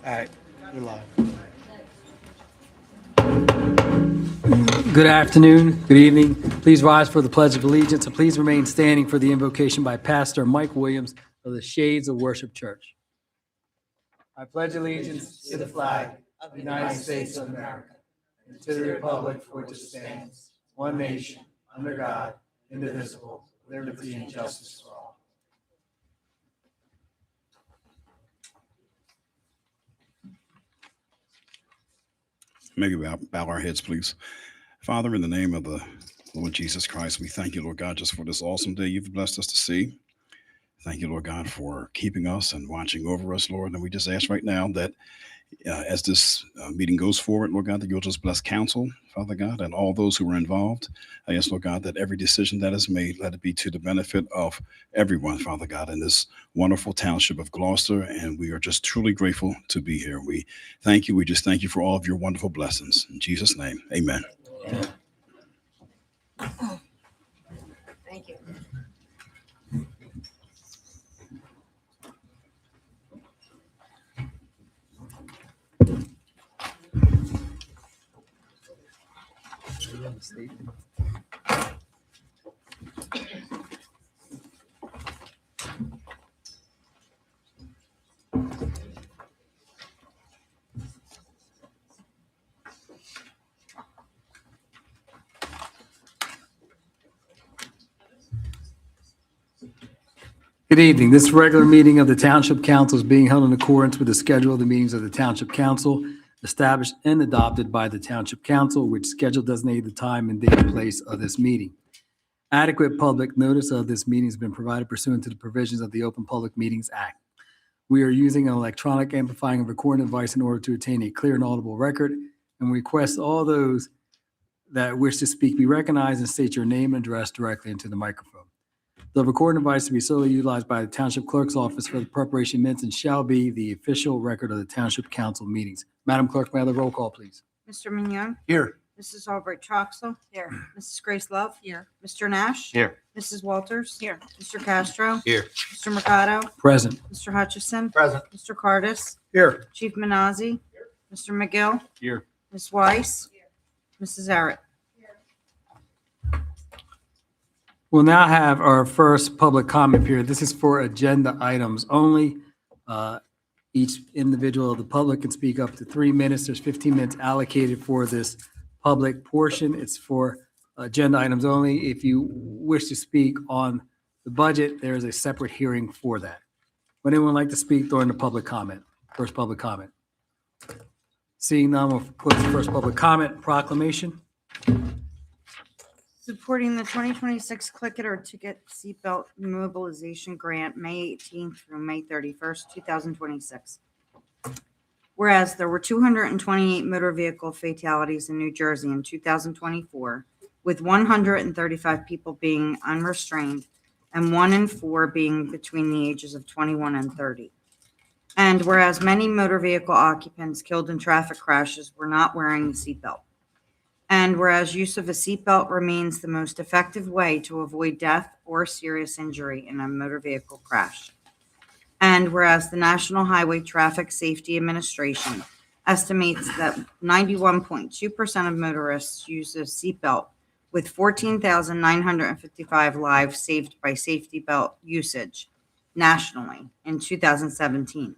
All right, we're live. Good afternoon, good evening. Please rise for the Pledge of Allegiance, and please remain standing for the invocation by Pastor Mike Williams of the Shades of Worship Church. I pledge allegiance to the flag of the United States of America and to the republic for which it stands, one nation, under God, indivisible, with liberty and justice for all. May we bow our heads, please. Father, in the name of the Lord Jesus Christ, we thank you, Lord God, just for this awesome day you've blessed us to see. Thank you, Lord God, for keeping us and watching over us, Lord. And we just ask right now that as this meeting goes forward, Lord God, that you'll just bless counsel, Father God, and all those who are involved. I ask, Lord God, that every decision that is made, let it be to the benefit of everyone, Father God, in this wonderful township of Gloucester. And we are just truly grateful to be here. We thank you. We just thank you for all of your wonderful blessings. In Jesus' name, amen. Thank you. Good evening. This regular meeting of the Township Council is being held in accordance with the schedule of the meetings of the Township Council established and adopted by the Township Council, which schedule designated the time and date and place of this meeting. Adequate public notice of this meeting has been provided pursuant to the provisions of the Open Public Meetings Act. We are using an electronic amplifying and recording device in order to attain a clear and audible record, and we request all those that wish to speak be recognized and state your name and address directly into the microphone. The recording device to be solely utilized by the Township Clerk's Office for the preparation of minutes and shall be the official record of the Township Council meetings. Madam Clerk, may I have the roll call, please? Mr. Mignon? Here. Mrs. Albright Troxel? Here. Mrs. Grace Love? Here. Mr. Nash? Here. Mrs. Walters? Here. Mr. Castro? Here. Mr. Mercado? Present. Mr. Hutchison? Present. Mr. Cardis? Here. Chief Manazzi? Mr. McGill? Here. Ms. Weiss? Mrs. Arrett? We'll now have our first public comment period. This is for agenda items only. Each individual of the public can speak up to 3 minutes. There's 15 minutes allocated for this public portion. It's for agenda items only. If you wish to speak on the budget, there is a separate hearing for that. Would anyone like to speak during the public comment? First public comment. Seeing none, we'll close the first public comment. Proclamation. Supporting the 2026 Click It or Ticket Seatbelt Mobilization Grant, May 18th through May 31st, 2026. Whereas there were 228 motor vehicle fatalities in New Jersey in 2024, with 135 people being unrestrained and 1 in 4 being between the ages of 21 and 30. And whereas many motor vehicle occupants killed in traffic crashes were not wearing the seatbelt. And whereas use of a seatbelt remains the most effective way to avoid death or serious injury in a motor vehicle crash. And whereas the National Highway Traffic Safety Administration estimates that 91.2% of motorists use a seatbelt, with 14,955 lives saved by safety belt usage nationally in 2017.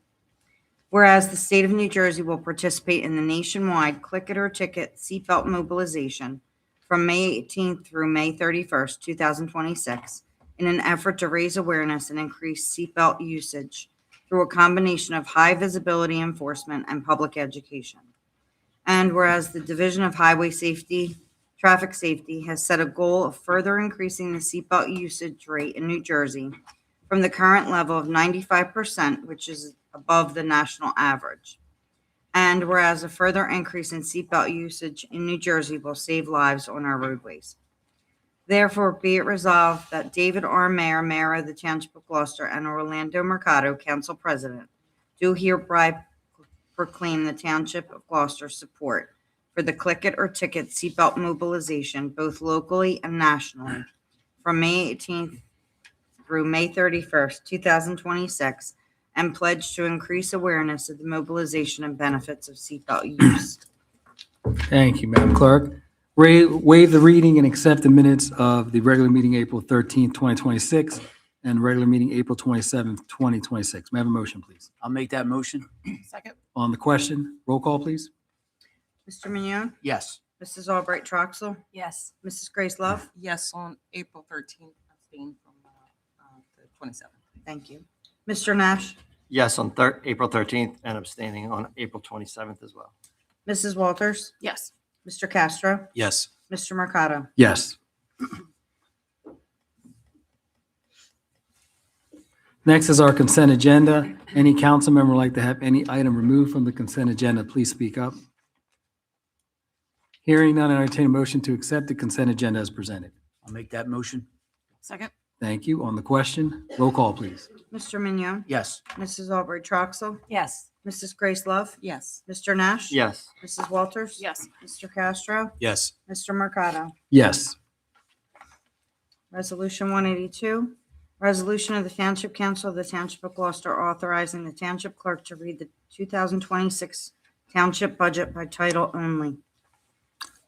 Whereas the state of New Jersey will participate in the nationwide Click It or Ticket seatbelt mobilization from May 18th through May 31st, 2026, in an effort to raise awareness and increase seatbelt usage through a combination of high visibility enforcement and public education. And whereas the Division of Highway Safety, Traffic Safety has set a goal of further increasing the seatbelt usage rate in New Jersey from the current level of 95%, which is above the national average. And whereas a further increase in seatbelt usage in New Jersey will save lives on our roadways. Therefore, be it resolved that David R. Mayer, Mayor of the Township of Gloucester, and Orlando Mercado, Council President, do hereby proclaim the Township of Gloucester support for the Click It or Ticket seatbelt mobilization, both locally and nationally, from May 18th through May 31st, 2026, and pledge to increase awareness of the mobilization and benefits of seatbelt use. Thank you, Madam Clerk. Waive the reading and accept the minutes of the regular meeting April 13th, 2026, and regular meeting April 27th, 2026. May I have a motion, please? I'll make that motion. Second. On the question, roll call, please. Mr. Mignon? Yes. Mrs. Albright Troxel? Yes. Mrs. Grace Love? Yes, on April 13th, abstain from the 27th. Thank you. Mr. Nash? Yes, on April 13th and abstaining on April 27th as well. Mrs. Walters? Yes. Mr. Castro? Yes. Mr. Mercado? Yes. Next is our consent agenda. Any council member would like to have any item removed from the consent agenda, please speak up. Hearing none, I entertain a motion to accept the consent agenda as presented. I'll make that motion. Second. Thank you. On the question, roll call, please. Mr. Mignon? Yes. Mrs. Albright Troxel? Yes. Mrs. Grace Love? Yes. Mr. Nash? Yes, Mrs. Walters? Yes. Mr. Castro? Yes. Mr. Mercado? Yes. Resolution 182, resolution of the Township Council of the Township of Gloucester authorizing the Township Clerk to read the 2026 Township Budget by title only.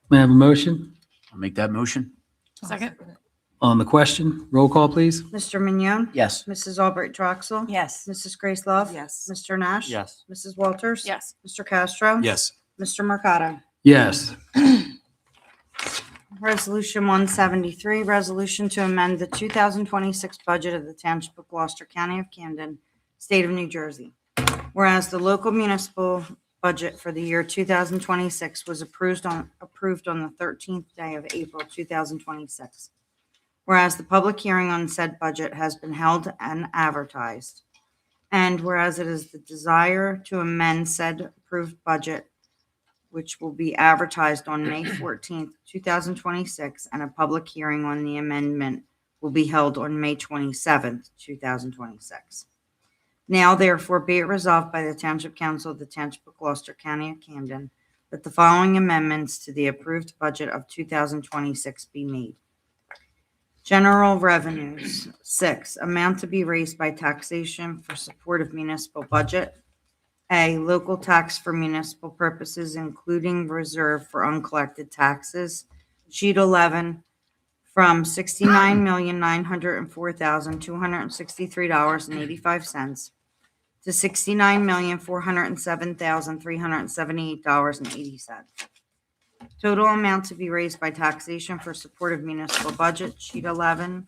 May I have a motion? I'll make that motion. Second. On the question, roll call, please. Mr. Mignon? Yes. Mrs. Albright Troxel? Yes. Mrs. Grace Love? Yes. Mr. Nash? yes, Mrs. Walters? Yes. Mr. Castro? Yes. Mr. Mercado? Yes. Resolution 173, resolution to amend the 2026 budget of the Township of Gloucester, County of Camden, State of New Jersey. Whereas the local municipal budget for the year 2026 was approved on the 13th day of April 2026. Whereas the public hearing on said budget has been held and advertised. And whereas it is the desire to amend said approved budget, which will be advertised on May 14th, 2026, and a public hearing on the amendment will be held on May 27th, 2026. Now therefore be it resolved by the Township Council of the Township of Gloucester, County of Camden, that the following amendments to the approved budget of 2026 be made. General revenues, 6, amount to be raised by taxation for support of municipal budget. A, local tax for municipal purposes, including reserve for uncollected taxes. Sheet 11, from $69,904,263.85 to $69,407,378.80. Total amount to be raised by taxation for support of municipal budget, sheet 11,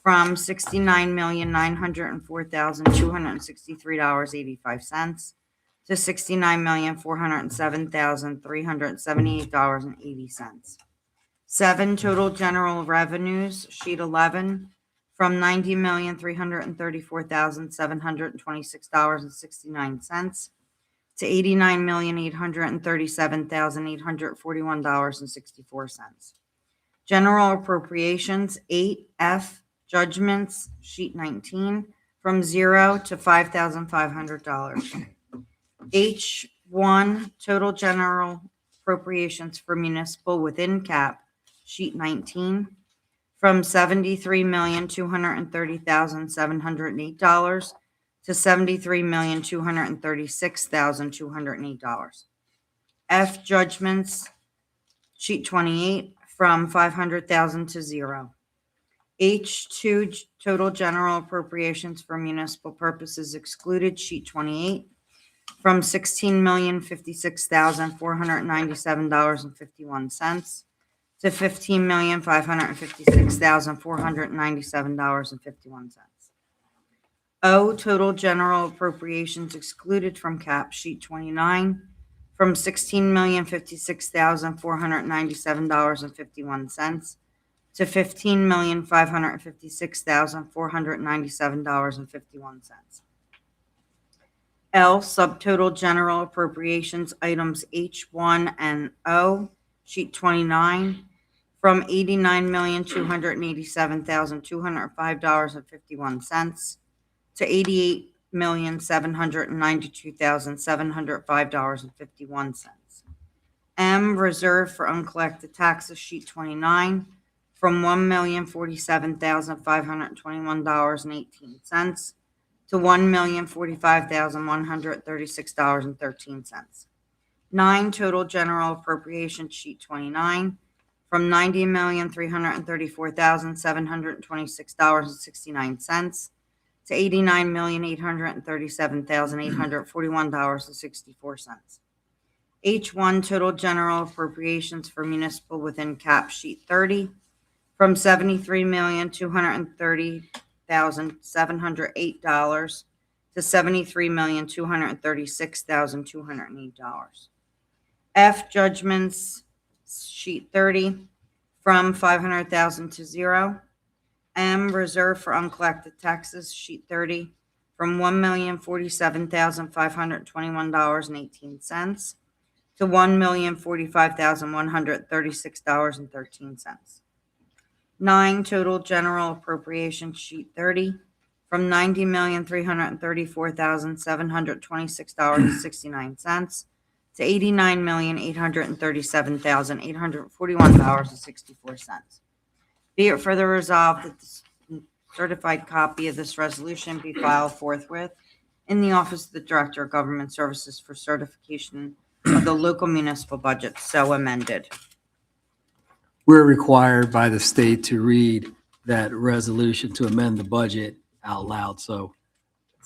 from $69,904,263.85 to $69,407,378.80. 7, total general revenues, sheet 11, from $90,334,726.69 to $89,837,841.64. General appropriations, 8F, judgments, sheet 19, from $0 to $5,500. H1, total general appropriations for municipal within cap, sheet 19, from $73,230,708 to $73,236,208. F, judgments, sheet 28, from $500,000 to 0. H2, total general appropriations for municipal purposes excluded, sheet 28, from $16,056,497.51 to $15,556,497.51. O, total general appropriations excluded from cap, sheet 29, from $16,056,497.51 to $15,556,497.51. L, subtotal general appropriations items H1 and O, sheet 29, from $89,287,205.51 to $88,792,705.51. M, reserve for uncollected taxes, sheet 29, from $1,047,521.18 to $1,045,136.13. 9, total general appropriation sheet 29, from $90,334,726.69 to $89,837,841.64. H1, total general appropriations for municipal within cap sheet 30, from $73,230,708 to $73,236,208. F, judgments sheet 30, from 500,000 to 0. M, reserve for uncollected taxes sheet 30, from $1,047,521.18 to $1,045,136.13. 9, total general appropriation sheet 30, from $90,334,726.69 to $89,837,841.64. Be it further resolved that the certified copy of this resolution be filed forthwith in the Office of the Director of Government Services for certification of the local municipal budget, so amended. We're required by the state to read that resolution to amend the budget out loud. So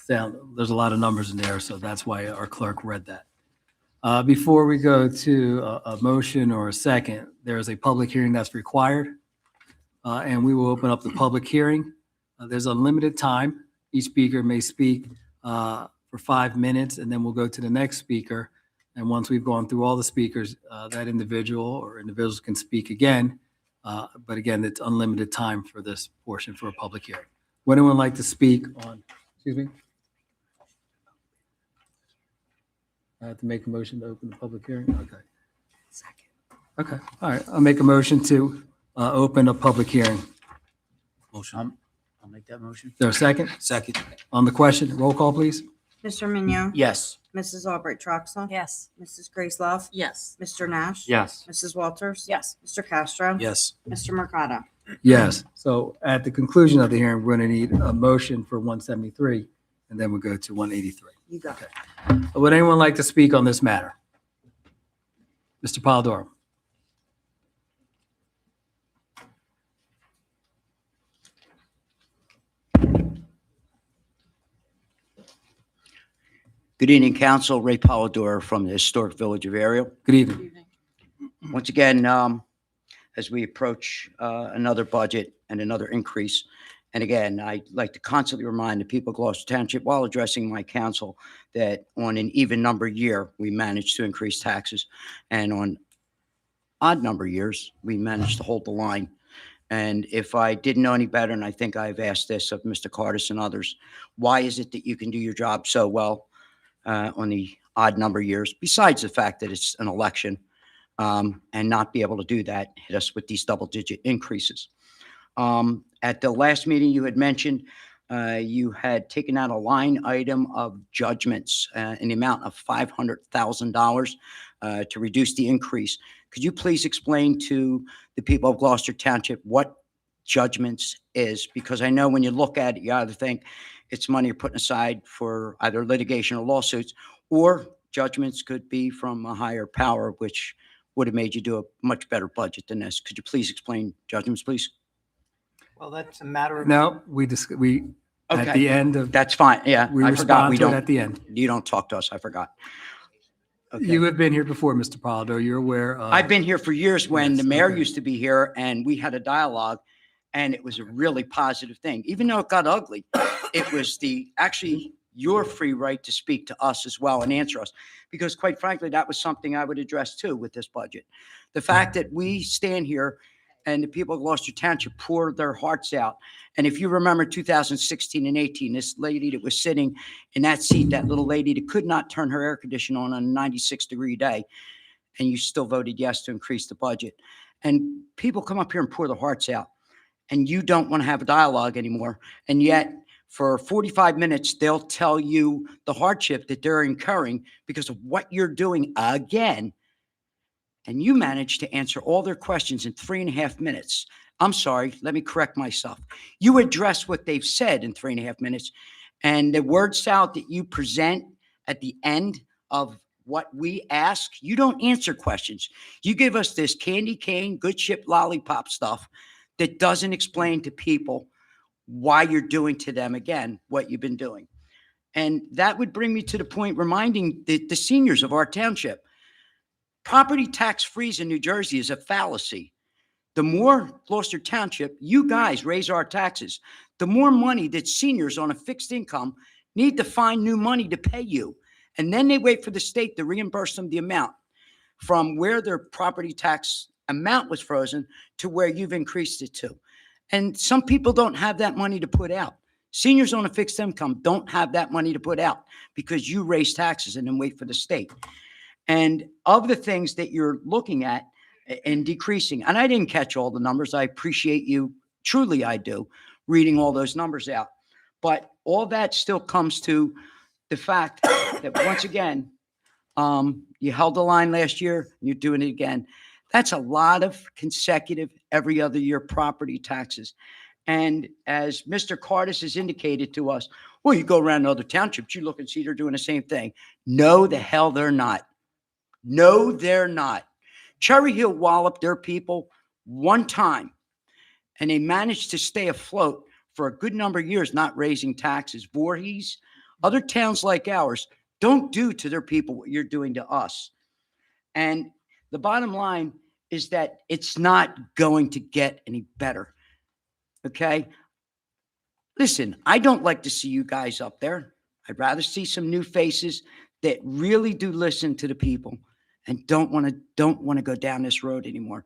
there's a lot of numbers in there, so that's why our clerk read that. Before we go to a motion or a second, there is a public hearing that's required, and we will open up the public hearing. There's unlimited time. Each speaker may speak for 5 minutes, and then we'll go to the next speaker. And once we've gone through all the speakers, that individual or individuals can speak again. But again, it's unlimited time for this portion for a public hearing. Would anyone like to speak on, excuse me? I have to make a motion to open the public hearing? Okay. Second. Okay, all right. I'll make a motion to open a public hearing. Motion. I'll make that motion. Is there a second? Second. On the question, roll call, please. Mr. Mignon? Yes. Mrs. Albright Troxel? Yes. Mrs. Grace Love? Yes. Mr. Nash? Yes. Mrs. Walters? Yes. Mr. Castro? Yes. Mr. Mercado? Yes. So at the conclusion of the hearing, we're going to need a motion for 173, and then we'll go to 183. You go. Okay. Would anyone like to speak on this matter? Mr. Polidoro. Good evening, Council. Ray Polidoro from the Historic Village of Ariel. Good evening. Once again, as we approach another budget and another increase, and again, I'd like to constantly remind the people of Gloucester Township while addressing my council that on an even number year, we managed to increase taxes, and on odd number years, we managed to hold the line. And if I didn't know any better, and I think I've asked this of Mr. Cardis and others, why is it that you can do your job so well on the odd number years, besides the fact that it's an election, and not be able to do that, hit us with these double-digit increases? At the last meeting, you had mentioned you had taken out a line item of judgments in the amount of $500,000 to reduce the increase. Could you please explain to the people of Gloucester Township what judgments is? Because I know when you look at it, you either think it's money you're putting aside for either litigation or lawsuits, or judgments could be from a higher power, which would have made you do a much better budget than this. Could you please explain judgments, please? Well, that's a matter of. No, at Okay. the end of, That's fine. Yeah, we I forgot. respond We to it don't, at the end. you don't talk to us. I forgot. Okay. You have been here before, Mr. Polidoro. You're aware of. I've been here for years when Yes, the mayor okay. used to be here and we had a dialogue, and it was a really positive thing. Even though it got ugly, it was actually your free right to speak to us as well and answer us. Because quite frankly, that was something I would address too with this budget. The fact that we stand here and the people of Gloucester Township pour their hearts out. And if you remember 2016 and 18, this lady that was sitting in that seat, that little lady that could not turn her air conditioner on a 96-degree day, and you still voted yes to increase the budget. And people come up here and pour their hearts out, and you don't want to have a dialogue anymore. And yet, for 45 minutes, they'll tell you the hardship that they're incurring because of what you're doing again. And you managed to answer all their questions in 3.5 minutes. I'm sorry, let me correct myself. You address what they've said in 3.5 minutes, And the word salad that you present at the end of what we ask, you don't answer questions. You give us this candy cane, good ship lollipop stuff that doesn't explain to people why you're doing to them again what you've been doing. And that would bring me to the point reminding the seniors of our township. Property tax freeze in New Jersey is a fallacy. The more Gloucester Township, you guys raise our taxes, the more money that seniors on a fixed income need to find new money to pay you. And then they wait for the state to reimburse them the amount from where their property tax amount was frozen to where you've increased it to. And some people don't have that money to put out. Seniors on a fixed income don't have that money to put out because you raise taxes and then wait for the state. And of the things that you're looking at and decreasing, and I didn't catch all the numbers. I appreciate you, truly I do, reading all those numbers out. But all that still comes to the fact that once again, you held the line last year, you're doing it again. That's a lot of consecutive every other year property taxes. And as Mr. Cardis has indicated to us, well, you go around other townships, you look and see they're doing the same thing. No, the hell they're not. No, they're not. Cherry Hill walloped their people one time, and they managed to stay afloat for a good number of years, not raising taxes. Voorhees, other towns like ours, don't do to their people what you're doing to us. And the bottom line is that it's not going to get any better. Okay? Listen, I don't like to see you guys up there. I'd rather see some new faces that really do listen to the people and don't want to go down this road anymore.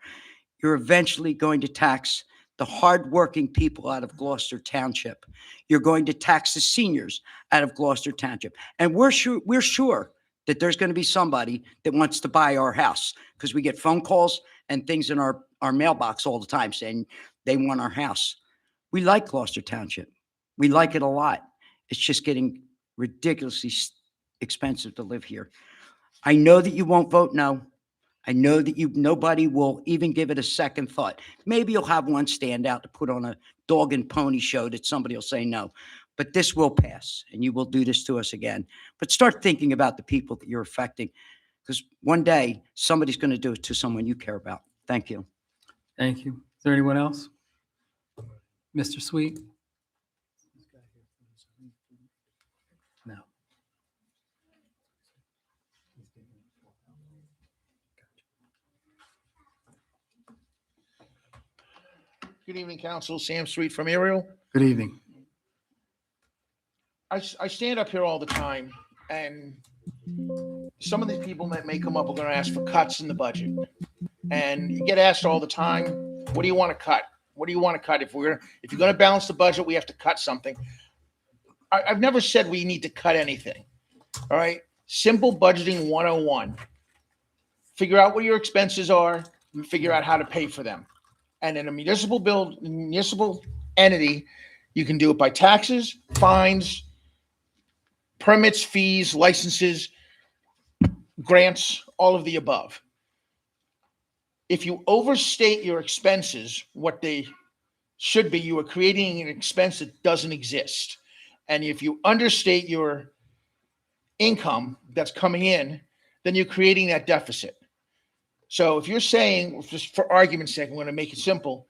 You're eventually going to tax the hardworking people out of Gloucester Township. You're going to tax the seniors out of Gloucester Township. And we're sure that there's going to be somebody that wants to buy our house because we get phone calls and things in our mailbox all the time saying they want our house. We like Gloucester Township. We like it a lot. It's just getting ridiculously expensive to live here. I know that you won't vote no. I know that nobody will even give it a second thought. Maybe you'll have one stand out to put on a dog and pony show that somebody will say no. But this will pass, and you will do this to us again. But start thinking about the people that you're affecting, because one day somebody's going to do it to someone you care about. Thank you. Thank you. Is there anyone else? Mr. Sweet? No. Good evening, Council. Sam Sweet from Ariel. Good evening. I stand up here all the time, and some of these people that may come up are going to ask for cuts in the budget. And you get asked all the time, what do you want to cut? What do you want to cut? If you're going to balance the budget, we have to cut something. I've never said we need to cut anything. All right. Simple budgeting 101. Figure out what your expenses are and figure out how to pay for them. And in a municipal entity, you can do it by taxes, fines, permits, fees, licenses, grants, all of the above. If you overstate your expenses, what they should be, you are creating an expense that doesn't exist. And if you understate your income that's coming in, then you're creating that deficit. So if you're saying, just for argument's sake, I'm going to make it simple,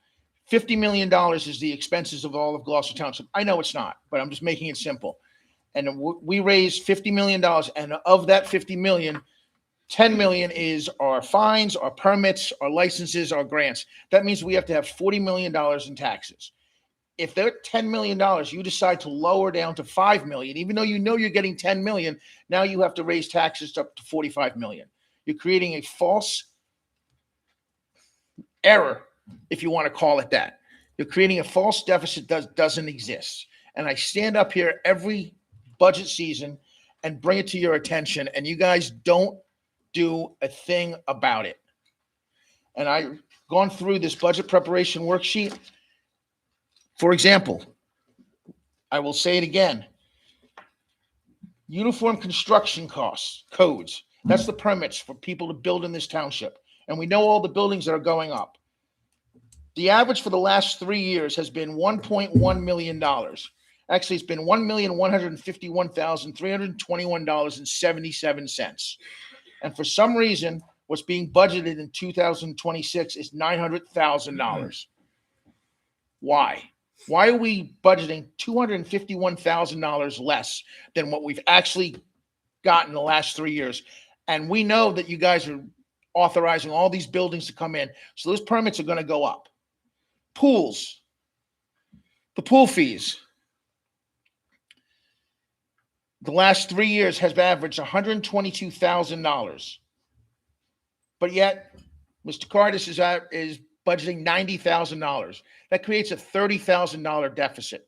$50 million is the expenses of all of Gloucester Township. I know it's not, but I'm just making it simple. And we raised $50 million, and of that $50 million, $10 million is our fines, our permits, our licenses, our grants. That means we have to have $40 million in taxes. If they're $10 million, you decide to lower down to $5 million, even though you know you're getting $10 million, now you have to raise taxes up to $45 million. You're creating a false error, if you want to call it that. You're creating a false deficit that doesn't exist. And I stand up here every budget season and bring it to your attention, and you guys don't do a thing about it. And I've gone through this budget preparation worksheet. For example, I will say it again. Uniform construction costs, codes. That's the permits for people to build in this township. And we know all the buildings that are going up. The average for the last 3 years has been $1.1 million. Actually, it's been $1,151,321.77. And for some reason, what's being budgeted in 2026 is $900,000. Why? Why are we budgeting $251,000 less than what we've actually gotten the last 3 years? And we know that you guys are authorizing all these buildings to come in. So those permits are going to go up. Pools, the pool fees, the last 3 years has averaged $122,000. But yet, Mr. Cardis is budgeting $90,000. That creates a $30,000 deficit.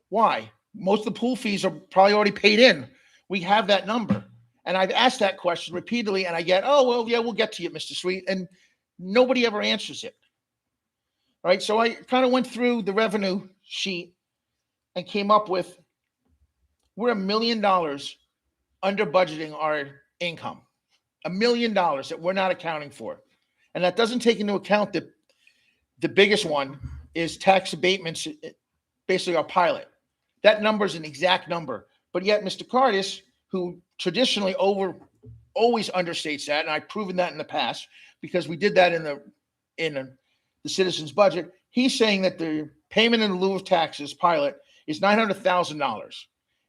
Why? Most of the pool fees are probably already paid in. We have that number. And I've asked that question repeatedly, and I get, oh, well, yeah, we'll get to you, Mr. Sweet. And nobody ever answers it. All right, so I kind of went through the revenue sheet and came up with, we're $1 million under budgeting our income. $1 million that we're not accounting for. And that doesn't take into account that the biggest one is tax abatements, basically our pilot. That number is an exact number. But yet Mr. Cardis, who traditionally always understates that, and I've proven that in the past because we did that in the citizens budget, he's saying that the payment in lieu of taxes pilot is $900,000.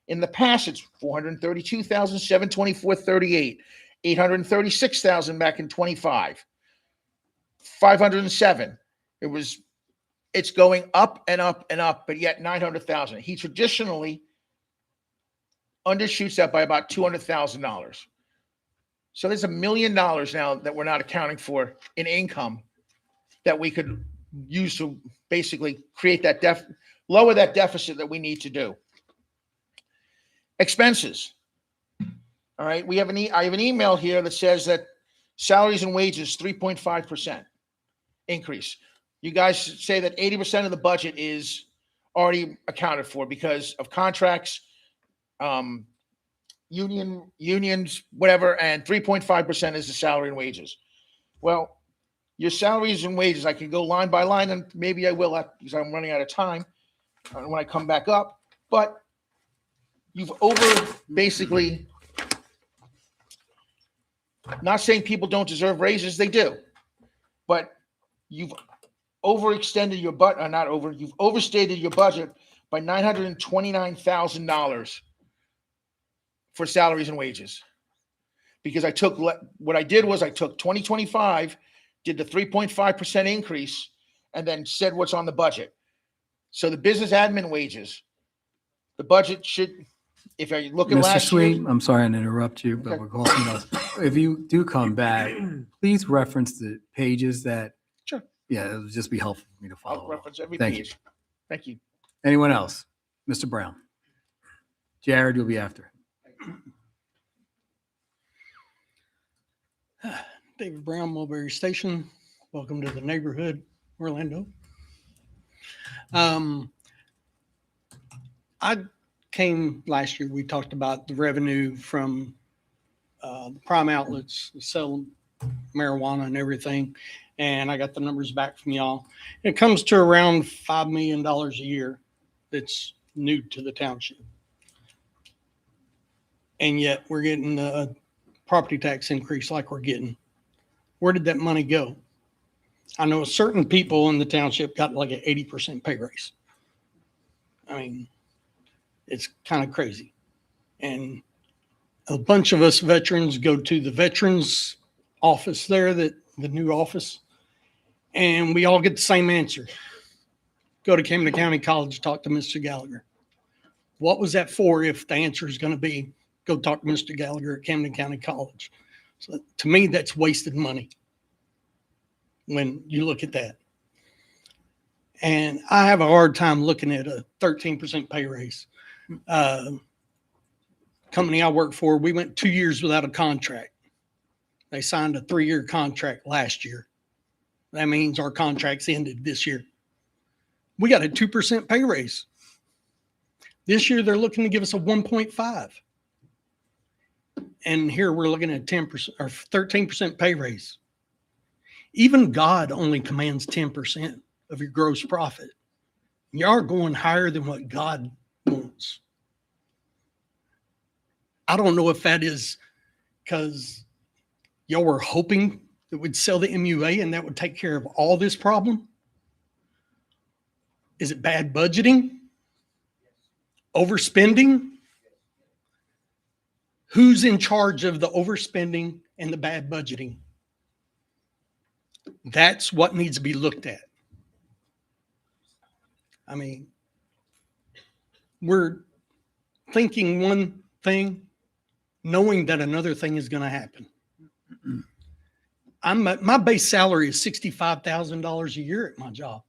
In the past, it's $432,724.38, $836,000 back in 25, $507. It's going up and up and up, but yet $900,000. He traditionally undershoots that by about $200,000. So there's $1 million now that we're not accounting for in income that we could use to basically create that lower that deficit that we need to do. Expenses. All right, I have an email here that says that salaries and wages 3.5% increase. You guys say that 80% of the budget is already accounted for because of contracts, unions, whatever, and 3.5% is the salary and wages. Well, your salaries and wages, I can go line by line, and maybe I will because I'm running out of time when I come back up. But you've basically, not saying people don't deserve raises, they do. But you've overextended your you've overstated your budget by $929,000 for salaries and wages. Because what I did was I took 2025, did the 3.5% increase, and then said what's on the budget. So the business admin wages, the budget should, if I look at Mr. last Sweet, year. I'm sorry to interrupt you, but Okay. we're going if you do come back, please reference the pages that. Sure. Yeah, it would just be helpful for me to follow. I'll along. reference every Thank you. page. Thank you. Anyone else? Mr. Brown. Jared, you'll be after. David Brown, Mulberry Station. Welcome to the neighborhood, Orlando. I came last year, we talked about the revenue from the prime outlets that sell marijuana and everything. And I got the numbers back from y'all. It comes to around $5 million a year that's new to the township. And yet we're getting a property tax increase like we're getting. Where did that money go? I know certain people in the township got like an 80% pay raise. I mean, it's kind of crazy. And a bunch of us veterans go to the veterans office there, the new office, and we all get the same answer. Go to Camden County College, talk to Mr. Gallagher. What was that for if the answer is going to be go talk to Mr. Gallagher at Camden County College? So to me, that's wasted money when you look at that. And I have a hard time looking at a 13% pay raise. Company I work for, we went 2 years without a contract. They signed a 3-year contract last year. That means our contracts ended this year. We got a 2% pay raise. This year, they're looking to give us a 1.5. And here we're looking at 10% or 13% pay raise. Even God only commands 10% of your gross profit. You are going higher than what God wants. I don't know if that is because y'all were hoping that we'd sell the MUA and that would take care of all this problem. Is it bad budgeting? Overspending? Who's in charge of the overspending and the bad budgeting? That's what needs to be looked at. I mean, we're thinking one thing, knowing that another thing is going to happen. My base salary is $65,000 a year at my job.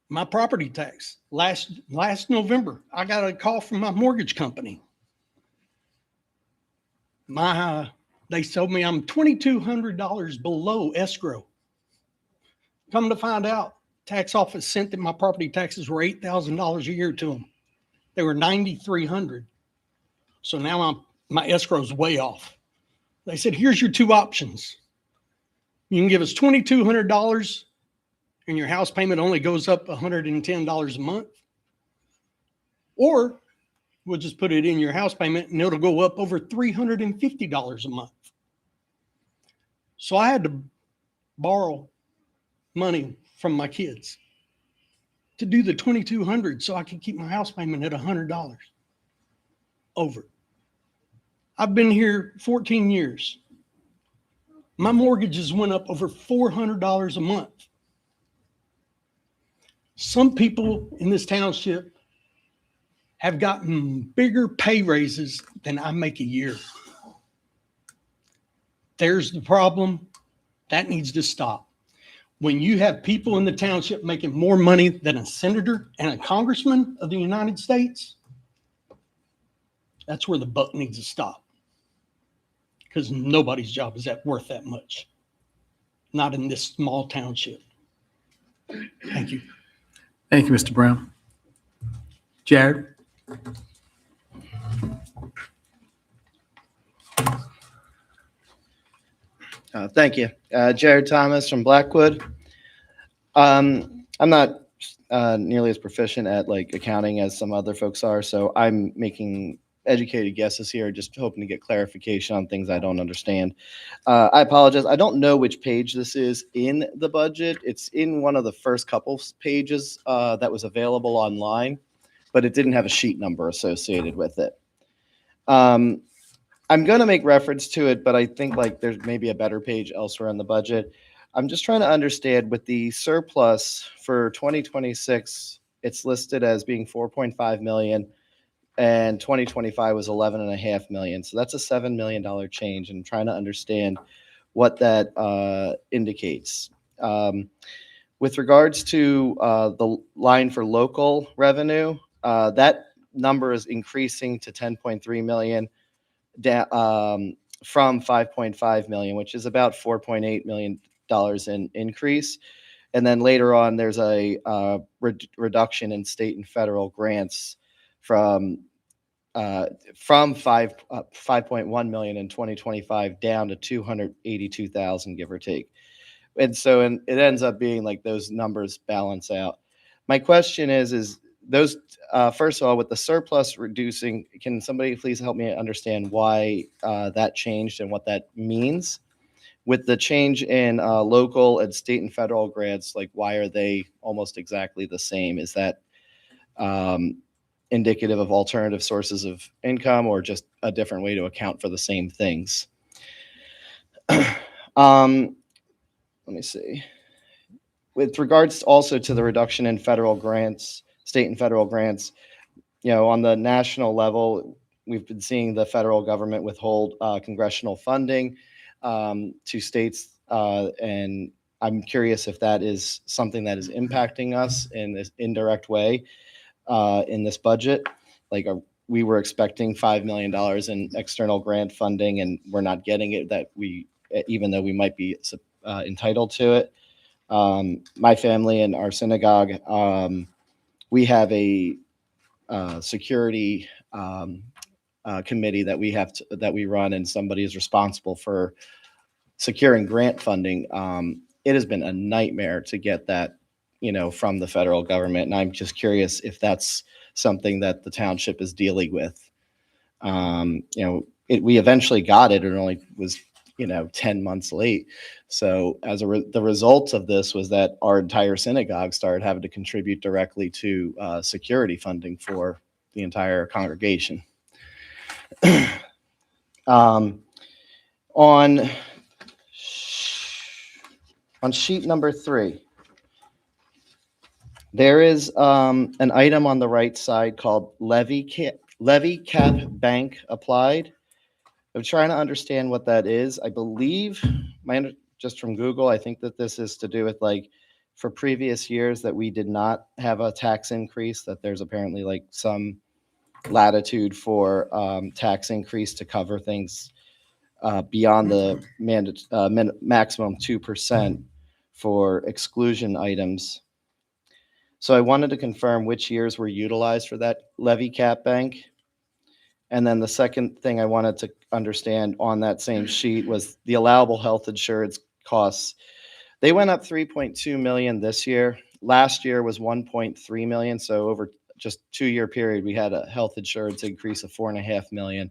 My property tax last November, I got a call from my mortgage company. They told me I'm $2,200 below escrow. Come to find out, tax office sent that my property taxes were $8,000 a year to them. They were $9,300. So now my escrow's way off. They said, here's your two options. You can give us $2,200 and your house payment only goes up $110 a month. Or we'll just put it in your house payment and it'll go up over $350 a month. So I had to borrow money from my kids to do the $2,200 so I could keep my house payment at $100 over. I've been here 14 years. My mortgages went up over $400 a month. Some people in this township have gotten bigger pay raises than I make a year. There's the problem. That needs to stop. When you have people in the township making more money than a senator and a congressman of the United States, that's where the buck needs to stop. Because nobody's job is worth that much. Not in this small township. Thank you. Thank you, Mr. Brown. Jared? Thank you. Jared Thomas from Blackwood. I'm not nearly as proficient at like accounting as some other folks are, so I'm making educated guesses here, just hoping to get clarification on things I don't understand. I apologize. I don't know which page this is in the budget. It's in one of the first couple pages that was available online, but it didn't have a sheet number associated with it. I'm going to make reference to it, but I think like there's maybe a better page elsewhere in the budget. I'm just trying to understand with the surplus for 2026, it's listed as being 4.5 million and 2025 was 11.5 million. So that's a $7 million change, and I'm trying to understand what that indicates. With regards to the line for local revenue, that number is increasing to 10.3 million from 5.5 million, which is about $4.8 million in increase. And then later on, there's a reduction in state and federal grants from 5.1 million in 2025 down to 282,000, give or take. And so it ends up being like those numbers balance out. My question is those, first of all, with the surplus reducing, can somebody please help me understand why that changed and what that means? With the change in local and state and federal grants, like why are they almost exactly the same? Is that indicative of alternative sources of income or just a different way to account for the same things? Let me see. With regards also to the reduction in federal grants, state and federal grants, on the national level, we've been seeing the federal government withhold congressional funding to states, and I'm curious if that is something that is impacting us in this indirect way in this budget. Like we were expecting $5 million in external grant funding, and we're not getting it. Even though we might be entitled to it. My family and our synagogue, we have a security committee that we run, and somebody is responsible for securing grant funding. it has been a nightmare to get that, from the federal government. And I'm just curious if that's something that the township is dealing with. We eventually got it. It only was, 10 months late. So the result of this was that our entire synagogue started having to contribute directly to security funding for the entire congregation. On sheet number 3, there is an item on the right side called levy cap bank applied. I'm trying to understand what that is. I believe, just from Google, I think that this is to do with for previous years that we did not have a tax increase, that there's apparently some latitude for tax increase to cover things beyond the maximum 2% for exclusion items. So I wanted to confirm which years were utilized for that levy cap bank. And then the second thing I wanted to understand on that same sheet was the allowable health insurance costs. They went up 3.2 million this year. Last year was 1.3 million. So over just 2-year period, we had a health insurance increase of 4.5 million.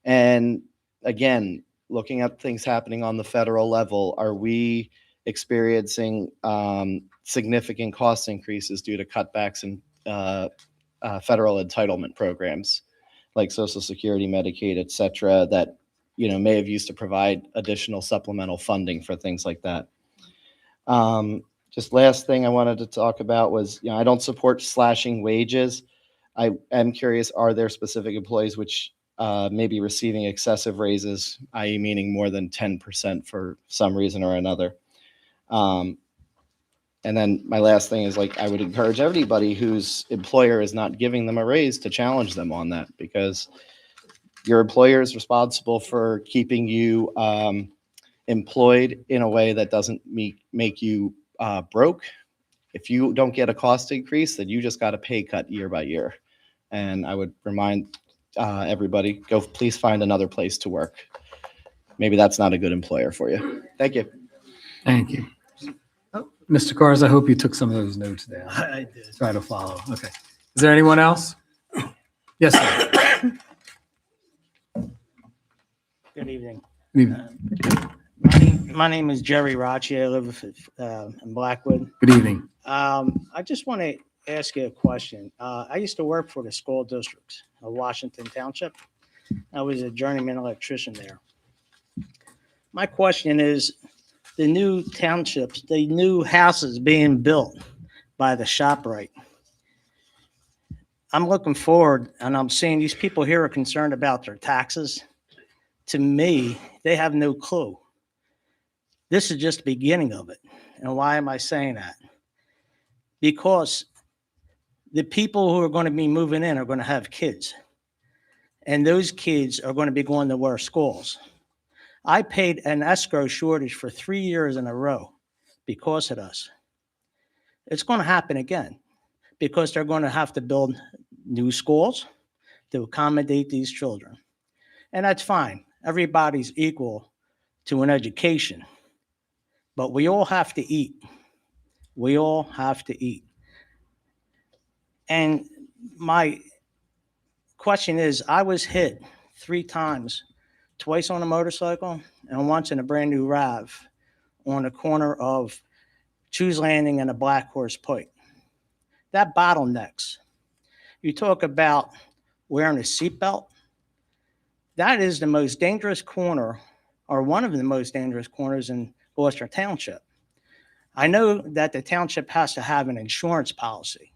And again, looking at things happening on the federal level, are we experiencing significant cost increases due to cutbacks in federal entitlement programs like Social Security, Medicaid, et cetera, that may have used to provide additional supplemental funding for things like that? Just last thing I wanted to talk about was, I don't support slashing wages. I am curious, are there specific employees which may be receiving excessive raises, i.e. meaning more than 10% for some reason or another? And then my last thing is I would encourage everybody whose employer is not giving them a raise to challenge them on that, because your employer is responsible for keeping you employed in a way that doesn't make you broke. If you don't get a cost increase, then you just got a pay cut year by year. And I would remind everybody, please find another place to work. Maybe that's not a good employer for you. Thank you. Thank you. Mr. Cars, I hope you took some of those notes down. I did. Try to follow. Okay. Is there anyone else? Yes, sir. Good evening. Good evening. My name is Jerry Rocci. I live in Blackwood. Good evening. I just want to ask you a question. I used to work for the school district of Washington Township. I was a journeyman electrician there. My question is, the new townships, the new houses being built by the ShopRite. I'm looking forward, and I'm seeing these people here are concerned about their taxes. To me, they have no clue. This is just the beginning of it. And why am I saying that? Because the people who are going to be moving in are going to have kids. And those kids are going to be going to worse schools. I paid an escrow shortage for 3 years in a row because of this. It's going to happen again because they're going to have to build new schools to accommodate these children. And that's fine. Everybody's equal to an education. But we all have to eat. We all have to eat. And my question is, I was hit 3 times. Twice on a motorcycle and once in a brand new RAV on the corner of Choose Landing and a Black Horse Pike. That bottlenecks. You talk about wearing a seatbelt. That is the most dangerous corner, or one of the most dangerous corners in Gloucester Township. I know that the township has to have an insurance policy,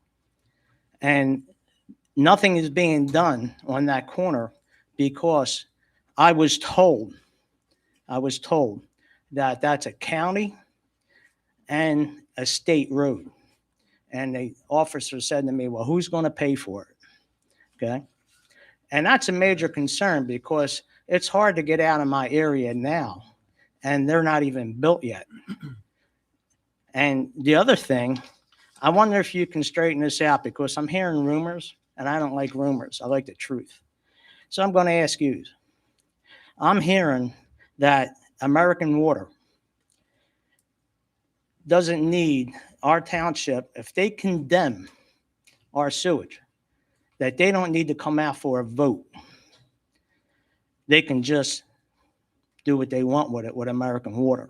and nothing is being done on that corner because I was told that that's a county and a state road. And the officer said to me, well, who's going to pay for it? Okay. And that's a major concern because it's hard to get out of my area now, and they're not even built yet. And the other thing, I wonder if you can straighten this out, because I'm hearing rumors, and I don't like rumors. I like the truth. So I'm going to ask you. I'm hearing that American Water doesn't need our township, if they condemn our sewage, that they don't need to come out for a vote. They can just do what they want with it with American Water.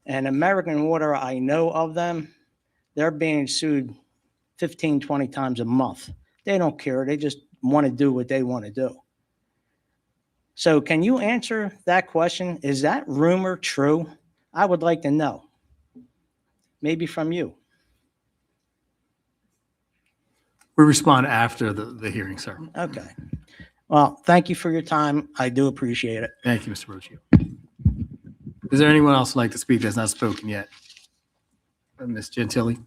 And American Water, I know of them, they're being sued 15, 20 times a month. They don't care. They just want to do what they want to do. So can you answer that question? Is that rumor true? I would like to know. Maybe from you. We respond after the hearing, sir. Okay. Well, thank you for your time. I do appreciate it. Thank you, Mr. Rocio. Is there anyone else who'd like to speak that's not spoken yet? Ms. Gentili?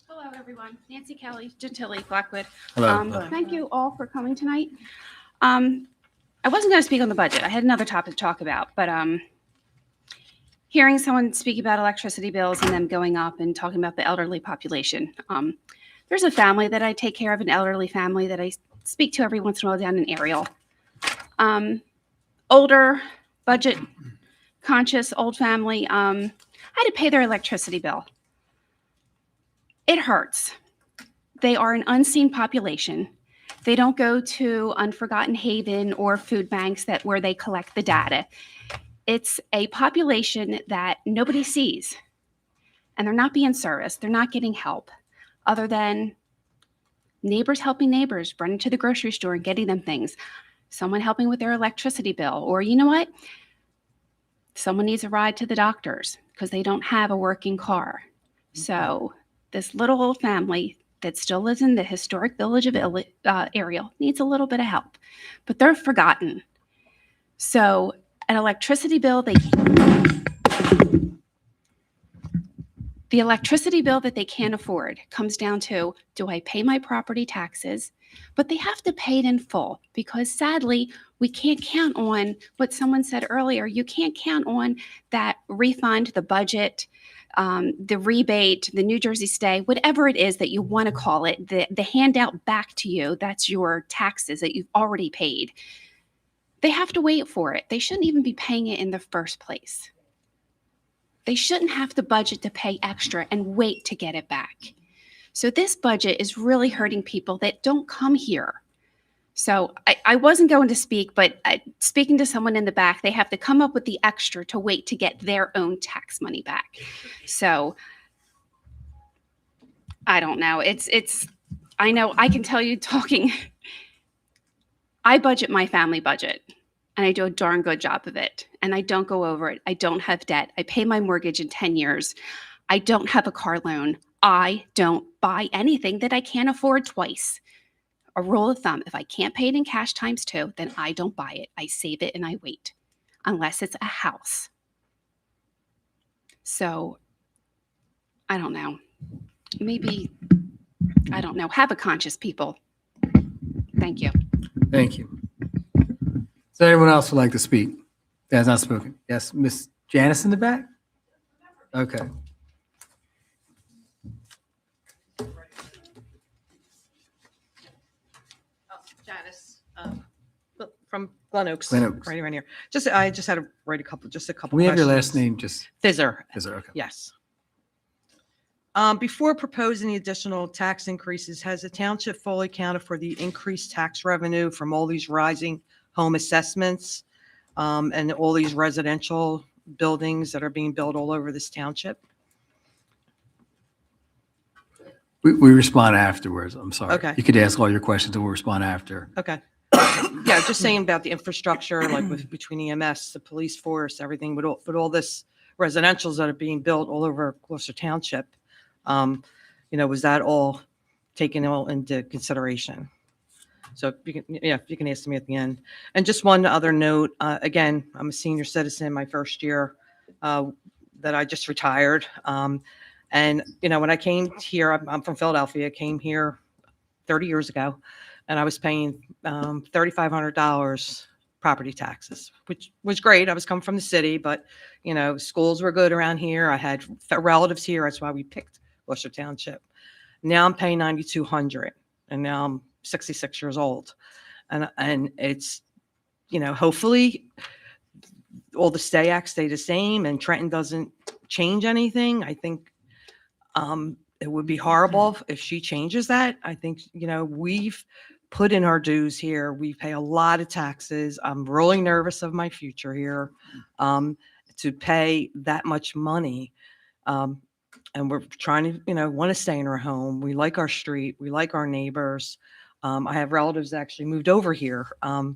Hello, everyone. Nancy Kelly, Gentili, Blackwood. Hello. Thank you all for coming tonight. I wasn't going to speak on the budget. I had another topic to talk about, but hearing someone speak about electricity bills and them going up and talking about the elderly population. There's a family that I take care of, an elderly family that I speak to every once in a while down in Ariel. Older, budget conscious, old family. I had to pay their electricity bill. It hurts. They are an unseen population. They don't go to Unforgotten Haven or food banks where they collect the data. It's a population that nobody sees, and they're not being serviced. They're not getting help other than neighbors helping neighbors, running to the grocery store and getting them things, someone helping with their electricity bill, or you know what? Someone needs a ride to the doctor's because they don't have a working car. So this little old family that still lives in the historic village of Ariel needs a little bit of help, but they're forgotten. So an electricity bill, the electricity bill that they can't afford comes down to, do I pay my property taxes? But they have to pay it in full because sadly, we can't count on what someone said earlier. You can't count on that refund, the budget, the rebate, the New Jersey stay, whatever it is that you want to call it, the handout back to you, that's your taxes that you've already paid. They have to wait for it. They shouldn't even be paying it in the first place. They shouldn't have to budget to pay extra and wait to get it back. So this budget is really hurting people that don't come here. So I wasn't going to speak, but speaking to someone in the back, they have to come up with the extra to wait to get their own tax money back. So I don't know. I know I can tell you talking, I budget my family budget and I do a darn good job of it. And I don't go over it. I don't have debt. I pay my mortgage in 10 years. I don't have a car loan. I don't buy anything that I can't afford twice. A rule of thumb, if I can't pay it in cash times 2, then I don't buy it. I save it and I wait, unless it's a house. So I don't know. Maybe, I don't know. Have a conscious people. Thank you. Thank you. Is there anyone else who'd like to speak that has not spoken? Yes, Miss Janice in the back? Okay. Janice, from Glen Oaks. Glen Oaks. Right around here. I just had to write a couple We have your last questions. name, just, Fizzer. is there? Okay. Yes. Before proposing the additional tax increases, has the township fully accounted for the increased tax revenue from all these rising home assessments and all these residential buildings that are being built all over this township? We respond afterwards. I'm sorry. Okay. You could ask all your questions and we'll respond after. Okay. Yeah, just saying about the infrastructure, like between EMS, the police force, everything, but all this residentials that are being built all over Gloucester Township, was that all taken all into consideration? So if you can ask me at the end. And just one other note, again, I'm a senior citizen, my first year that I just retired. And, when I came here, I'm from Philadelphia, came here 30 years ago, and I was paying $3,500 property taxes, which was great. I was coming from the city, but, schools were good around here. I had relatives here. That's why we picked Gloucester Township. Now I'm paying $9,200, and now I'm 66 years old. And it's, hopefully all the stay acts stay the same and Trenton doesn't change anything. I think it would be horrible if she changes that. I think, we've put in our dues here. We pay a lot of taxes. I'm really nervous of my future here to pay that much money. And we're trying to, want to stay in our home. We like our street. We like our neighbors. I have relatives that actually moved over here, but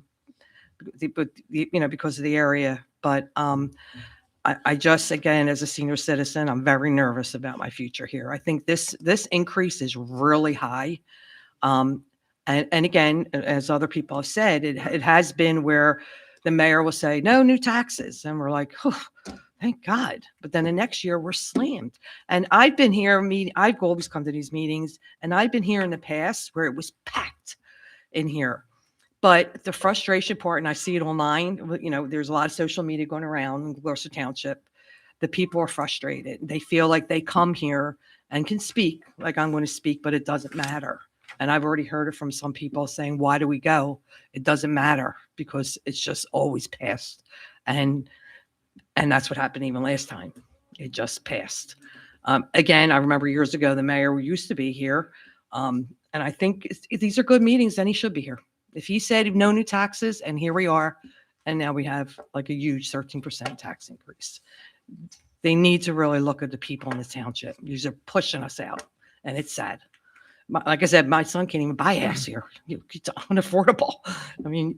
because of the area. But I just, again, as a senior citizen, I'm very nervous about my future here. I think this increase is really high. And again, as other people have said, it has been where the mayor will say, no new taxes. And we're like, oh, thank God. But then the next year we're slammed. And I've been here, I've always come to these meetings, and I've been here in the past where it was packed in here. But the frustration part, and I see it online, there's a lot of social media going around in Gloucester Township. The people are frustrated. They feel like they come here and can speak like I'm going to speak, but it doesn't matter. And I've already heard it from some people saying, why do we go? It doesn't matter because it's just always passed. And that's what happened even last time. It just passed. Again, I remember years ago, the mayor used to be here. And I think if these are good meetings, then he should be here. If he said no new taxes, and here we are, and now we have like a huge 13% tax increase. They need to really look at the people in the township. These are pushing us out, and it's sad. Like I said, my son can't even buy a house here. It's unaffordable. I mean,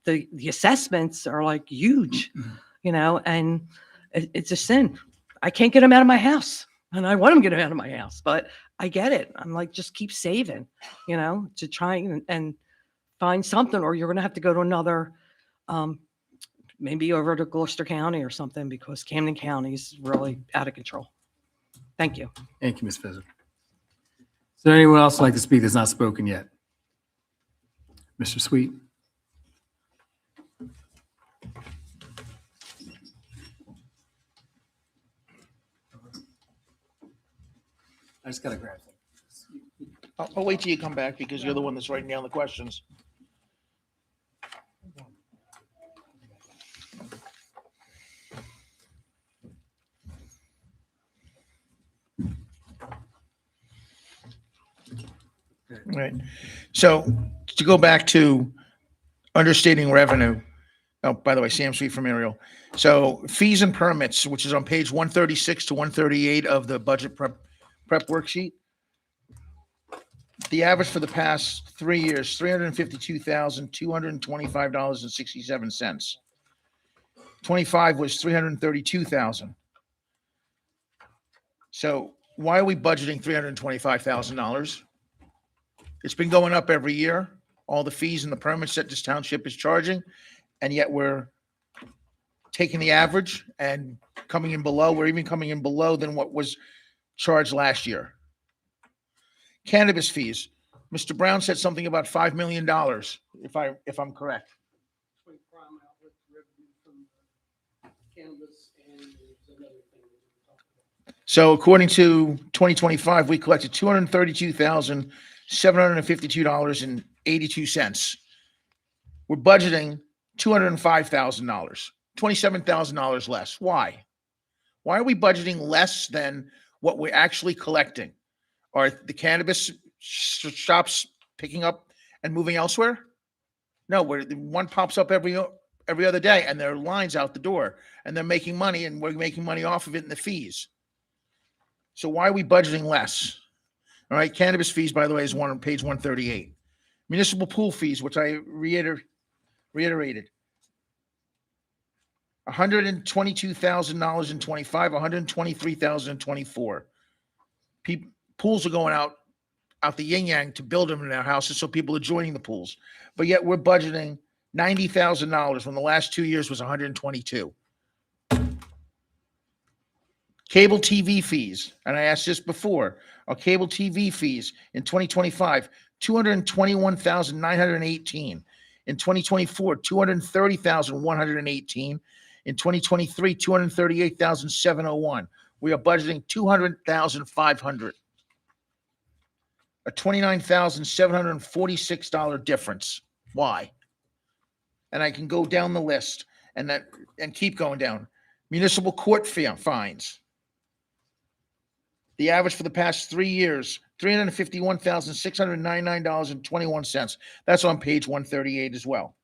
the assessments are like huge, and it's a sin. I can't get them out of my house, and I want them to get them out of my house, but I get it. I'm like, just keep saving, to try and find something, or you're going to have to go to another, maybe over to Gloucester County or something, because Camden County is really out of control. Thank you. Thank you, Ms. Fisher. Is there anyone else like to speak that's not spoken yet? Mr. Sweet? I just got to grab something. I'll wait till you come back because you're the one that's writing down the questions. Right. So to go back to understating revenue. Oh, by the way, Sam Sweet from Ariel. So fees and permits, which is on page 136 to 138 of the budget prep worksheet. The average for the past 3 years, $352,225.67. 25 was $332,000. So why are we budgeting $325,000? It's been going up every year, all the fees and the permits that this township is charging, and yet we're taking the average and coming in below. We're even coming in below than what was charged last year. Cannabis fees. Mr. Brown said something about $5 million, if I'm correct. So according to 2025, we collected $232,752.82. We're budgeting $205,000, $27,000 less. Why? Why are we budgeting less than what we're actually collecting? Are the cannabis shops picking up and moving elsewhere? No, one pops up every other day, and there are lines out the door, and they're making money, and we're making money off of it in the fees. So why are we budgeting less? All right, cannabis fees, by the way, is on page 138. Municipal pool fees, which I reiterated. $122,000 in 25, $123,000 in 24. Pools are going out the yin yang to build them in their houses, so people are joining the pools. But yet we're budgeting $90,000 when the last 2 years was $122,000. Cable TV fees, and I asked this before, our cable TV fees in 2025, $221,918. In 2024, $230,118. In 2023, $238,701. We are budgeting $200,500. a $29,746 difference. Why? And I can go down the list and keep going down. Municipal court fines. The average for the past 3 years, $351,699.21. That's on page 138 as well.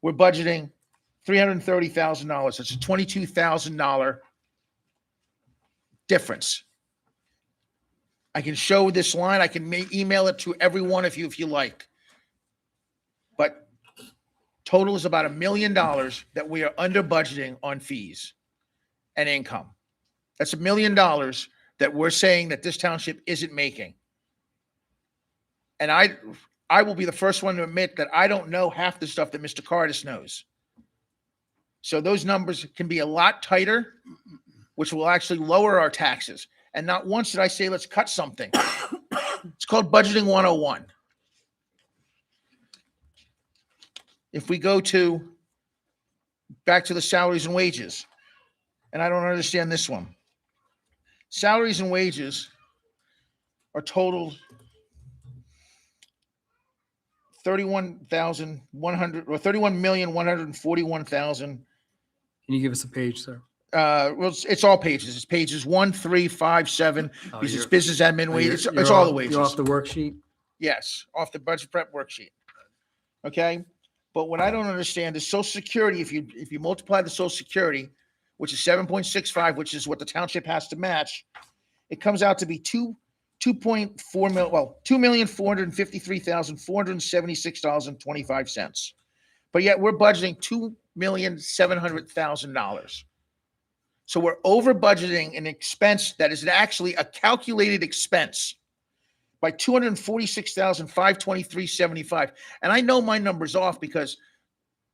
We're budgeting $330,000. That's a $22,000 difference. I can show this line. I can email it to every one of you if you like. But total is about $1 million that we are under budgeting on fees and income. That's $1 million that we're saying that this township isn't making. And I will be the first one to admit that I don't know half the stuff that Mr. Cardis knows. So those numbers can be a lot tighter, which will actually lower our taxes. And not once did I say, let's cut something. It's called budgeting 101. If we go back to the salaries and wages, and I don't understand this one. Salaries and wages are totaled $31,100 or $31,141,000. Can you give us a page, sir? Well, it's all pages. It's pages 1, 3, 5, 7. Because it's business admin wages. It's all the wages. You're off the worksheet? Yes, off the budget prep worksheet. Okay, but what I don't understand is Social Security. If you multiply the Social Security, which is 7.65, which is what the township has to match, it comes out to be $2,453,476.25. But yet we're budgeting $2,700,000. So we're over budgeting an expense that is actually a calculated expense by $246,523.75. And I know my number's off because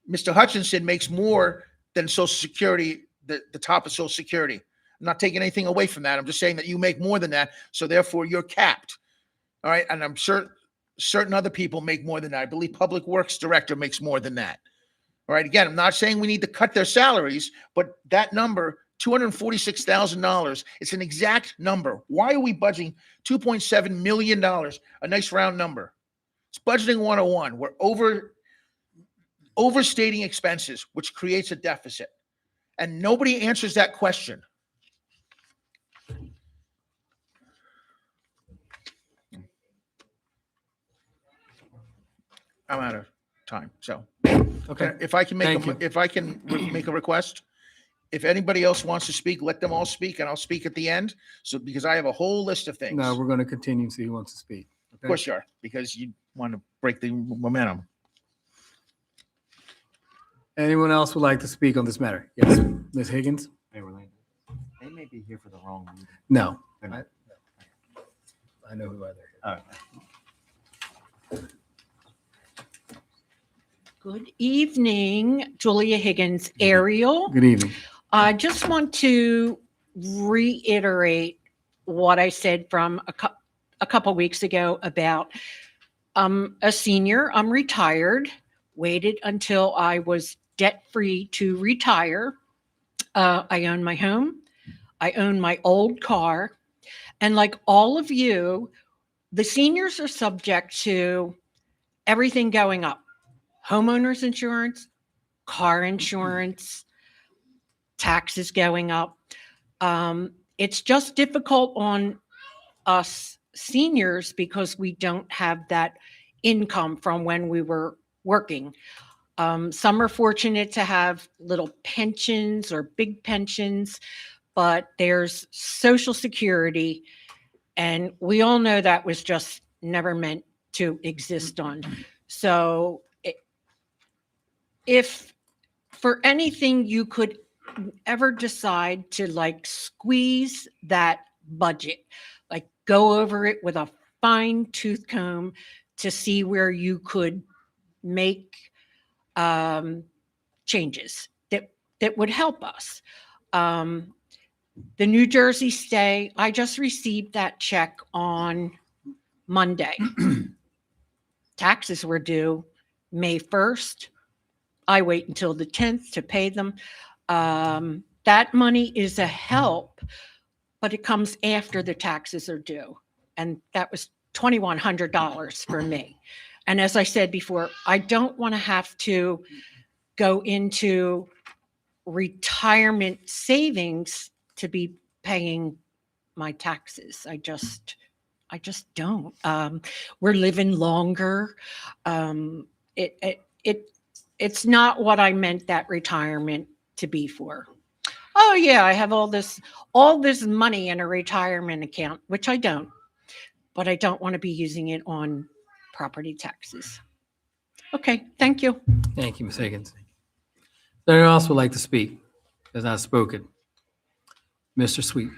Mr. Hutchinson makes more than Social Security, the top of Social Security. I'm not taking anything away from that. I'm just saying that you make more than that. So therefore you're capped. All right. And I'm sure certain other people make more than that. I believe Public Works Director makes more than that. All right. Again, I'm not saying we need to cut their salaries, but that number, $246,000. It's an exact number. Why are we budgeting $2.7 million? A nice round number. It's budgeting 101. We're overstating expenses, which creates a deficit. And nobody answers that question. I'm out of time. So, Okay. if I can Thank you. make a request, if anybody else wants to speak, let them all speak, and I'll speak at the end. So, because I have a whole list of things. No, we're going to continue to see who wants to speak. Of course you are, because you want to break the momentum. Anyone else would like to speak on this matter? Yes, Ms. Higgins? They may be here for the wrong meeting. No. They're not. I know who other. All right. Good evening, Julia Higgins, Ariel. Good evening. I just want to reiterate what I said from a couple weeks ago about a senior. I'm retired, waited until I was debt-free to retire. I own my home. I own my old car. And like all of you, the seniors are subject to everything going up. Homeowners insurance, car insurance, taxes going up. It's just difficult on us seniors because we don't have that income from when we were working. Some are fortunate to have little pensions or big pensions, but there's Social Security, and we all know that was just never meant to exist on. So if for anything you could ever decide to like squeeze that budget, like go over it with a fine tooth comb to see where you could make changes that would help us. The New Jersey stay, I just received that check on Monday. Taxes were due May 1st. I wait until the 10th to pay them. That money is a help, but it comes after the taxes are due. And that was $2,100 for me. And as I said before, I don't want to have to go into retirement savings to be paying my taxes. I just don't. We're living longer. It's not what I meant that retirement to be for. Oh yeah, I have all this money in a retirement account, which I don't, but I don't want to be using it on property taxes. Okay, thank you. Thank you, Ms. Higgins. Is there anyone else would like to speak? Has not spoken. Mr. Sweet.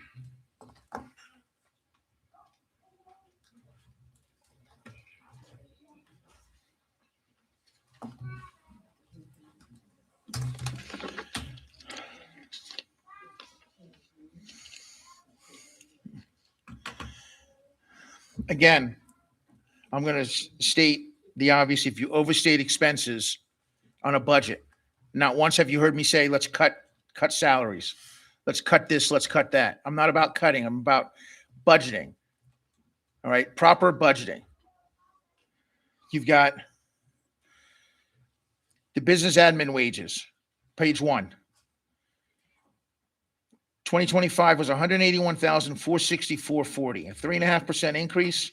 Again, I'm going to state the obvious. If you overstate expenses on a budget, not once have you heard me say, let's cut salaries. Let's cut this, let's cut that. I'm not about cutting. I'm about budgeting. All right. Proper budgeting. You've got the business admin wages, page 1. 2025 was $181,464.40. A 3.5% increase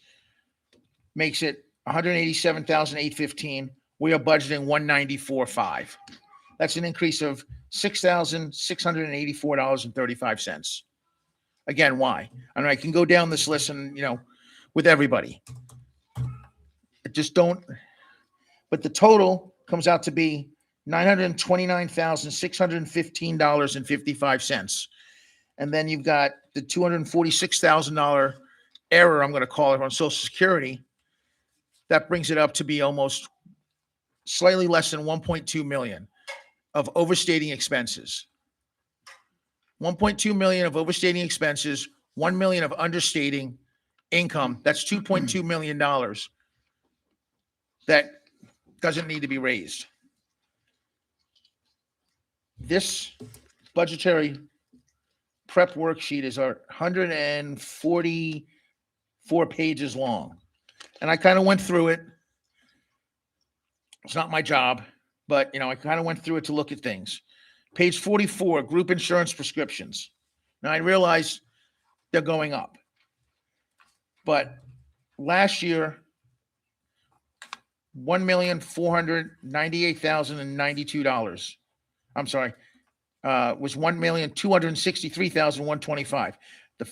makes it $187,815. We are budgeting $194,500. That's an increase of $6,684.35. Again, why? And I can go down this list and, with everybody. Just don't. But the total comes out to be $929,615.55. And then you've got the $246,000 error, I'm going to call it, on Social Security. That brings it up to be almost slightly less than 1.2 million of overstating expenses. 1.2 million of overstating expenses, 1 million of understating income. That's $2.2 million that doesn't need to be raised. This budgetary prep worksheet is 144 pages long. And I kind of went through it. It's not my job, but I kind of went through it to look at things. Page 44, group insurance prescriptions. Now I realize they're going up. But last year, $1,498,092. I'm sorry. Was $1,263,125. The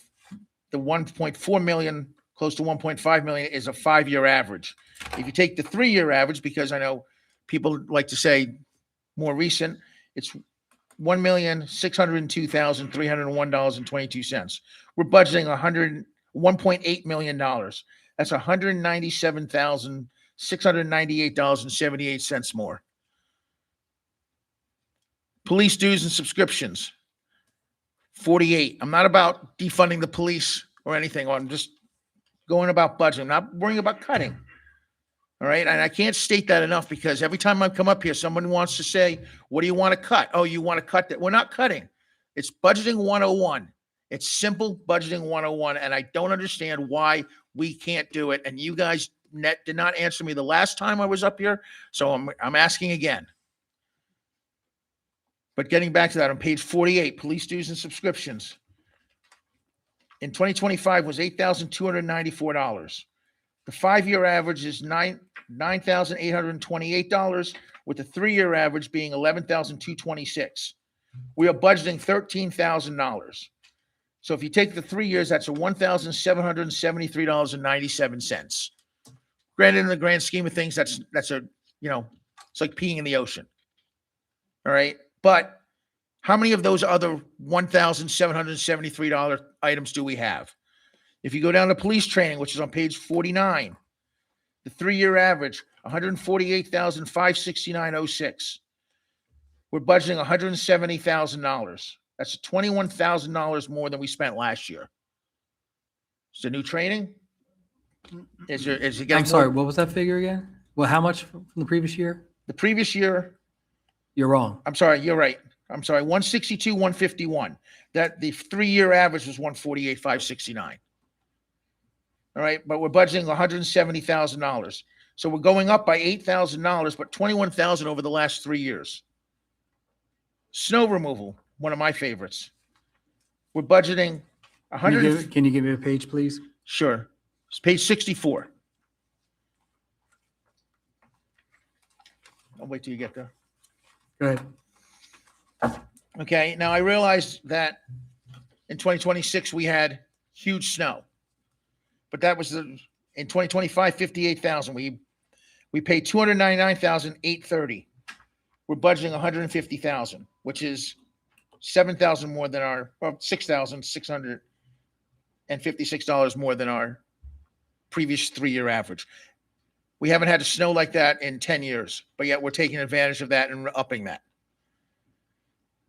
1.4 million, close to 1.5 million, is a 5-year average. If you take the 3-year average, because I know people like to say more recent, it's $1,602,301.22. We're budgeting $1.8 million. That's $197,698.78 more. Police dues and subscriptions, 48. I'm not about defunding the police or anything. I'm just going about budget. I'm not worrying about cutting. All right. And I can't state that enough, because every time I come up here, someone wants to say, what do you want to cut? Oh, you want to cut that? We're not cutting. It's budgeting 101. It's simple budgeting 101. And I don't understand why we can't do it. And you guys did not answer me the last time I was up here. So I'm asking again. But getting back to that, on page 48, police dues and subscriptions in 2025 was $8,294. The 5-year average is $9,828, with the 3-year average being $11,226. We are budgeting $13,000. So if you take the 3 years, that's a $1,773.97. Granted, in the grand scheme of things, that's a, it's like peeing in the ocean. All right. But how many of those other $1,773 items do we have? If you go down to police training, which is on page 49, the 3-year average, $148,569.06. We're budgeting $170,000. That's $21,000 more than we spent last year. Is there new training? Is it getting I'm sorry, more? what was that figure again? Well, how much from the previous year? The previous year, You're wrong. I'm sorry, you're right. I'm sorry, 162, 151. That the 3-year average was 148, 569. All right, but we're budgeting $170,000. So we're going up by $8,000, but 21,000 over the last 3 years. Snow removal, one of my favorites. We're budgeting Can you 100. can you give me a page, please? Sure. It's page 64. I'll wait till you get there. Go ahead. Okay, now I realized that in 2026 we had huge snow, but that was in 2025 58,000. We paid 299,830. We're budgeting 150,000, which is 7,000 more than our, well, $6,656 more than our previous 3-year average. We haven't had a snow like that in 10 years, but yet we're taking advantage of that and upping that.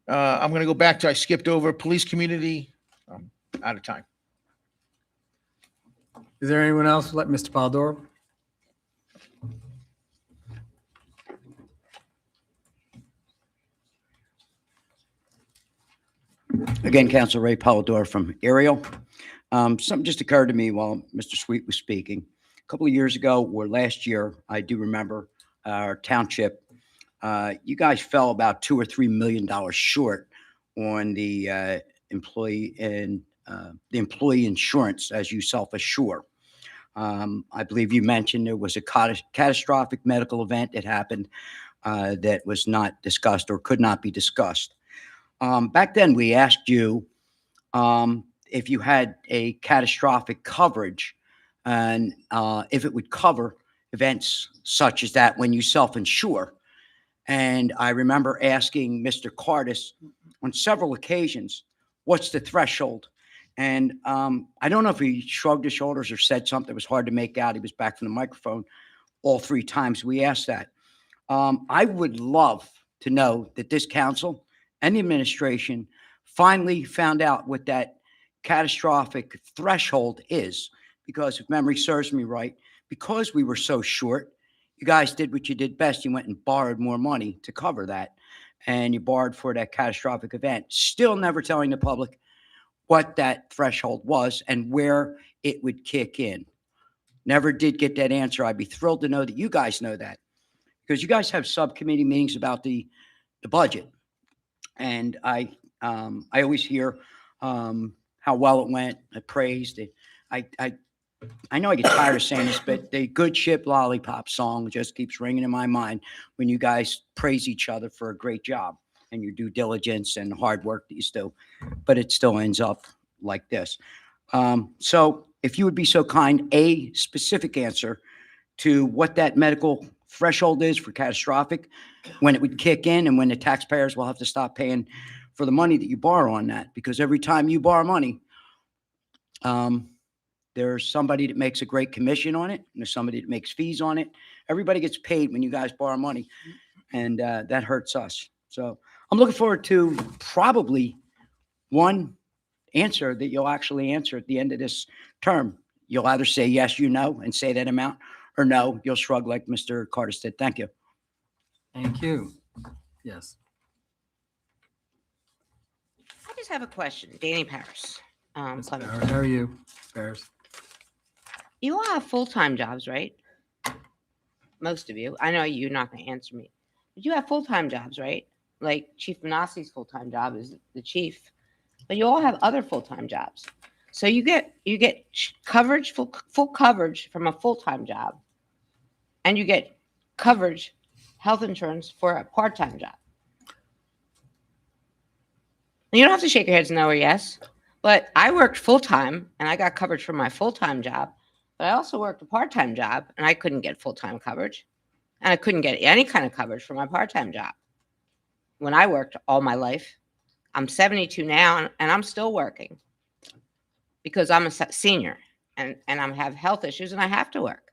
I'm going to go back to, I skipped over police community. I'm out of time. Is there anyone else? Let Mr. Polidoro. Again, Council Ray Polidor from Ariel. Something just occurred to me while Mr. Sweet was speaking. A couple of years ago, or last year, I do remember our township, you guys fell about $2 or $3 million short on the employee insurance as you self-assure. I believe you mentioned there was a catastrophic medical event that happened that was not discussed or could not be discussed. Back then, we asked you if you had a catastrophic coverage and if it would cover events such as that when you self-insure. And I remember asking Mr. Cardis on several occasions, what's the threshold? And I don't know if he shrugged his shoulders or said something that was hard to make out. He was back from the microphone all 3 times we asked that. I would love to know that this council and the administration finally found out what that catastrophic threshold is, because if memory serves me right, because we were so short, you guys did what you did best. You went and borrowed more money to cover that, and you borrowed for that catastrophic event, still never telling the public what that threshold was and where it would kick in. Never did get that answer. I'd be thrilled to know that you guys know that, because you guys have subcommittee meetings about the budget. And I always hear how well it went. I praised it. I know I get tired of saying this, but the Good Ship Lollipop song just keeps ringing in my mind when you guys praise each other for a great job and your due diligence and hard work that you do. But it still ends up like this. So if you would be so kind, a specific answer to what that medical threshold is for catastrophic, when it would kick in, and when the taxpayers will have to stop paying for the money that you borrow on that. Because every time you borrow money, there's somebody that makes a great commission on it, and there's somebody that makes fees on it. Everybody gets paid when you guys borrow money, and that hurts us. So I'm looking forward to probably one answer that you'll actually answer at the end of this term. You'll either say yes, you know, and say that amount, or no, you'll shrug like Mr. Cardis did. Thank you. Thank you. Yes. I just have a question. Danny Paris. Ms. Clement. Barrett, how are you? Paris. You all have full-time jobs, right? Most of you. I know you're not going to answer me. But you have full-time jobs, right? Like Chief Manassi's full-time job is the chief. But you all have other full-time jobs. So you get coverage, full coverage from a full-time job. And you get coverage, health insurance for a part-time job. You don't have to shake your heads no or yes. But I worked full-time and I got coverage for my full-time job. But I also worked a part-time job and I couldn't get full-time coverage. And I couldn't get any kind of coverage for my part-time job. When I worked all my life, I'm 72 now and I'm still working because I'm a senior and I have health issues and I have to work.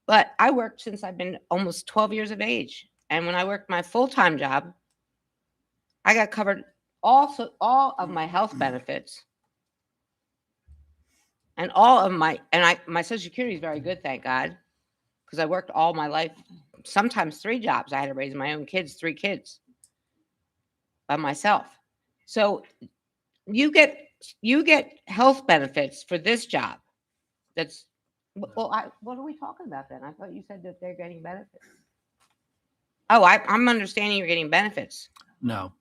But I worked since I've been almost 12 years of age. And when I worked my full-time job, I got covered also all of my health benefits. And all of my Social Security is very good, thank God, because I worked all my life, sometimes 3 jobs. I had to raise my own kids, 3 kids by myself. So you get health benefits for this job. That's Well, what are we talking about then? I thought you said that they're getting benefits. Oh, I'm understanding you're getting benefits. No.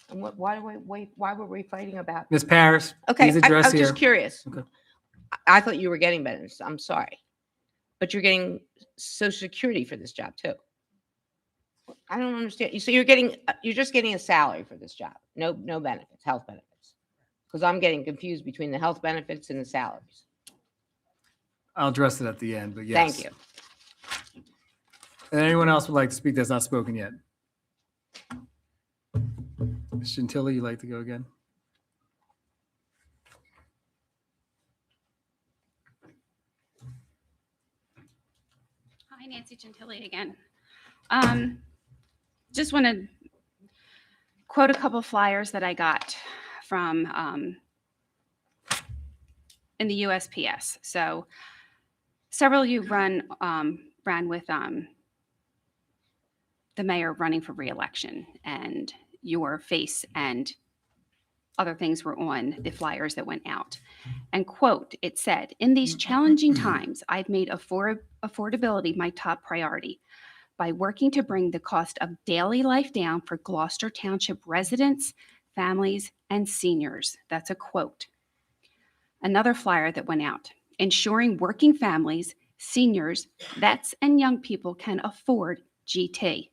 And why were we fighting about? Ms. Paris, Okay, please I address was here. just curious. Okay. I thought you were getting benefits. I'm sorry. But you're getting Social Security for this job too. I don't understand. So you're just getting a salary for this job. No benefits, health benefits. Because I'm getting confused between the health benefits and the salaries. I'll address it at the end, but yes. Thank you. And anyone else would like to speak that's not spoken yet? Ms. Gentili, you'd like to go again? Hi, Nancy Gentili again. Just want to quote a couple flyers that I got from in the USPS. So several of you ran with the mayor running for reelection, and your face and other things were on the flyers that went out. And quote, it said, "In these challenging times, I've made affordability my top priority by working to bring the cost of daily life down for Gloucester Township residents, families, and seniors." That's a quote. Another flyer that went out, ensuring working families, seniors, vets, and young people can afford GT.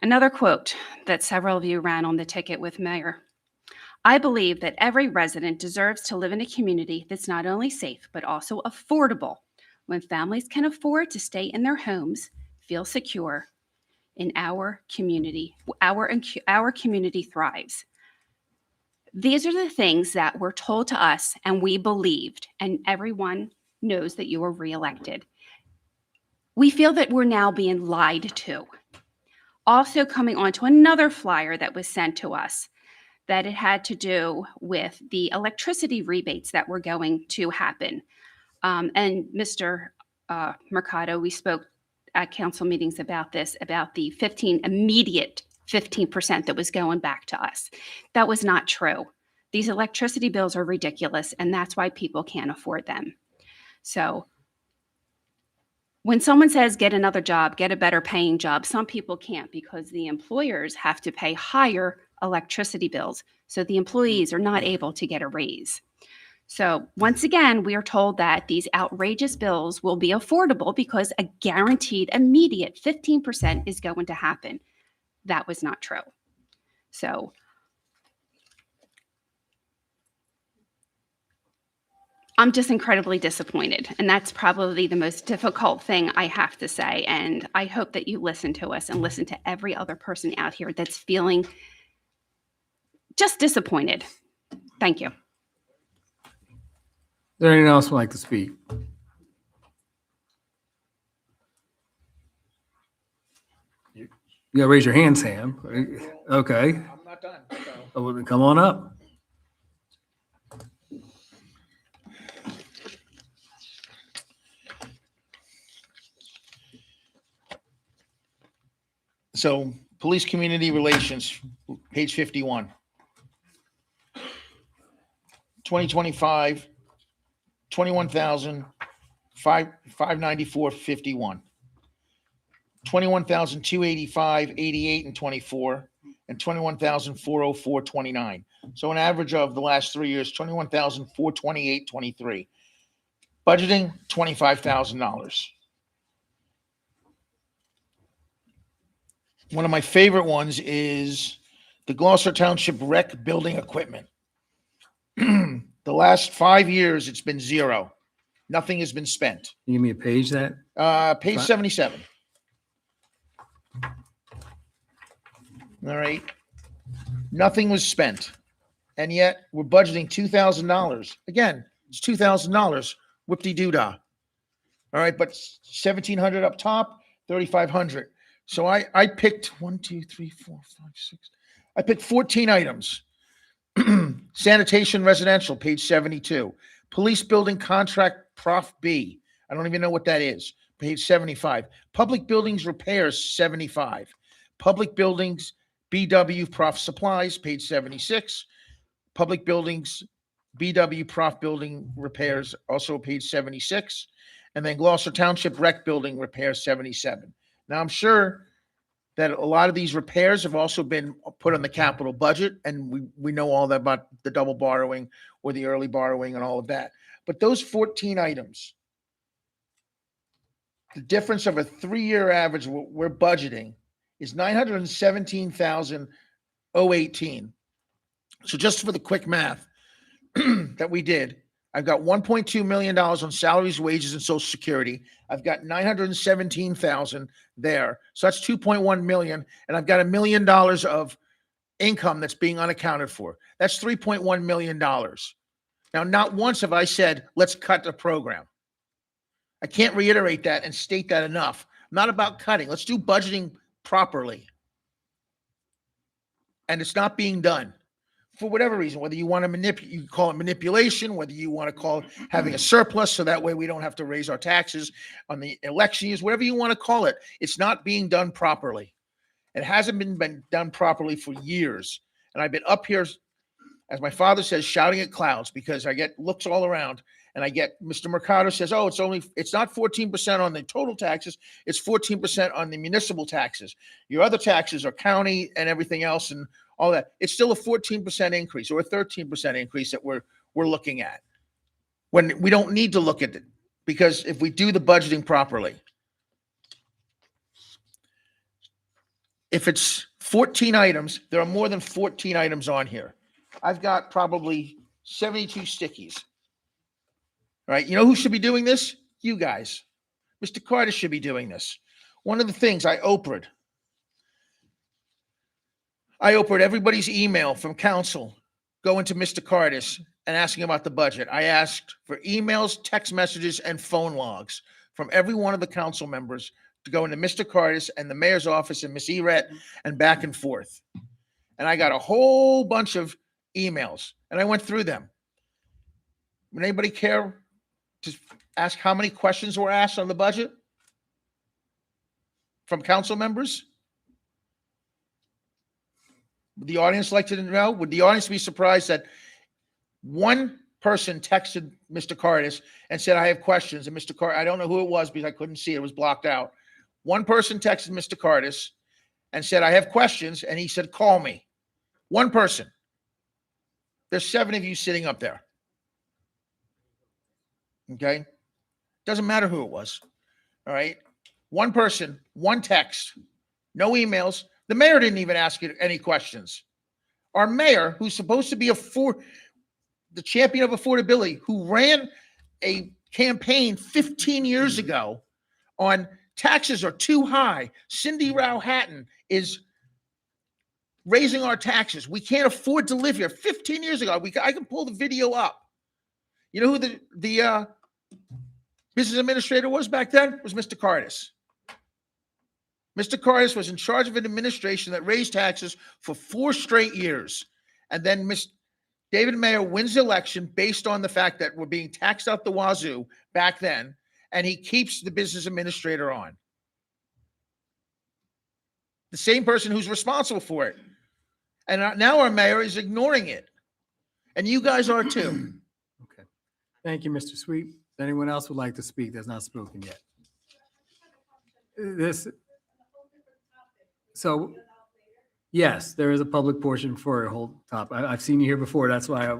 Another quote that several of you ran on the ticket with Mayor. "I believe that every resident deserves to live in a community that's not only safe, but also affordable. When families can afford to stay in their homes, feel secure in our community, our community thrives." These are the things that were told to us and we believed, and everyone knows that you were reelected. We feel that we're now being lied to. Also coming on to another flyer that was sent to us, that it had to do with the electricity rebates that were going to happen. And Mr. Mercado, we spoke at council meetings about this, about the immediate 15% that was going back to us. That was not true. These electricity bills are ridiculous, and that's why people can't afford them. So when someone says get another job, get a better paying job, some people can't because the employers have to pay higher electricity bills. So the employees are not able to get a raise. So once again, we are told that these outrageous bills will be affordable because a guaranteed immediate 15% is going to happen. That was not true. So I'm just incredibly disappointed. And that's probably the most difficult thing I have to say. And I hope that you listen to us and listen to every other person out here that's feeling just disappointed. Thank you. Is there anyone else who would like to speak? You gotta raise your hand, Sam. Okay. I'm not done. So. Oh, well, then come on up. So, police community relations, page 51. 2025, 21,594.51. 21,285.88 and 24, and 21,404.29. So an average of the last 3 years, 21,428.23. Budgeting, $25,000. One of my favorite ones is the Gloucester Township Rec Building Equipment. The last 5 years, it's been zero. Nothing has been spent. Can you give me a page that? Page 77. All right. Nothing was spent. And yet we're budgeting $2,000. Again, it's $2,000. Whoop-de-doo-dah. All right. But 1,700 up top, 3,500. So I picked 1, 2, 3, 4, 5, 6. I picked 14 items. Sanitation residential, page 72. Police building contract Prof B. I don't even know what that is. Page 75. Public buildings repairs, 75. Public buildings BW Prof supplies, page 76. Public buildings BW Prof Building repairs, also page 76. And then Gloucester Township Rec Building repairs, 77. Now, I'm sure that a lot of these repairs have also been put on the capital budget, and we know all that about the double borrowing or the early borrowing and all of that. But those 14 items, the difference of a 3-year average we're budgeting is $917,018. So just for the quick math that we did, I've got $1.2 million on salaries, wages, and Social Security. I've got $917,000 there. So that's $2.1 million. And I've got $1 million of income that's being unaccounted for. That's $3.1 million. Now, not once have I said, let's cut the program. I can't reiterate that and state that enough. I'm not about cutting. Let's do budgeting properly. And it's not being done. For whatever reason, whether you want to manipulate, you call it manipulation, whether you want to call it having a surplus, so that way we don't have to raise our taxes on the election years, whatever you want to call it, it's not being done properly. It hasn't been done properly for years. And I've been up here, as my father says, shouting at clouds, because I get looks all around, and I get Mr. Mercado says, oh, it's not 14% on the total taxes, it's 14% on the municipal taxes. Your other taxes are county and everything else and all that. It's still a 14% increase or a 13% increase that we're looking at, when we don't need to look at it, because if we do the budgeting properly, if it's 14 items, there are more than 14 items on here. I've got probably 72 stickies. All right. You know who should be doing this? You guys. Mr. Carter should be doing this. One of the things I opened everybody's email from council going to Mr. Cardis and asking about the budget. I asked for emails, text messages, and phone logs from every one of the council members to go into Mr. Cardis and the mayor's office and Miss Eret and back and forth. And I got a whole bunch of emails, and I went through them. Would anybody care to ask how many questions were asked on the budget from council members? Would the audience like to know? Would the audience be surprised that one person texted Mr. Cardis and said, I have questions? And Mr. Cardis, I don't know who it was because I couldn't see it. It was blocked out. One person texted Mr. Cardis and said, I have questions. And he said, call me. One person. There's 7 of you sitting up there. Okay? Doesn't matter who it was. All right? One person, one text, no emails. The mayor didn't even ask you any questions. Our mayor, who's supposed to be the champion of affordability, who ran a campaign 15 years ago on taxes are too high. Cindy Rao Hatton is raising our taxes. We can't afford to live here. 15 years ago, I can pull the video up. You know who the business administrator was back then? It was Mr. Cardis. Mr. Cardis was in charge of an administration that raised taxes for 4 straight years. And then David Mayer wins the election based on the fact that we're being taxed out the wazoo back then, and he keeps the business administrator on. The same person who's responsible for it. And now our mayor is ignoring it. And you guys are too. Okay. Thank you, Mr. Sweet. Anyone else would like to speak that's not spoken yet? So, yes, there is a public portion for a whole top. I've seen you here before. That's why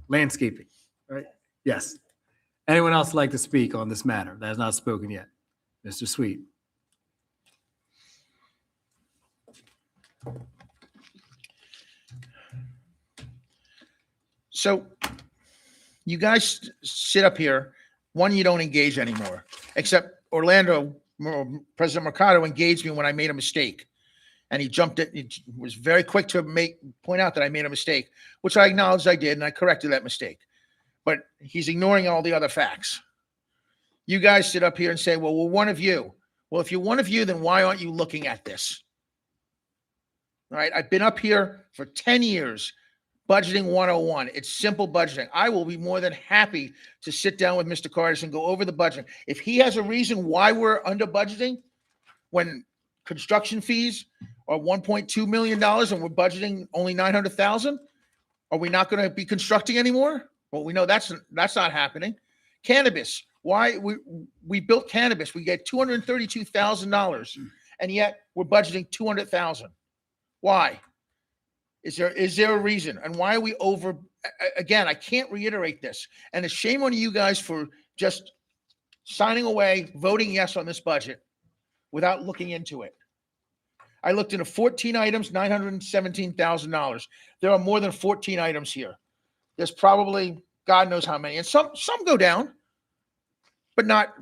landscaping, right? Yes. Anyone else like to speak on this matter that has not spoken yet? Mr. Sweet. So you guys sit up here. One, you don't engage anymore, except President Mercado engaged me when I made a mistake. And he jumped it. He was very quick to point out that I made a mistake, which I acknowledged I did, and I corrected that mistake. But he's ignoring all the other facts. You guys sit up here and say, well, we're one of you. Well, if you're one of you, then why aren't you looking at this? All right. I've been up here for 10 years, budgeting 101. It's simple budgeting. I will be more than happy to sit down with Mr. Cardis and go over the budgeting. If he has a reason why we're under budgeting, when construction fees are $1.2 million and we're budgeting only $900,000, Are we not going to be constructing anymore? Well, we know that's not happening. Cannabis. Why we built cannabis? We get $232,000, and yet we're budgeting $200,000. Why? Is there a reason? And why are we over? Again, I can't reiterate this, and it's shame on you guys for just signing away, voting yes on this budget without looking into it. I looked into 14 items, $917,000. There are more than 14 items here. There's probably God knows how many, and some go down, but not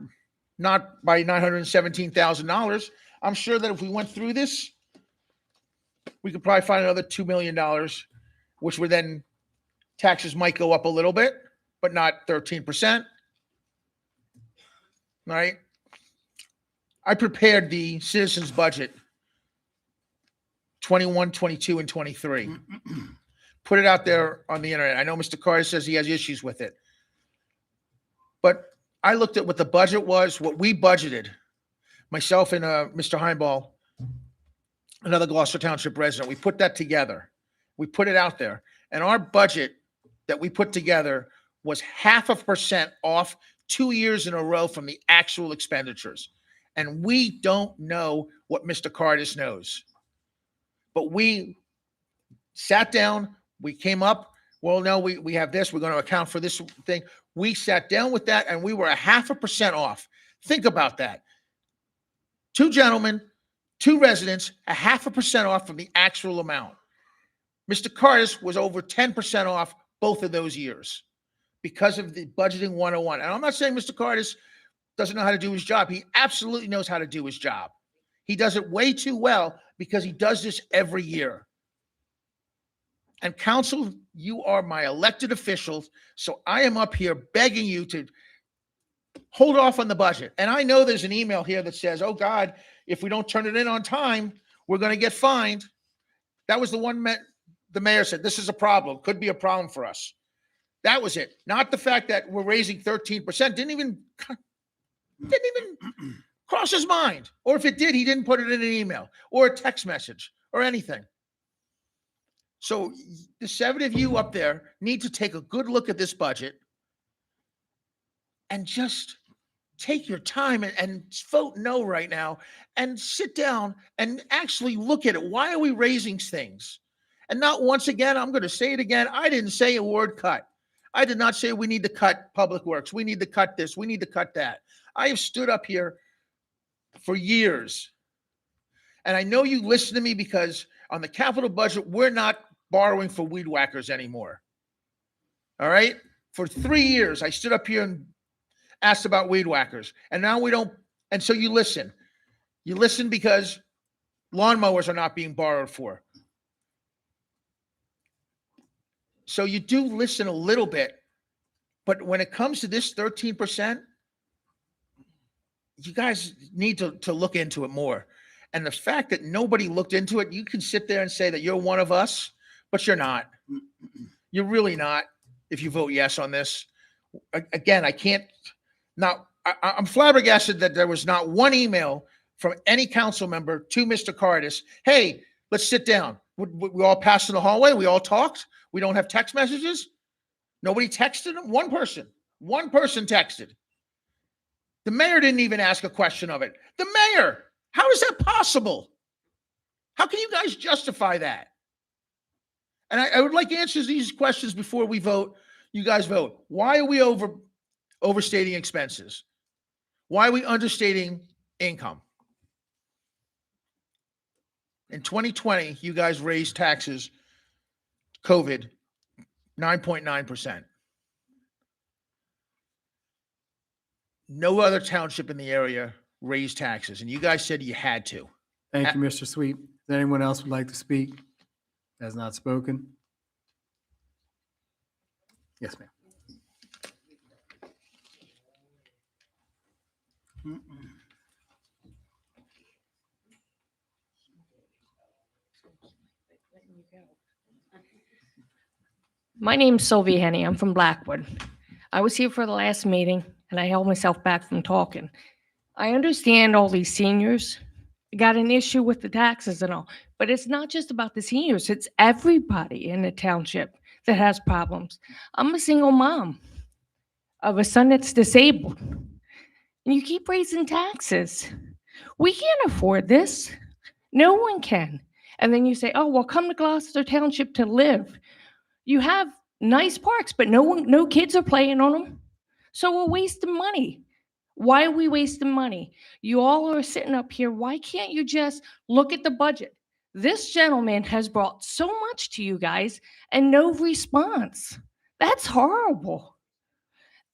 by $917,000. I'm sure that if we went through this, we could probably find another $2 million, which would then taxes might go up a little bit, but not 13%. All right. I prepared the citizens budget 21, 22, and 23. Put it out there on the internet. I know Mr. Carter says he has issues with it, but I looked at what the budget was, what we budgeted, myself and Mr. Heinball, another Gloucester Township resident. We put that together. We put it out there, and our budget that we put together was 0.5% off 2 years in a row from the actual expenditures. And we don't know what Mr. Cardis knows. But we sat down, we came up, well, no, we have this, we're going to account for this thing. We sat down with that, and we were 0.5% off. Think about that. 2 gentlemen, 2 residents, 0.5% off from the actual amount. Mr. Cardis was over 10% off both of those years because of the budgeting 101. And I'm not saying Mr. Cardis doesn't know how to do his job. He absolutely knows how to do his job. He does it way too well because he does this every year. And council, you are my elected officials, so I am up here begging you to hold off on the budget. And I know there's an email here that says, oh God, if we don't turn it in on time, we're going to get fined. That was the one the mayor said, this is a problem, could be a problem for us. That was it. Not the fact that we're raising 13%. Didn't even cross his mind. Or if it did, he didn't put it in an email or a text message or anything. So the 7 of you up there need to take a good look at this budget and just take your time and vote no right now and sit down and actually look at it. Why are we raising things? And not once again, I'm going to say it again. I didn't say a word cut. I did not say we need to cut public works. We need to cut this. We need to cut that. I have stood up here for years. And I know you listen to me because on the capital budget, we're not borrowing for weed whackers anymore. All right? For 3 years, I stood up here and asked about weed whackers. And now we don't. And so you listen. You listen because lawnmowers are not being borrowed for. So you do listen a little bit. But when it comes to this 13%, you guys need to look into it more. And the fact that nobody looked into it, you can sit there and say that you're one of us, but you're not. You're really not if you vote yes on this. Again, I can't. Now, I'm flabbergasted that there was not one email from any council member to Mr. Cardis. Hey, let's sit down. We all passed in the hallway. We all talked. We don't have text messages. Nobody texted him. One person texted. The mayor didn't even ask a question of it. The mayor, how is that possible? How can you guys justify that? And I would like answers to these questions before we vote. You guys vote. Why are we overstating expenses? Why are we understating income? In 2020, you guys raised taxes, COVID, 9.9%. No other township in the area raised taxes, and you guys said you had to. Thank you, Mr. Sweet. Is there anyone else would like to speak? Has not spoken? Yes, ma'am. My name's Sylvia Henney. I'm from Blackwood. I was here for the last meeting and I held myself back from talking. I understand all these seniors got an issue with the taxes and all, but it's not just about the seniors. It's everybody in the township that has problems. I'm a single mom of a son that's disabled. And you keep raising taxes. We can't afford this. No one can. And then you say, oh, well, come to Gloucester Township to live. You have nice parks, but no kids are playing on them. So we're wasting money. Why are we wasting money? You all are sitting up here. Why can't you just look at the budget? This gentleman has brought so much to you guys and no response. That's horrible.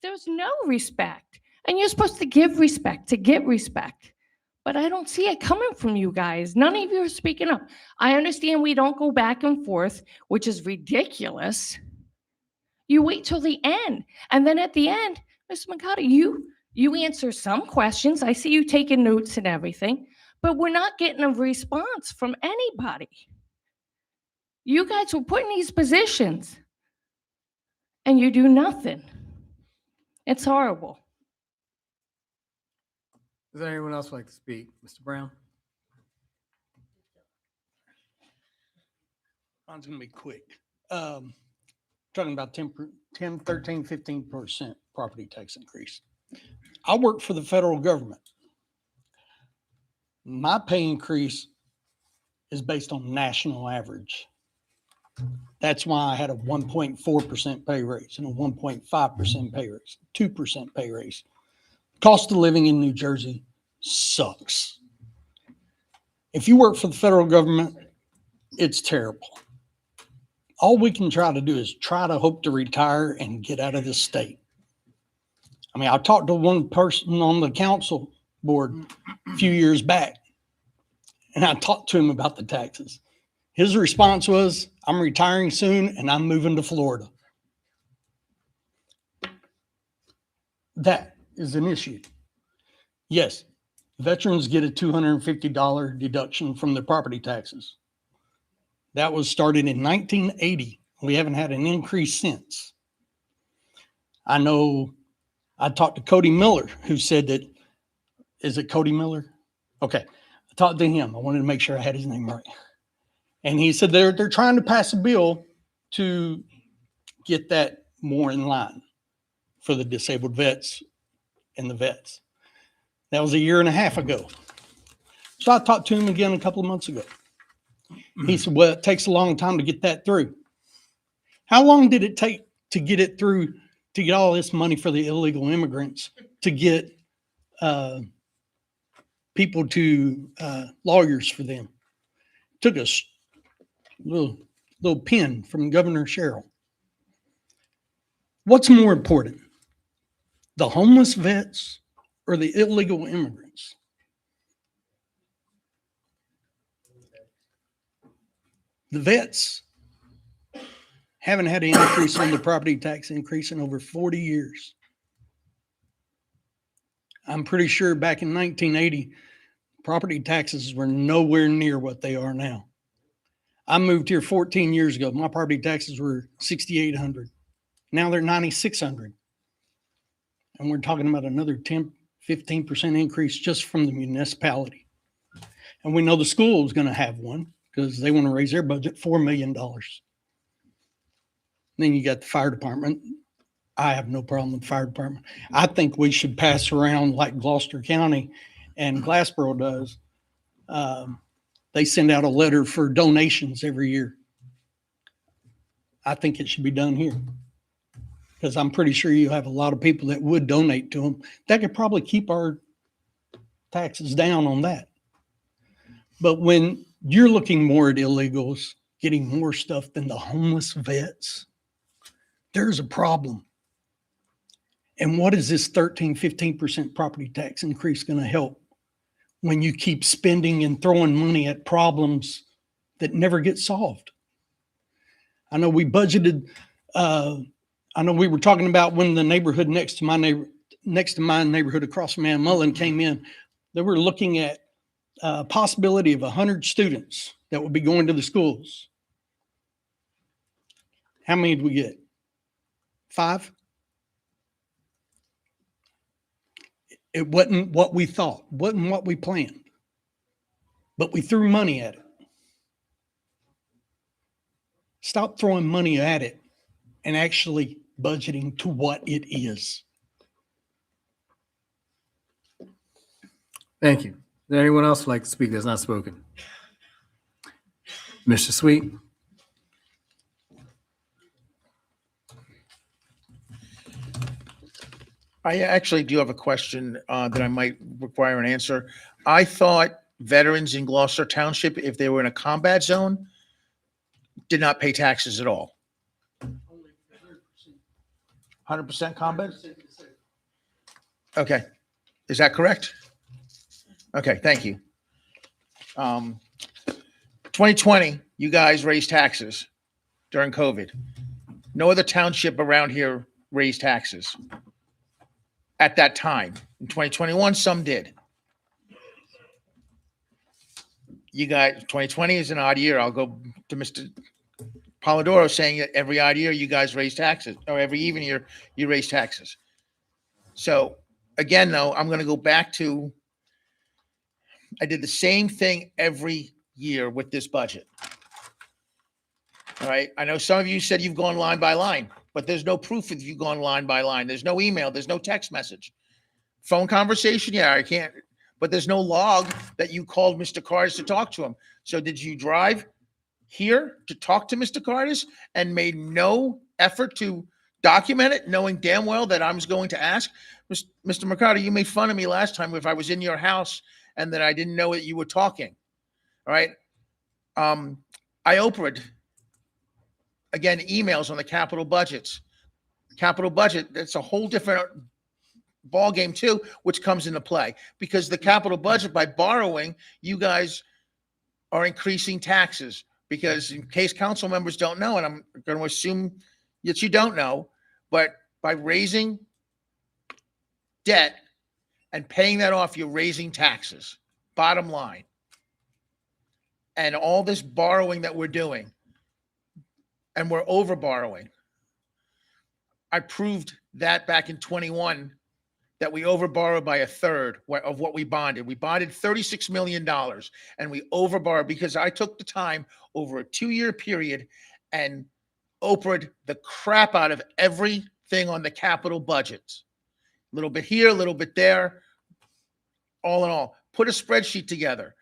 There's no respect. And you're supposed to give respect to get respect. But I don't see it coming from you guys. None of you are speaking up. I understand we don't go back and forth, which is ridiculous. You wait till the end. And then at the end, Mr. Mikata, you answer some questions. I see you taking notes and everything, but we're not getting a response from anybody. You guys were put in these positions and you do nothing. It's horrible. Is there anyone else who'd like to speak? Mr. Brown? Mine's going to be quick. Talking about 10, 13, 15% property tax increase. I work for the federal government. My pay increase is based on national average. That's why I had a 1.4% pay raise and a 1.5% pay raise, 2% pay raise. Cost of living in New Jersey sucks. If you work for the federal government, it's terrible. All we can try to do is try to hope to retire and get out of this state. I mean, I talked to one person on the council board a few years back, and I talked to him about the taxes. His response was, I'm retiring soon and I'm moving to Florida. That is an issue. Yes, veterans get a $250 deduction from their property taxes. That was started in 1980. We haven't had an increase since. I know I talked to Cody Miller, who said that, is it Cody Miller? Okay. I talked to him. I wanted to make sure I had his name right. And he said they're trying to pass a bill to get that more in line for the disabled vets and the vets. That was a year and a half ago. So I talked to him again a couple of months ago. He said, well, it takes a long time to get that through. How long did it take to get it through, to get all this money for the illegal immigrants, to get people to lawyers for them? It took us a little pen from Governor Sherrill. What's more important, the homeless vets or the illegal immigrants? The vets haven't had an increase on the property tax increase in over 40 years. I'm pretty sure back in 1980, property taxes were nowhere near what they are now. I moved here 14 years ago. My property taxes were $6,800. Now they're $9,600. And we're talking about another 10, 15% increase just from the municipality. And we know the school is going to have one because they want to raise their budget $4 million. Then you got the fire department. I have no problem with the fire department. I think we should pass around like Gloucester County and Glassboro does. They send out a letter for donations every year. I think it should be done here because I'm pretty sure you have a lot of people that would donate to them. That could probably keep our taxes down on that. But when you're looking more at illegals getting more stuff than the homeless vets, there's a problem. And what is this 13, 15% property tax increase going to help when you keep spending and throwing money at problems that never get solved? I know we budgeted, I know we were talking about when the neighborhood next to my neighborhood across from Ann Mullen came in, they were looking at possibility of 100 students that would be going to the schools. How many did we get? 5? It wasn't what we thought, wasn't what we planned, but we threw money at it. Stop throwing money at it and actually budgeting to what it is. Thank you. Is there anyone else who'd like to speak that's not spoken? Mr. Sweet? I actually do have a question that I might require an answer. I thought veterans in Gloucester Township, if they were in a combat zone, did not pay taxes at all. 100% combat? Okay. Is that correct? Okay, thank you. 2020, you guys raised taxes during COVID. No other township around here raised taxes at that time. In 2021, some did. You guys, 2020 is an odd year. I'll go to Mr. Polidoro saying that every odd year you guys raise taxes, or every even year you raise taxes. So again, though, I'm going to go back to, I did the same thing every year with this budget. All right. I know some of you said you've gone line by line, but there's no proof if you've gone line by line. There's no email. There's no text message. Phone conversation. Yeah, I can't, but there's no log that you called Mr. Cardis to talk to him. So did you drive here to talk to Mr. Cardis and made no effort to document it, knowing damn well that I was going to ask? Mr. Mercado, you made fun of me last time if I was in your house and that I didn't know that you were talking. All right. I Oprah'd, again, emails on the capital budgets. Capital budget, that's a whole different ball game too, which comes into play because the capital budget, by borrowing, you guys are increasing taxes. Because in case council members don't know, and I'm going to assume that you don't know, but by raising debt and paying that off, you're raising taxes, bottom line. And all this borrowing that we're doing, and we're over borrowing. I proved that back in 21 that we overborrowed by a third of what we bonded. We bonded $36 million and we overborrowed because I took the time over a 2-year period and Oprah'd the crap out of everything on the capital budget. A little bit here, a little bit there, all in all. Put a spreadsheet together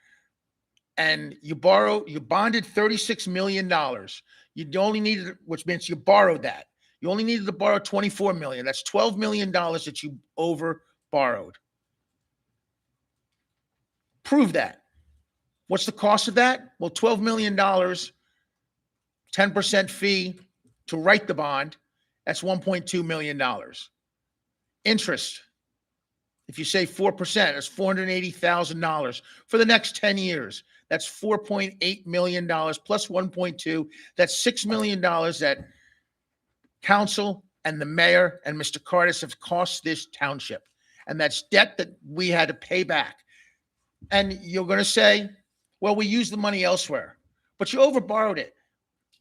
and you bonded $36 million. You only needed, which means you borrowed that. You only needed to borrow $24 million. That's $12 million that you over borrowed. Prove that. What's the cost of that? Well, $12 million, 10% fee to write the bond. That's $1.2 million. Interest. If you say 4%, that's $480,000 for the next 10 years. That's $4.8 million plus 1.2. That's $6 million that council and the mayor and Mr. Cardis have cost this township. And that's debt that we had to pay back. And you're going to say, well, we used the money elsewhere, but you overborrowed it.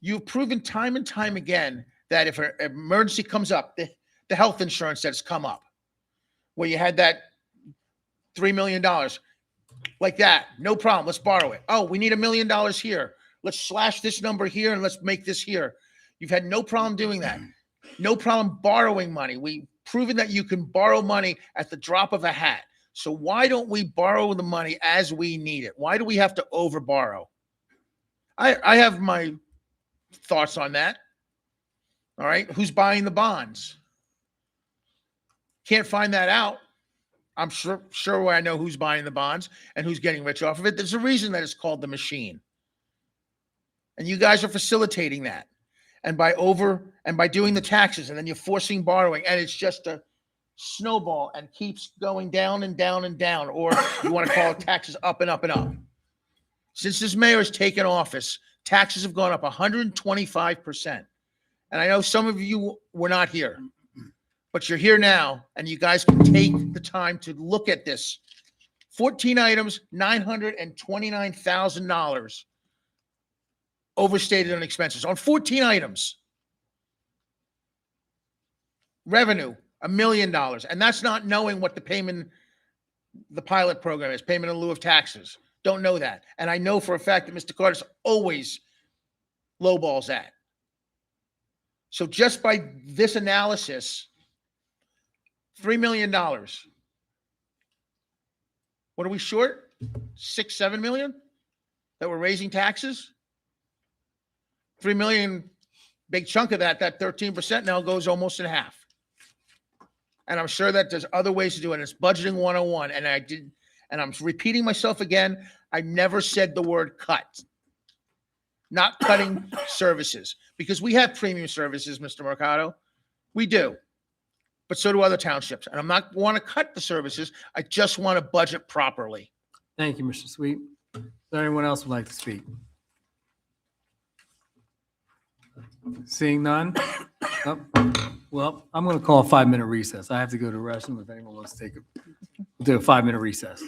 You've proven time and time again that if an emergency comes up, the health insurance that's come up, where you had that $3 million, like that, no problem, let's borrow it. Oh, we need $1 million here. Let's slash this number here and let's make this here. You've had no problem doing that. No problem borrowing money. We've proven that you can borrow money at the drop of a hat. So why don't we borrow the money as we need it? Why do we have to overborrow? I have my thoughts on that. All right. Who's buying the bonds? Can't find that out. I'm sure I know who's buying the bonds and who's getting rich off of it. There's a reason that it's called the machine. And you guys are facilitating that. And by doing the taxes, and then you're forcing borrowing, and it's just a snowball and keeps going down and down and down, or you want to call it taxes up and up and up. Since this mayor has taken office, taxes have gone up 125%. And I know some of you were not here, but you're here now, and you guys can take the time to look at this. 14 items, $929,000 overstated on expenses on 14 items. Revenue, $1 million. And that's not knowing what the pilot program is, payment in lieu of taxes. Don't know that. And I know for a fact that Mr. Cardis always lowballs that. So just by this analysis, $3 million. What are we short? 6, 7 million that we're raising taxes? 3 million, big chunk of that 13% now goes almost in half. And I'm sure that there's other ways to do it. It's budgeting 101. And I'm repeating myself again. I never said the word cut. Not cutting services, because we have premium services, Mr. Mercado. We do. But so do other townships. And I'm not want to cut the services. I just want to budget properly. Thank you, Mr. Sweet. Is there anyone else would like to speak? Seeing none? Oh, well, I'm going to call a 5-minute recess. I have to go to the restroom if anyone wants to take we'll do a 5-minute recess.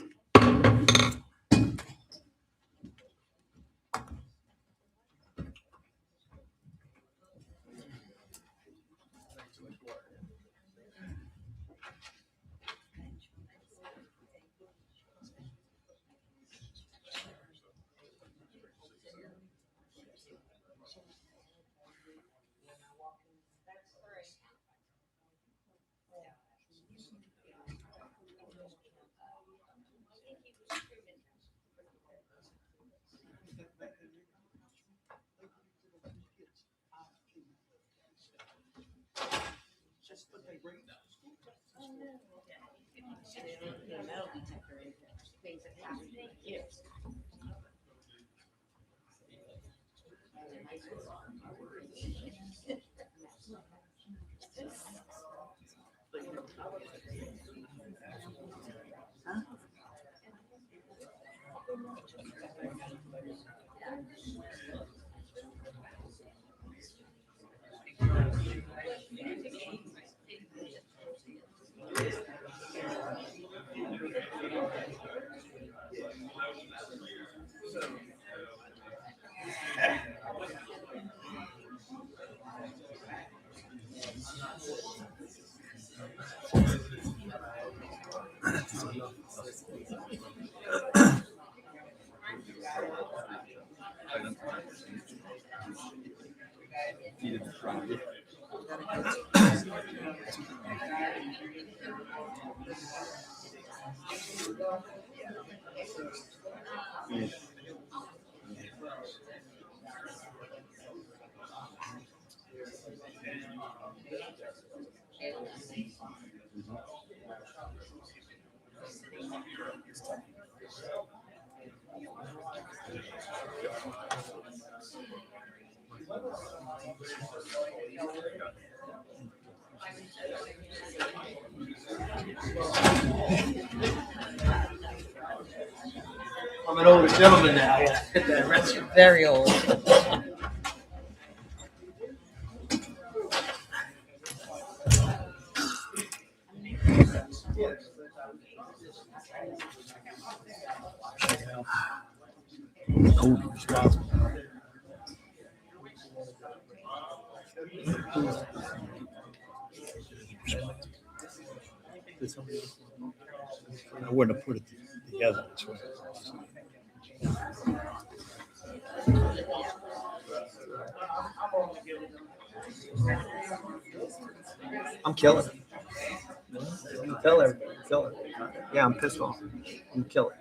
I'm an older gentleman now. I gotta hit that restroom. Very old. I wouldn't have put it together this way. I'm killing it. You tell everybody, kill it. Yeah, I'm pissed off. I'm killing it.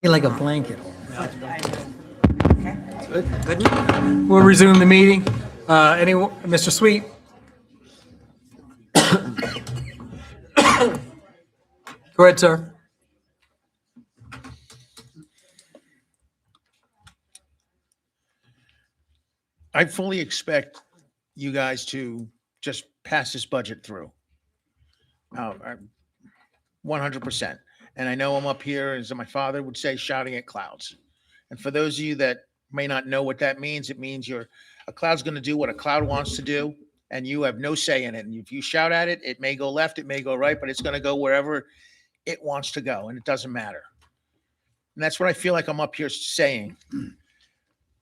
Like a blanket. Good. We'll resume the meeting. Mr. Sweet? Go ahead, sir. I fully expect you guys to just pass this budget through. 100%. And I know I'm up here, as my father would say, shouting at clouds. And for those of you that may not know what that means, it means a cloud's going to do what a cloud wants to do, and you have no say in it. And if you shout at it, it may go left, it may go right, but it's going to go wherever it wants to go, and it doesn't matter. And that's what I feel like I'm up here saying.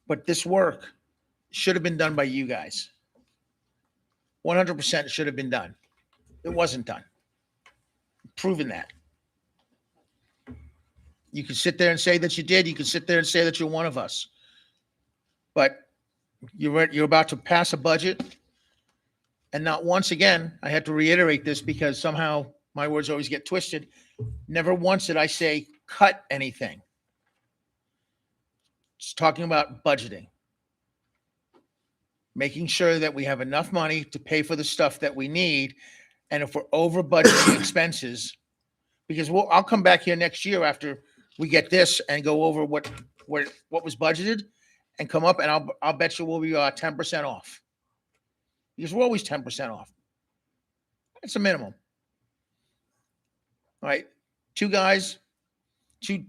But this work should have been done by you guys. 100% should have been done. It wasn't done. Proven that. You can sit there and say that you did. You can sit there and say that you're one of us. But you're about to pass a budget. And not once again, I had to reiterate this because somehow my words always get twisted. Never once did I say cut anything. Just talking about budgeting. Making sure that we have enough money to pay for the stuff that we need. And if we're over budgeting expenses, because I'll come back here next year after we get this and go over what was budgeted and come up, and I'll bet you we'll be 10% off. Because we're always 10% off. That's a minimum. All right. Two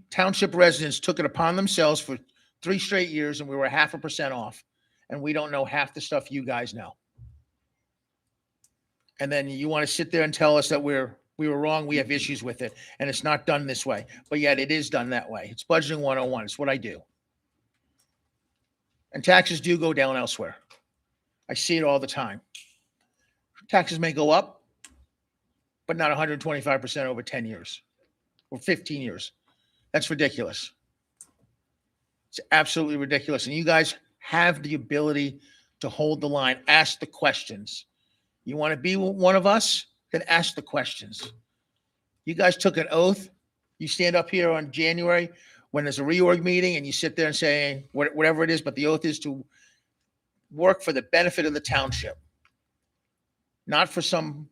township residents took it upon themselves for 3 straight years, and we were 0.5% off. And we don't know half the stuff you guys know. And then you want to sit there and tell us that we were wrong, we have issues with it, and it's not done this way. But yet it is done that way. It's budgeting 101. It's what I do. And taxes do go down elsewhere. I see it all the time. Taxes may go up, but not 125% over 10 years or 15 years. That's ridiculous. It's absolutely ridiculous. And you guys have the ability to hold the line, ask the questions. You want to be one of us? Then ask the questions. You guys took an oath. You stand up here on January when there's a reorg meeting and you sit there and say whatever it is, but the oath is to work for the benefit of the township. Not for some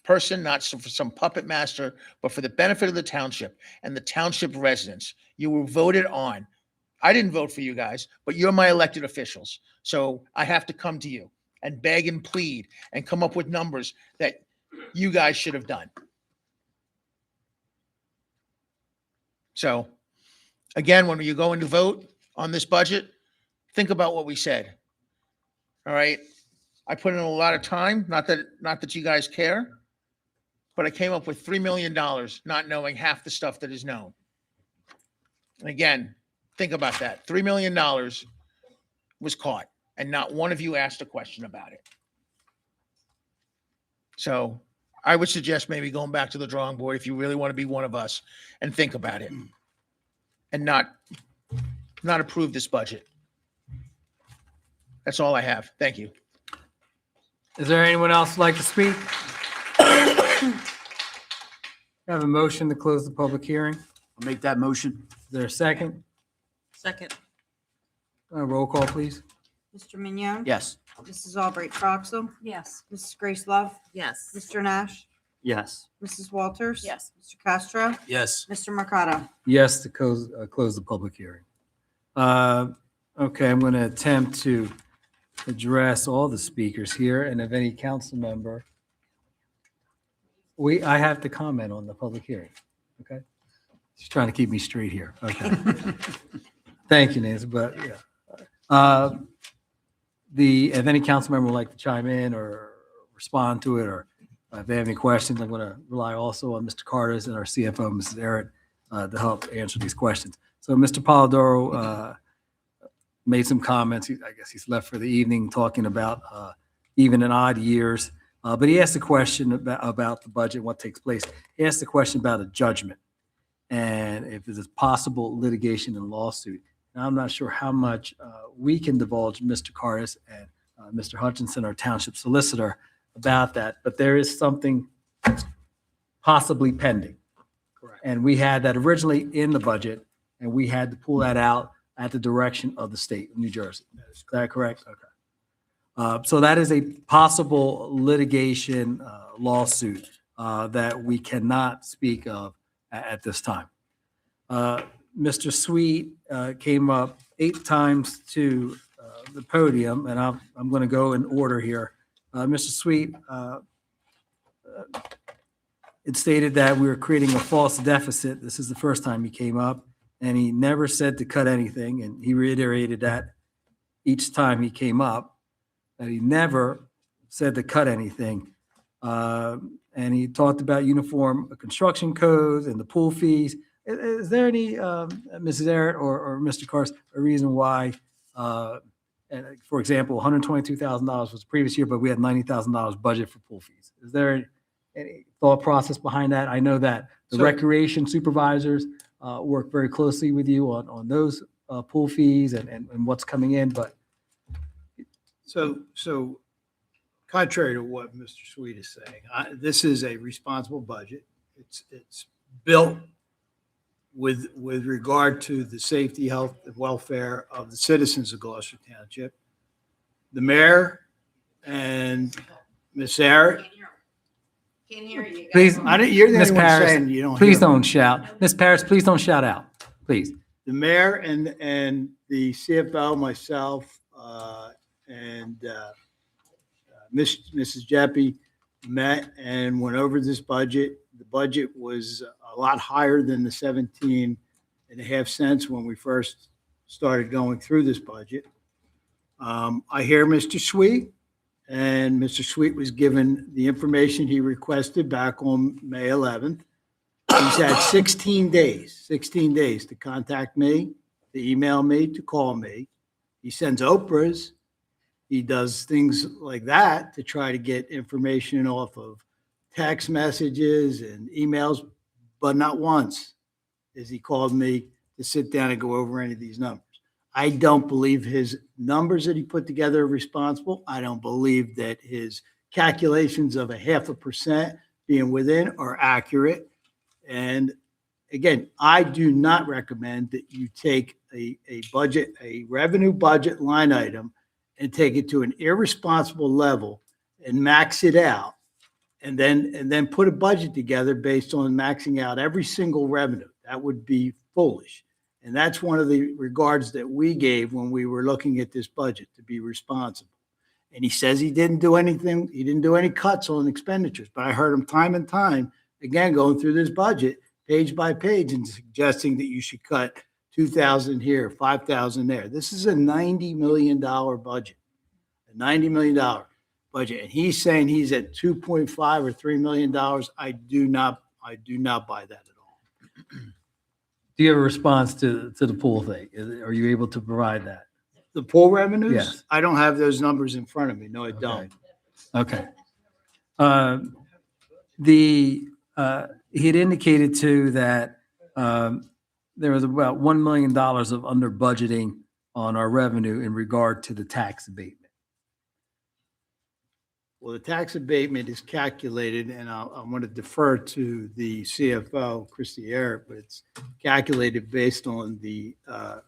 person, not for some puppet master, but for the benefit of the township and the township residents. You were voted on. I didn't vote for you guys, but you're my elected officials. So I have to come to you and beg and plead and come up with numbers that you guys should have done. So again, when you go in to vote on this budget, think about what we said. All right. I put in a lot of time, not that you guys care, but I came up with $3 million, not knowing half the stuff that is known. And again, think about that. $3 million was caught, and not one of you asked a question about it. So I would suggest maybe going back to the drawing board if you really want to be one of us and think about it and not approve this budget. That's all I have. Thank you. Is there anyone else who'd like to speak? I have a motion to close the public hearing. I'll make that motion. Is there a second? Second. Roll call, please. Mr. Mignon? Yes. Mrs. Albright Troxel? Yes. Mrs. Grace Love? Yes. Mr. Nash? Yes. Mrs. Walters? Yes. Mr. Castro? Yes. Mr. Mercado? Yes, to close the public hearing. Okay, I'm going to attempt to address all the speakers here, and if any council member, I have to comment on the public hearing, okay? She's trying to keep me straight here, okay? Thank you, Nancy, but yeah. If any council member would like to chime in or respond to it, or if they have any questions, I'm going to rely also on Mr. Carter's and our CFO, Mrs. Arrett, to help answer these questions. So Mr. Polidoro made some comments. I guess he's left for the evening talking about even and odd years. But he asked a question about the budget, what takes place. He asked a question about a judgment and if there's possible litigation and lawsuit. Now, I'm not sure how much we can divulge, Mr. Cardis and Mr. Hutchinson, our township solicitor, about that, but there is something possibly pending, And we had that originally in the budget, and we had to pull that out at the direction of the state of New Jersey. Is that correct? Okay. So that is a possible litigation lawsuit that we cannot speak of at this time. Mr. Sweet came up 8 times to the podium, and I'm going to go in order here. Mr. Sweet, it stated that we were creating a false deficit. This is the first time he came up, and he never said to cut anything, and he reiterated that each time he came up, that he never said to cut anything. And he talked about uniform construction codes and the pool fees. Is there any, Mrs. Arrett or Mr. Cars, a reason why, for example, $122,000 was the previous year, but we had $90,000 budget for pool fees? Is there any thought process behind that? I know that the recreation supervisors work very closely with you on those pool fees and what's coming in, but. So contrary to what Mr. Sweet is saying, this is a responsible budget. It's built with regard to the safety, health, and welfare of the citizens of Gloucester Township. The mayor and Ms. Arrett. Can't hear you. Please, You're the Ms. only one Paris, saying you don't. please hear. don't shout. Ms. Paris, please don't shout out, please. The mayor and the CFO, myself, and Mrs. Jeppy met and went over this budget. The budget was a lot higher than the 17.5 cents when we first started going through this budget. I hear Mr. Sweet, and Mr. Sweet was given the information he requested back on May 11th. He's had 16 days to contact me, to email me, to call me. He sends Oprahs. He does things like that to try to get information off of text messages and emails, but not once has he called me to sit down and go over any of these numbers. I don't believe his numbers that he put together are responsible. I don't believe that his calculations of 0.5% being within are accurate. And again, I do not recommend that you take a budget, a revenue budget line item and take it to an irresponsible level and max it out and then put a budget together based on maxing out every single revenue. That would be foolish. And that's one of the regards that we gave when we were looking at this budget, to be responsible. And he says he didn't do anything. He didn't do any cuts on expenditures, but I heard him time and time again going through this budget page by page and suggesting that you should cut 2,000 here, 5,000 there. This is a $90 million budget, a $90 million budget. And he's saying he's at 2.5 or $3 million. I do not buy that at all. Do you have a response to the pool thing? Are you able to provide that? The pool revenues? Yes. I don't have those numbers in front of me. No, I don't. Okay. He had indicated too that there was about $1 million of under budgeting on our revenue in regard to the tax abatement. Well, the tax abatement is calculated, and I'm going to defer to the CFO, Christy Arrett, but it's calculated based on the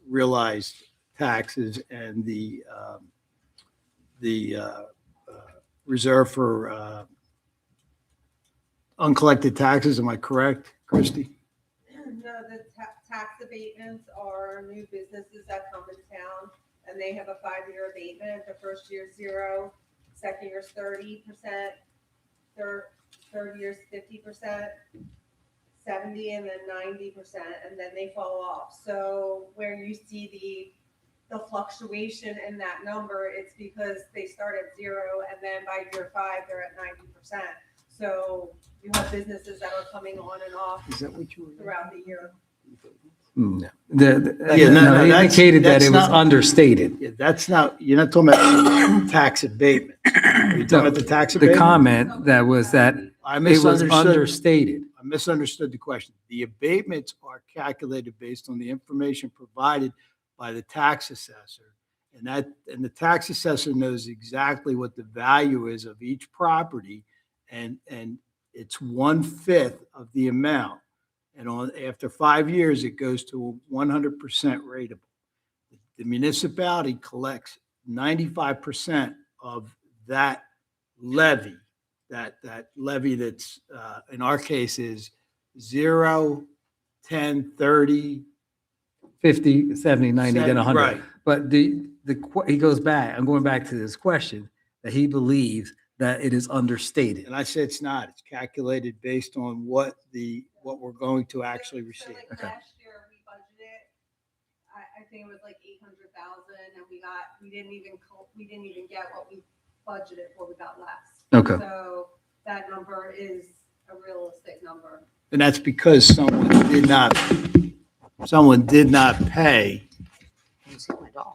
realized taxes and the reserve for uncollected taxes. Am I correct, Christy? No, the tax abatements are new businesses that come in town, and they have a 5-year abatement. The first year is 0, second year is 30%, third year is 50%, 70, and then 90%, and then they fall off. So where you see the fluctuation in that number, it's because they start at 0, and then by year 5 they're at 90%. So you have businesses that are coming on and off Is that what you were? throughout the year. No. Yeah, He that's- indicated that that's it was not- understated. Yeah, that's not, you're not talking about tax abatement. Are you talking about the tax The abatement? comment that was that I it was misunderstood. understated. I misunderstood the question. The abatements are calculated based on the information provided by the tax assessor. And the tax assessor knows exactly what the value is of each property, and it's 1/5 of the amount. And after 5 years, it goes to 100% rateable. The municipality collects 95% of that levy, that levy that's, in our case is 0, 10, 30, 50, 70, 90, then 70, 100. right. But he goes back, I'm going back to this question, that he believes that it is understated. And I said it's not. It's calculated based on what we're going to actually receive. Like last year, we budgeted, I think it was like 800,000, and we didn't even get what we budgeted for, we got less. Okay. So that number is a realistic number. And that's because someone did not pay. My dog.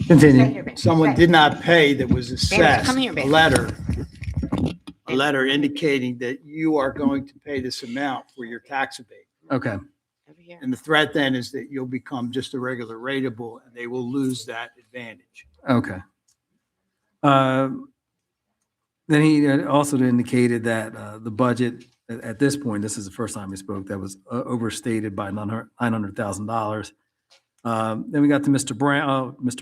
Continue. Someone did not pay that was assessed come here, a baby. letter indicating that you are going to pay this amount for your tax abatement. Okay. And the threat then is that you'll become just a regular rateable and they will lose that advantage. Okay. Then he also indicated that the budget at this point, this is the first time he spoke, that was overstated by $900,000. Then we got to Mr.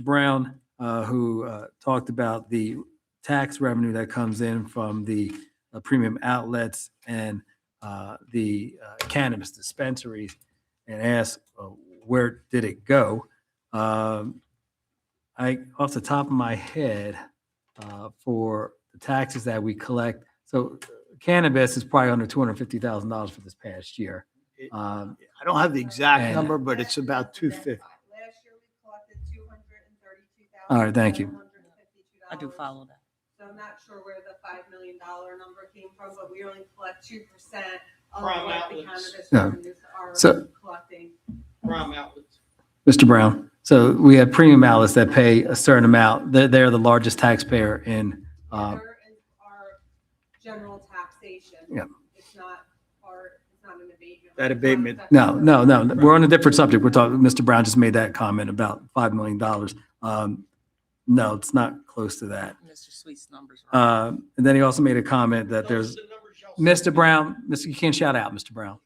Brown, who talked about the tax revenue that comes in from the premium outlets and the cannabis dispensaries, and asked where did it go. Off the top of my head, for the taxes that we collect, so cannabis is probably under $250,000 for this past year. I don't have the exact and- number, but it's about 250. Last year, we collected $232,000. All right, thank you. I do follow that. So I'm not sure where the $5 million number came from, but we only collect 2% of Prime what the outlets. cannabis Yeah. revenues are So- collecting. Prime outlets. Mr. Brown, so we have premium outlets that pay a certain amount. They're the largest taxpayer in, They're in our general taxation. Yeah. It's not an abatement. That abatement. no, we're on a different subject. We're talking, Mr. Brown just made that comment about $5 million. No, it's not close to that. Mr. Sweet's numbers. And then he also made a comment that there's, Mr. Brown, you can't shout out, Mr. Brown.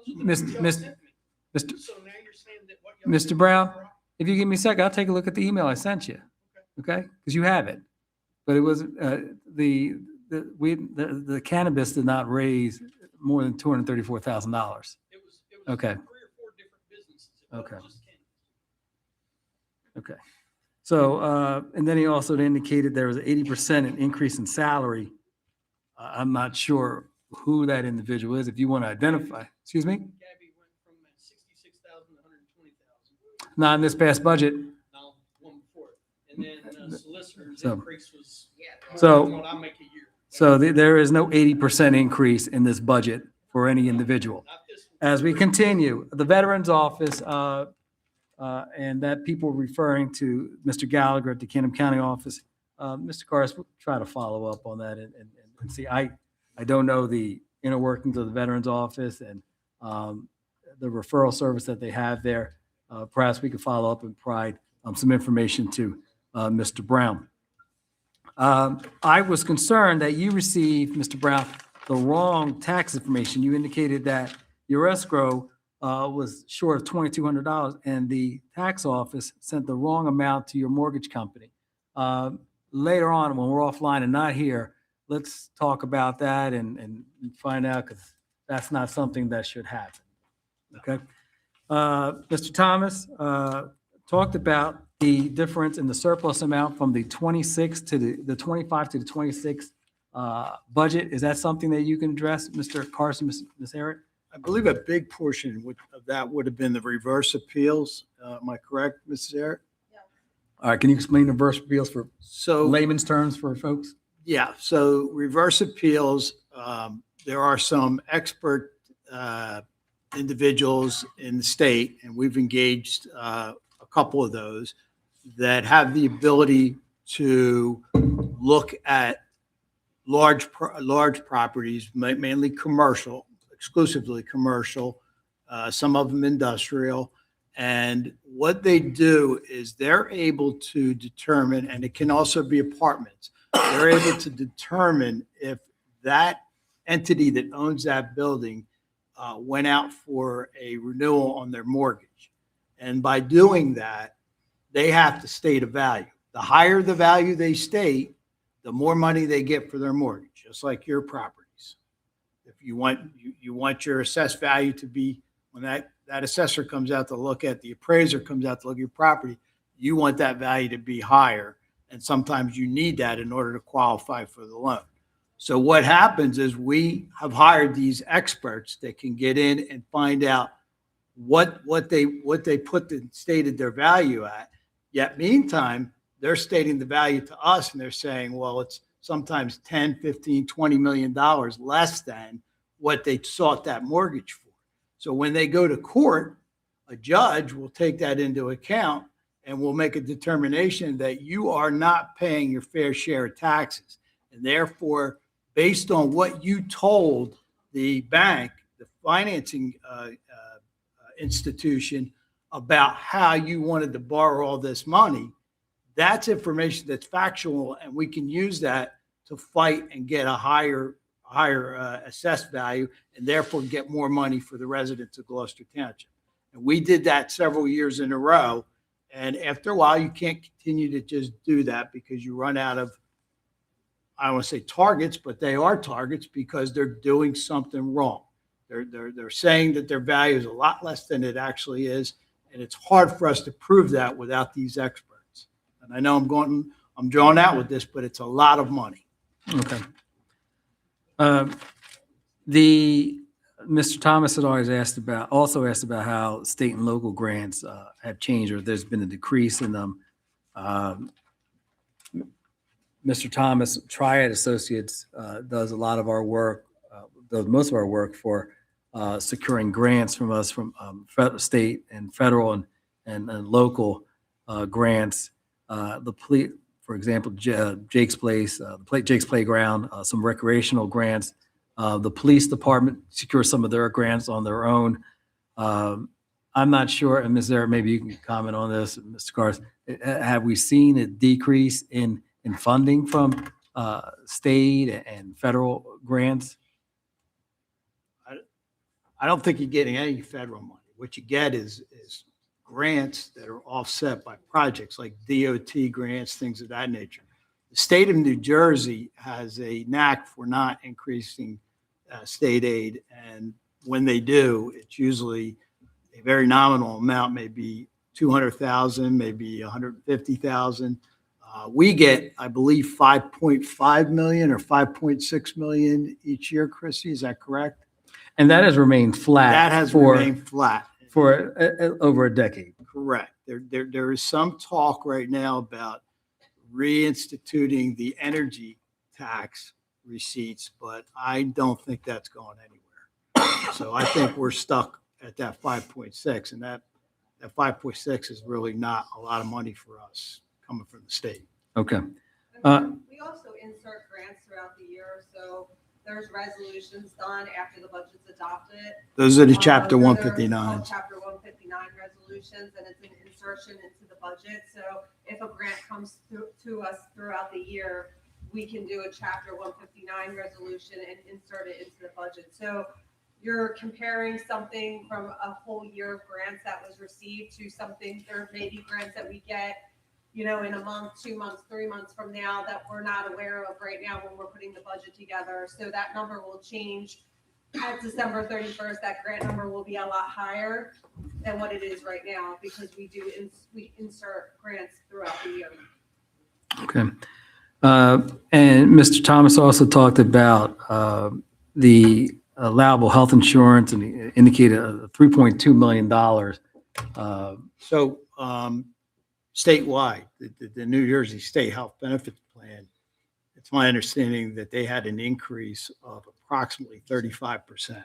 Mr. Mr. Brown, if you give me a sec, I'll take a look at the email I sent you. Okay? Because you have it. But it was, the cannabis did not raise more than $234,000. Okay. Okay. Okay. So, and then he also indicated there was an 80% increase in salary. I'm not sure who that individual is. If you want to identify, excuse me? Gabby went from 66,000 to 120,000. Not in this past budget. No, one before it. And then solicitors So- increase was So- what I make a year. So there is no 80% increase in this budget for any individual. As we continue, the Veterans Office, and that people referring to Mr. Gallagher at the Canham County office, Mr. Carrs, we'll try to follow up on that and see. I don't know the inner workings of the Veterans Office and the referral service that they have there. Perhaps we could follow up and provide some information to Mr. Brown. I was concerned that you received, Mr. Brown, the wrong tax information. You indicated that your escrow was short of $2,200 and the tax office sent the wrong amount to your mortgage company. Later on, when we're offline and not here, let's talk about that and find out, because that's not something that should happen. Okay? Mr. Thomas talked about the difference in the surplus amount from the 26 to the 25 to the 26 budget. Is that something that you can address, Mr. Carson, Ms. Herrick? I believe a big portion of that would have been the reverse appeals. Am I correct, Mrs. Eric? All right, can you explain reverse appeals for So layman's terms for folks? yeah, so reverse appeals, there are some expert individuals in the state, and we've engaged a couple of those that have the ability to look at large properties, mainly commercial, exclusively commercial, some of them industrial. And what they do is they're able to determine, and it can also be apartments, they're able to determine if that entity that owns that building went out for a renewal on their mortgage. And by doing that, they have to state a value. The higher the value they state, the more money they get for their mortgage, just like your properties. If you want your assessed value to be, when that assessor comes out to look at, the appraiser comes out to look at your property, you want that value to be higher. And sometimes you need that in order to qualify for the loan. So what happens is we have hired these experts that can get in and find out what they stated their value at. Yet meantime, they're stating the value to us and they're saying, well, it's sometimes 10, 15, $20 million less than what they sought that mortgage for. So when they go to court, a judge will take that into account and will make a determination that you are not paying your fair share of taxes. And therefore, based on what you told the bank, the financing institution, about how you wanted to borrow all this money, that's information that's factual, and we can use that to fight and get a higher assessed value, and therefore get more money for the residents of Gloucester Township. And we did that several years in a row. And after a while, you can't continue to just do that because you run out of, I don't want to say targets, but they are targets because they're doing something wrong. They're saying that their value is a lot less than it actually is. And it's hard for us to prove that without these experts. And I know I'm drawn out with this, but it's a lot of money. Okay. Mr. Thomas had also asked about how state and local grants have changed, or there's been a decrease in them. Mr. Thomas, Triad Associates, does a lot of our work, does most of our work for securing grants from us from state and federal and local grants. For example, Jake's Place, Jake's Playground, some recreational grants. The police department secures some of their grants on their own. I'm not sure, and Ms. Zarrett, maybe you can comment on this, Mr. Garth. Have we seen a decrease in funding from state and federal grants? I don't think you're getting any federal money. What you get is grants that are offset by projects like DOT grants, things of that nature. The state of New Jersey has a knack for not increasing state aid. And when they do, it's usually a very nominal amount, maybe 200,000, maybe 150,000. We get, I believe, 5.5 million or 5.6 million each year, Chrissy, is that correct? And that has remained flat. That has remained flat. For over a decade. Correct. There is some talk right now about reinstituting the energy tax receipts, but I don't think that's going anywhere. So I think we're stuck at that 5.6, and that 5.6 is really not a lot of money for us coming from the state. Okay. We also insert grants throughout the year, so there's resolutions done after the budget's adopted. Those are the Chapter There's 159. Chapter 159 resolutions, and it's an insertion into the budget. So if a grant comes to us throughout the year, we can do a Chapter 159 resolution and insert it into the budget. So you're comparing something from a whole year of grants that was received to something, there may be grants that we get, in a month, 2 months, 3 months from now that we're not aware of right now when we're putting the budget together. So that number will change at December 31st. That grant number will be a lot higher than what it is right now because we insert grants throughout the year. Okay. And Mr. Thomas also talked about the allowable health insurance, and he indicated $3.2 million. Statewide, the New Jersey State Health Benefits Plan, it's my understanding that they had an increase of approximately 35%.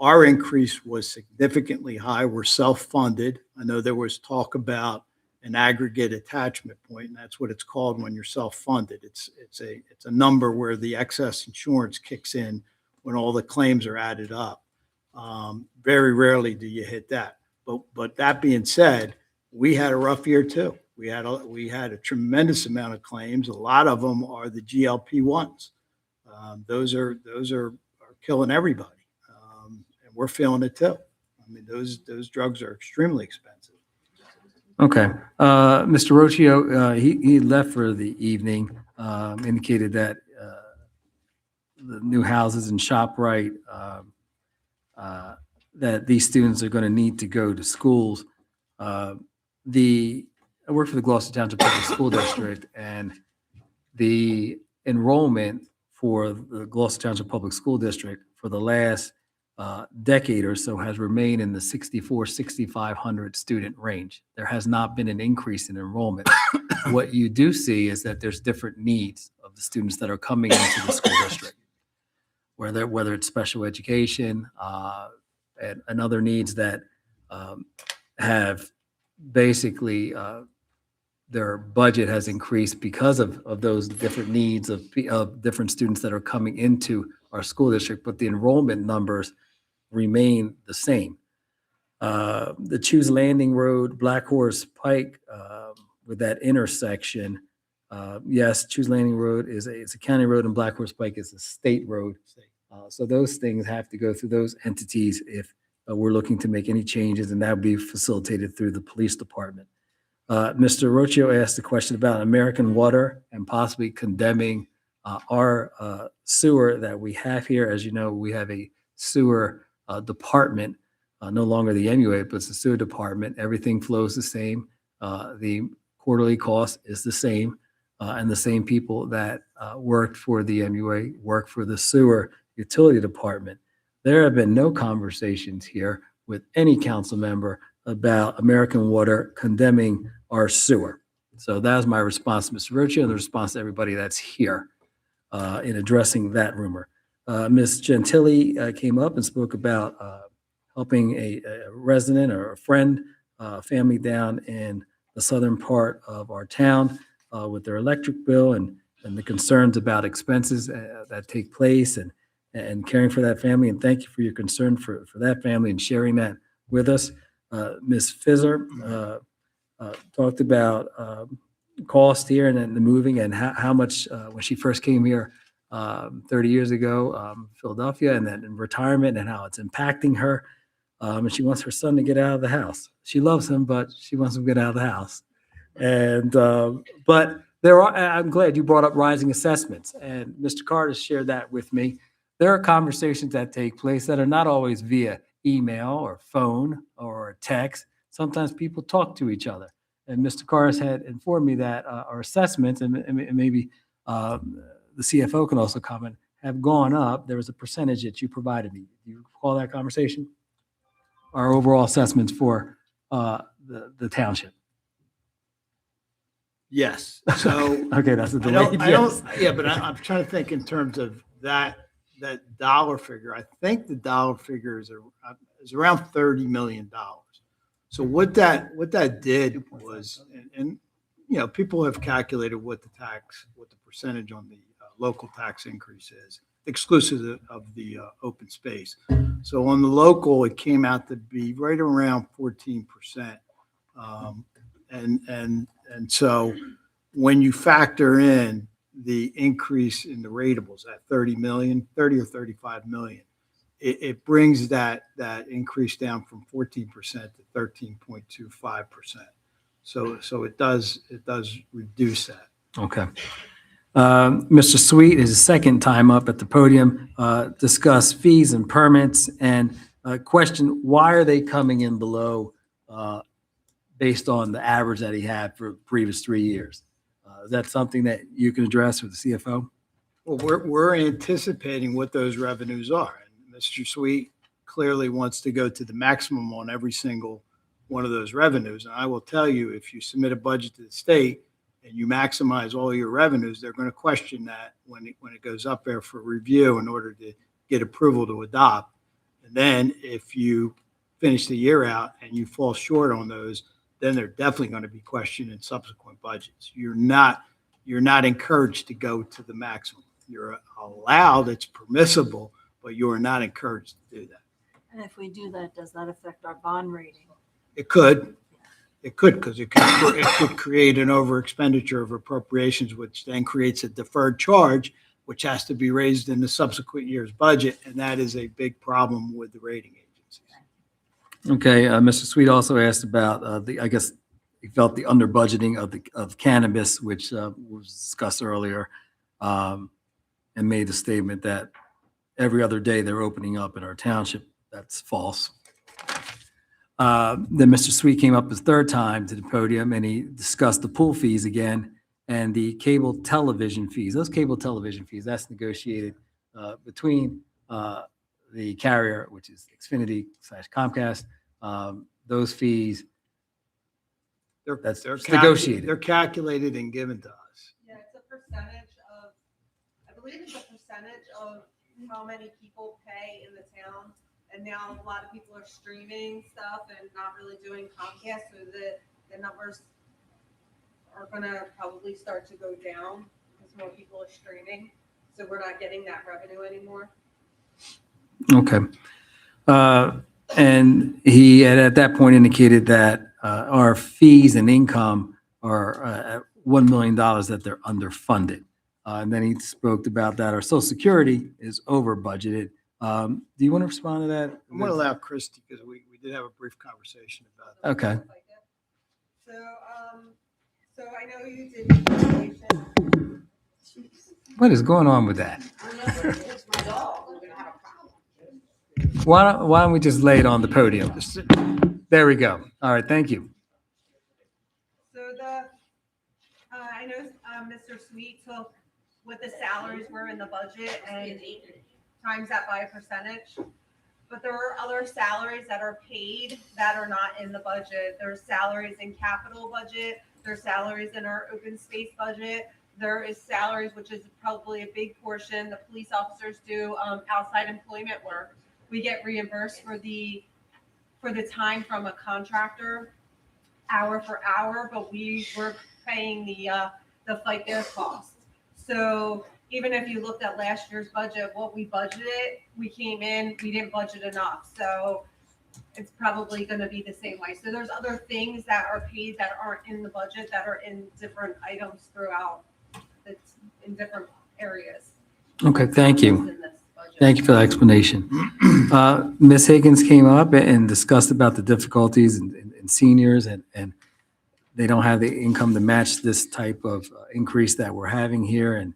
Our increase was significantly high. We're self-funded. I know there was talk about an aggregate attachment point, and that's what it's called when you're self-funded. It's a number where the excess insurance kicks in when all the claims are added up. Very rarely do you hit that. But that being said, we had a rough year too. We had a tremendous amount of claims. A lot of them are the GLP-1s. those are killing everybody. And we're feeling it too. I mean, those drugs are extremely expensive. Okay. Mr. Rocio, he left for the evening, indicated that the new houses in ShopRite, that these students are going to need to go to schools. I work for the Gloucester Township Public School District, and the enrollment for the Gloucester Township Public School District for the last decade or so has remained in the 6,500 student range. There has not been an increase in enrollment. What you do see is that there's different needs of the students that are coming into the school district, whether it's special education and other needs that have basically their budget has increased because of those different needs of different students that are coming into our school district, but the enrollment numbers remain the same. The Choose Landing Road, Black Horse Pike, with that intersection, yes, Choose Landing Road it's a county road, and Black Horse Pike is a state road. So those things have to go through those entities if we're looking to make any changes, and that would be facilitated through the police department. Mr. Rocio asked a question about American Water and possibly condemning our sewer that we have here. As you know, we have a sewer department, no longer the MUA, but it's the sewer department. Everything flows the same. The quarterly cost is the same, and the same people that worked for the MUA work for the sewer utility department. There have been no conversations here with any council member about American Water condemning our sewer. So that was my response to Mr. Rocio and the response to everybody that's here in addressing that rumor. Ms. Gentili came up and spoke about helping a resident or a friend, family down in the southern part of our town with their electric bill and the concerns about expenses that take place and caring for that family. And thank you for your concern for that family and sharing that with us. Ms. Fizzer talked about cost here and then the moving and how much when she first came here 30 years ago, Philadelphia, and then in retirement and how it's impacting her. And she wants her son to get out of the house. She loves him, but she wants him to get out of the house. And but I'm glad you brought up rising assessments, and Mr. Carter shared that with me. There are conversations that take place that are not always via email or phone or text. Sometimes people talk to each other. And Mr. Carter had informed me that our assessments, and maybe the CFO can also comment, have gone up. There was a percentage that you provided me. Do you recall that conversation? Our overall assessments for the township. Yes. So okay, that's a delay. Yeah, but I'm trying to think in terms of that dollar figure. I think the dollar figure is around $30 million. So what that did was, and you know, people have calculated what the percentage on the local tax increase is, exclusive of the open space. So on the local, it came out to be right around 14%. And so when you factor in the increase in the ratables at 30 or 35 million, it brings that increase down from 14% to 13.25%. So it does reduce that. Okay. Mr. Sweet is his second time up at the podium, discuss fees and permits and question, why are they coming in below based on the average that he had for the previous 3 years? Is that something that you can address with the CFO? Well, we're anticipating what those revenues are. And Mr. Sweet clearly wants to go to the maximum on every single one of those revenues. And I will tell you, if you submit a budget to the state and you maximize all your revenues, they're going to question that when it goes up there for review in order to get approval to adopt. And then if you finish the year out and you fall short on those, then they're definitely going to be questioned in subsequent budgets. You're not encouraged to go to the maximum. You're allowed, it's permissible, but you are not encouraged to do that. And if we do that, does that affect our bond rating? It could, because it could create an over expenditure of appropriations, which then creates a deferred charge, which has to be raised in the subsequent year's budget, and that is a big problem with the rating agencies. Okay, Mr. Sweet also asked about I guess he felt the under budgeting of cannabis, which was discussed earlier, and made the statement that every other day they're opening up in our township. That's false. Then Mr. Sweet came up his third time to the podium and he discussed the pool fees again and the cable television fees. Those cable television fees, that's negotiated between the carrier, which is Xfinity/Comcast. Those fees, that's negotiated. They're calculated and given to us. Yeah, it's a percentage of, I believe it's a percentage of how many people pay in the town. And now a lot of people are streaming stuff and not really doing Comcast, so the numbers are gonna probably start to go down because more people are streaming. So we're not getting that revenue anymore. Okay. And he had at that point indicated that our fees and income are at $1 million that they're underfunded. And then he spoke about that our Social Security is over budgeted. Do you want to respond to that? I'm going to allow Christie, because we did have a brief conversation about it. Okay. So I know you did the evaluation. What is going on with that? Why don't we just lay it on the podium? There we go. All right, thank you. So I know Mr. Sweet took what the salaries were in the budget and times that by a percentage. But there are other salaries that are paid that are not in the budget. There's salaries in capital budget. There's salaries in our open space budget. There is salaries, which is probably a big portion. The police officers do outside employment work. We get reimbursed for the time from a contractor, hour for hour, but we were paying the fight their costs. So even if you looked at last year's budget, what we budgeted, we came in, we didn't budget enough. So it's probably going to be the same way. So there's other things that are paid that aren't in the budget that are in different items throughout, that's in different areas. Okay, thank you. Thank you for the explanation. Ms. Higgins came up and discussed about the difficulties in seniors and they don't have the income to match this type of increase that we're having here. And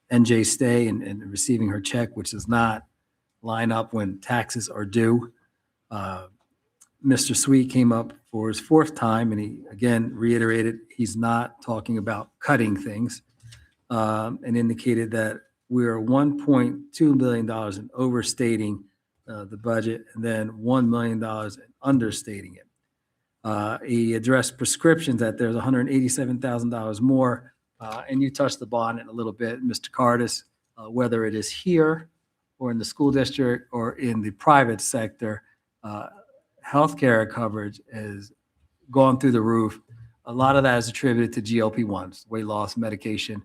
NJ stay and receiving her check, which does not line up when taxes are due. Mr. Sweet came up for his fourth time and he again reiterated he's not talking about cutting things and indicated that we're $1.2 billion in overstating the budget and then $1 million in understating it. He addressed prescriptions that there's $187,000 more. And you touched upon it a little bit, Mr. Cardis, whether it is here or in the school district or in the private sector, healthcare coverage has gone through the roof. A lot of that is attributed to GLP-1s, weight loss medication,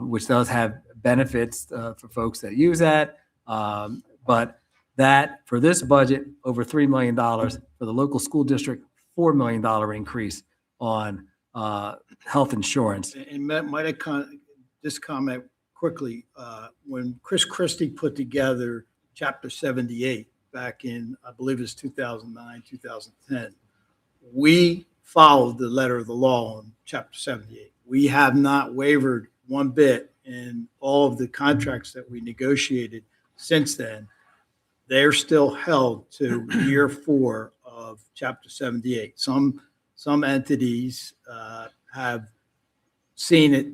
which does have benefits for folks that use that. But that, for this budget, over $3 million. For the local school district, $4 million increase on health insurance. And might I just comment quickly, when Chris Christie put together Chapter 78 back in, I believe it's 2009, 2010, we followed the letter of the law on Chapter 78. We have not wavered one bit in all of the contracts that we negotiated since then. They're still held to year 4 of Chapter 78. Some entities have seen it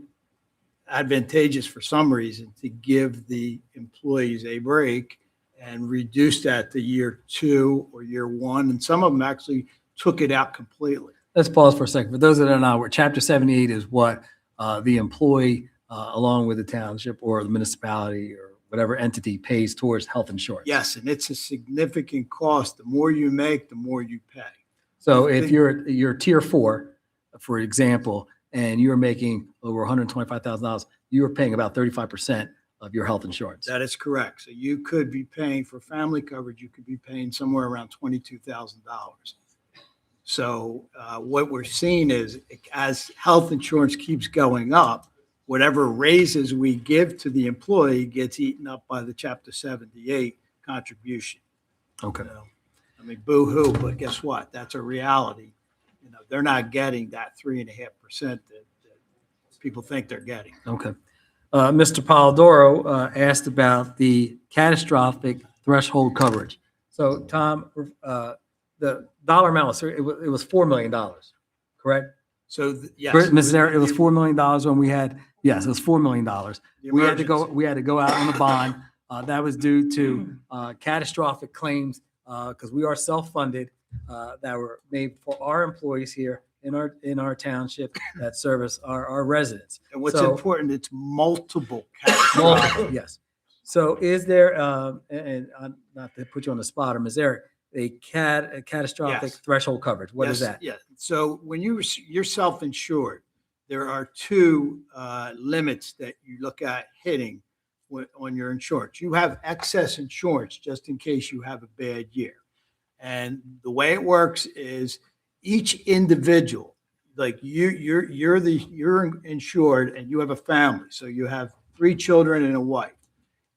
advantageous for some reason to give the employees a break and reduce that to year 2 or year 1. And some of them actually took it out completely. Let's pause for a second. For those that don't know, where Chapter 78 is what the employee, along with the township or the municipality or whatever entity, pays towards health insurance. Yes, and it's a significant cost. The more you make, the more you pay. So if you're tier 4, for example, and you're making over $125,000, you're paying about 35% of your health insurance. That is correct. So you could be paying for family coverage, you could be paying somewhere around $22,000. So what we're seeing is as health insurance keeps going up, whatever raises we give to the employee gets eaten up by the Chapter 78 contribution. Okay. I mean, boo-hoo, but guess what? That's a reality. They're not getting that 3.5% that people think they're getting. Okay. Mr. Polidoro asked about the catastrophic threshold coverage. So, Tom, the dollar amount was it was $4 million, correct? So, yes. Mrs. Eric, it was $4 million when we had, yes, it was $4 million. We had to go out on a bond. That was due to catastrophic claims because we are self-funded that were made for our employees here in our township that service our residents. And what's important, it's multiple catastrophic. Yes. So is there, and not to put you on the spot, Ms. Eric, a catastrophic Yes. threshold coverage? What is Yes, that? Yeah. So when you're self-insured, there are two limits that you look at hitting on your insurance. You have excess insurance just in case you have a bad year. And the way it works is each individual, like you're insured and you have a family. So you have 3 children and a wife.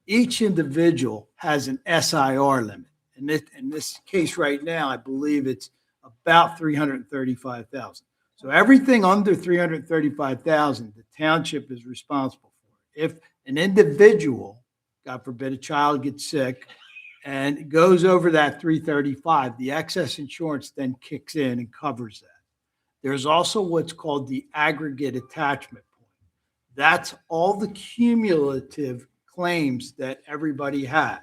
Each individual has an SIR limit. And in this case right now, I believe it's about $335,000. So everything under $335,000, the township is responsible for. If an individual, God forbid, a child gets sick and goes over that 335, the excess insurance then kicks in and covers that. There's also what's called the aggregate attachment point. That's all the cumulative claims that everybody has.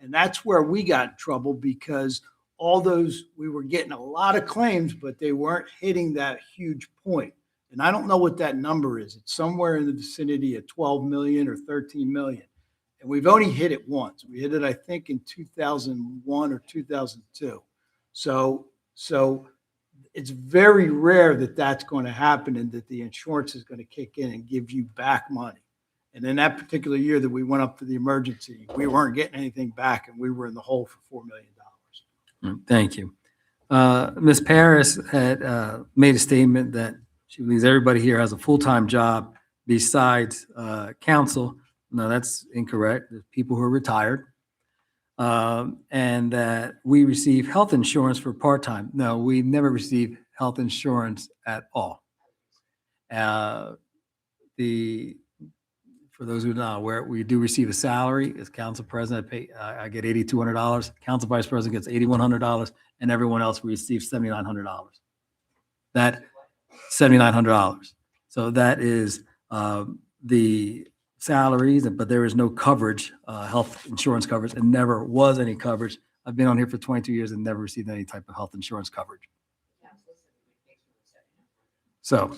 And that's where we got in trouble because we were getting a lot of claims, but they weren't hitting that huge point. And I don't know what that number is. It's somewhere in the vicinity of 12 million or 13 million. And we've only hit it once. We hit it, I think, in 2001 or 2002. So it's very rare that that's going to happen and that the insurance is going to kick in and give you back money. And in that particular year that we went up for the emergency, we weren't getting anything back and we were in the hole for $4 million. Thank you. Ms. Paris had made a statement that she believes everybody here has a full-time job besides council. No, that's incorrect. There's people who are retired. And that we receive health insurance for part-time. No, we never receive health insurance at all. For those who are not aware, we do receive a salary. As council president, I get $8,200. Council vice president gets $8,100, and everyone else receives $7,900. That $7,900. So that is the salaries, but there is no coverage, health insurance coverage, and never was any coverage. I've been on here for 22 years and never received any type of health insurance coverage. So,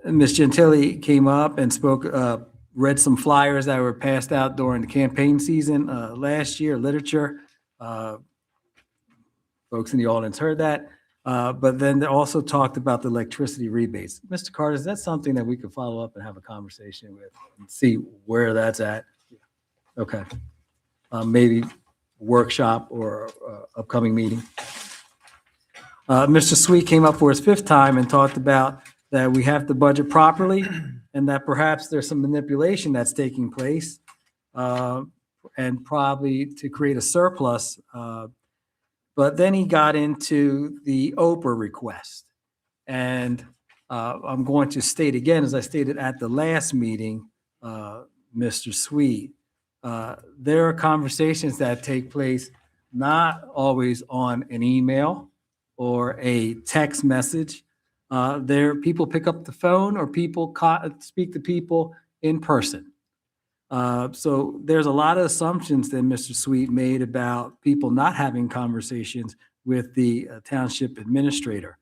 Ms. Gentili came up and spoke, read some flyers that were passed out during the campaign season last year, literature. Folks in the audience heard that. But then they also talked about the electricity rebates. Mr. Carter, is that something that we could follow up and have a conversation with and see where that's at? Okay. Maybe workshop or upcoming meeting. Mr. Sweet came up for his 5th time and talked about that we have to budget properly and that perhaps there's some manipulation that's taking place and probably to create a surplus. But then he got into the Oprah request. And I'm going to state again, as I stated at the last meeting, Mr. Sweet, there are conversations that take place not always on an email or a text message. People pick up the phone or people speak to people in person. So there's a lot of assumptions that Mr. Sweet made about people not having conversations with the township administrator.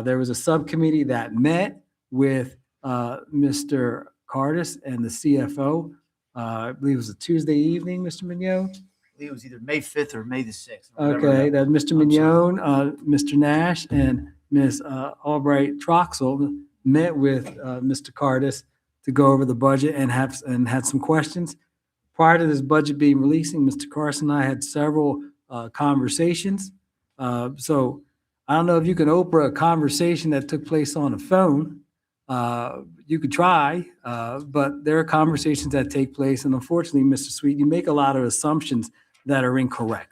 There was a subcommittee that met with Mr. Cardis and the CFO. I believe it was a Tuesday evening, Mr. Mignon. I believe it was either May 5th or May the 6th. Okay, that Mr. Mignon, Mr. Nash, and Ms. Albright Troxel met with Mr. Cardis to go over the budget and had some questions. Prior to this budget being releasing, Mr. Carson and I had several conversations. So I don't know if you can Oprah a conversation that took place on a phone, You could try, but there are conversations that take place. And unfortunately, Mr. Sweet, you make a lot of assumptions that are incorrect.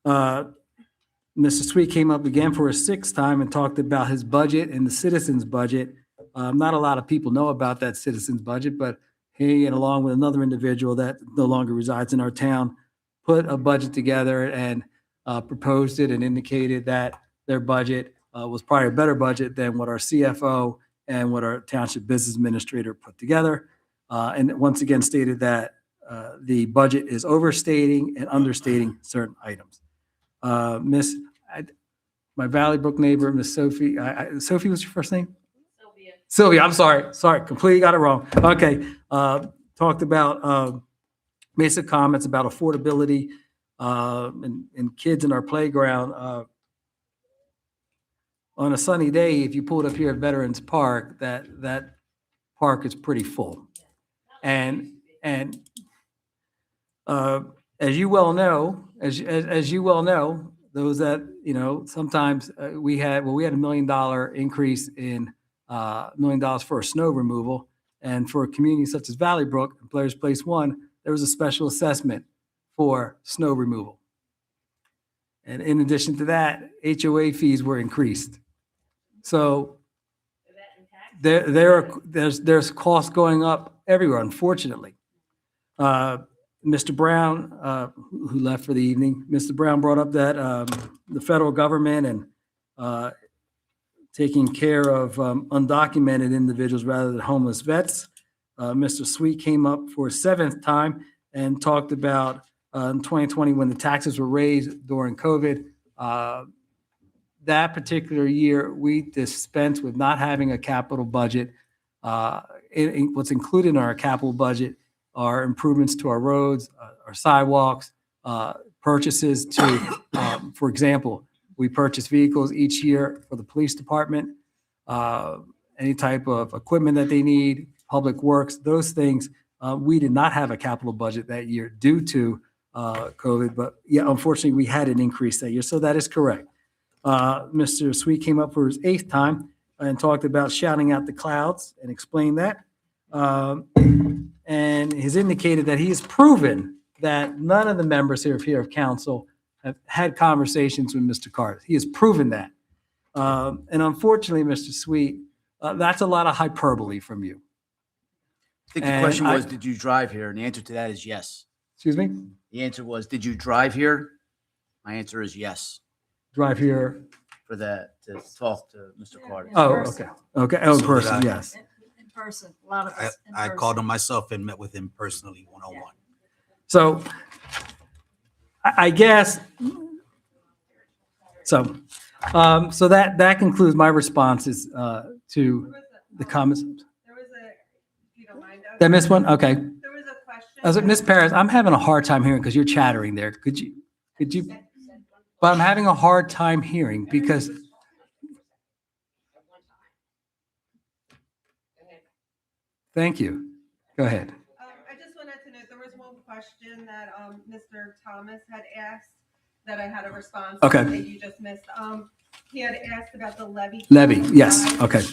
Mr. Sweet came up again for a sixth time and talked about his budget and the citizens' budget. Not a lot of people know about that citizens' budget, but he, and along with another individual that no longer resides in our town, put a budget together and proposed it and indicated that their budget was probably a better budget than what our CFO and what our township business administrator put together. And once again stated that the budget is overstating and understating certain items. My Valley Brook neighbor, Miss Sophie, Sophie, what's your first name? Sylvia, I'm sorry, completely got it wrong. Okay, talked about, made some comments about affordability and kids in our playground. On a sunny day, if you pulled up here at Veterans Park, that park is pretty full. And as you well know, as you well know, those that, you know, sometimes we had a $1 million increase in $1 million for snow removal. And for a community such as Valley Brook and Players Place 1, there was a special assessment for snow removal. And in addition to that, HOA fees were increased. So there's costs going up everywhere, unfortunately. Mr. Brown, who left for the evening, Mr. Brown brought up that the federal government and taking care of undocumented individuals rather than homeless vets. Mr. Sweet came up for a seventh time and talked about in 2020 when the taxes were raised during COVID. That particular year, we dispensed with not having a capital budget. What's included in our capital budget are improvements to our roads, our sidewalks, purchases to, for example, we purchase vehicles each year for the police department, any type of equipment that they need, public works, those things. We did not have a capital budget that year due to COVID, but yeah, unfortunately, we had an increase that year. So that is correct. Mr. Sweet came up for his eighth time and talked about shouting out the clouds and explained that. And has indicated that he has proven that none of the members here of council have had conversations with Mr. Carter. He has proven that. And unfortunately, Mr. Sweet, that's a lot of hyperbole from you. I think the question was, did you drive here? And the answer to that is yes. Excuse me? The answer was, did you drive here? My answer is yes. Drive here. For that, to talk to Mr. Carter. Oh, okay. Okay. Oh, in person, yes. In person, a lot of us. in I person. called him myself and met with him personally, one-on-one. So I guess, so that concludes my responses to the comments. There was a, if you don't mind. Did I miss one? Okay. There was a question. I was like, Ms. Perez, I'm having a hard time hearing because you're chattering there. Could you, but I'm having a hard time hearing because. Thank you. Go ahead. I just wanted to know, there was one question that Mr. Thomas had asked that I had a response. Okay. That you just missed. He had asked about the levy. Levy, yes, okay.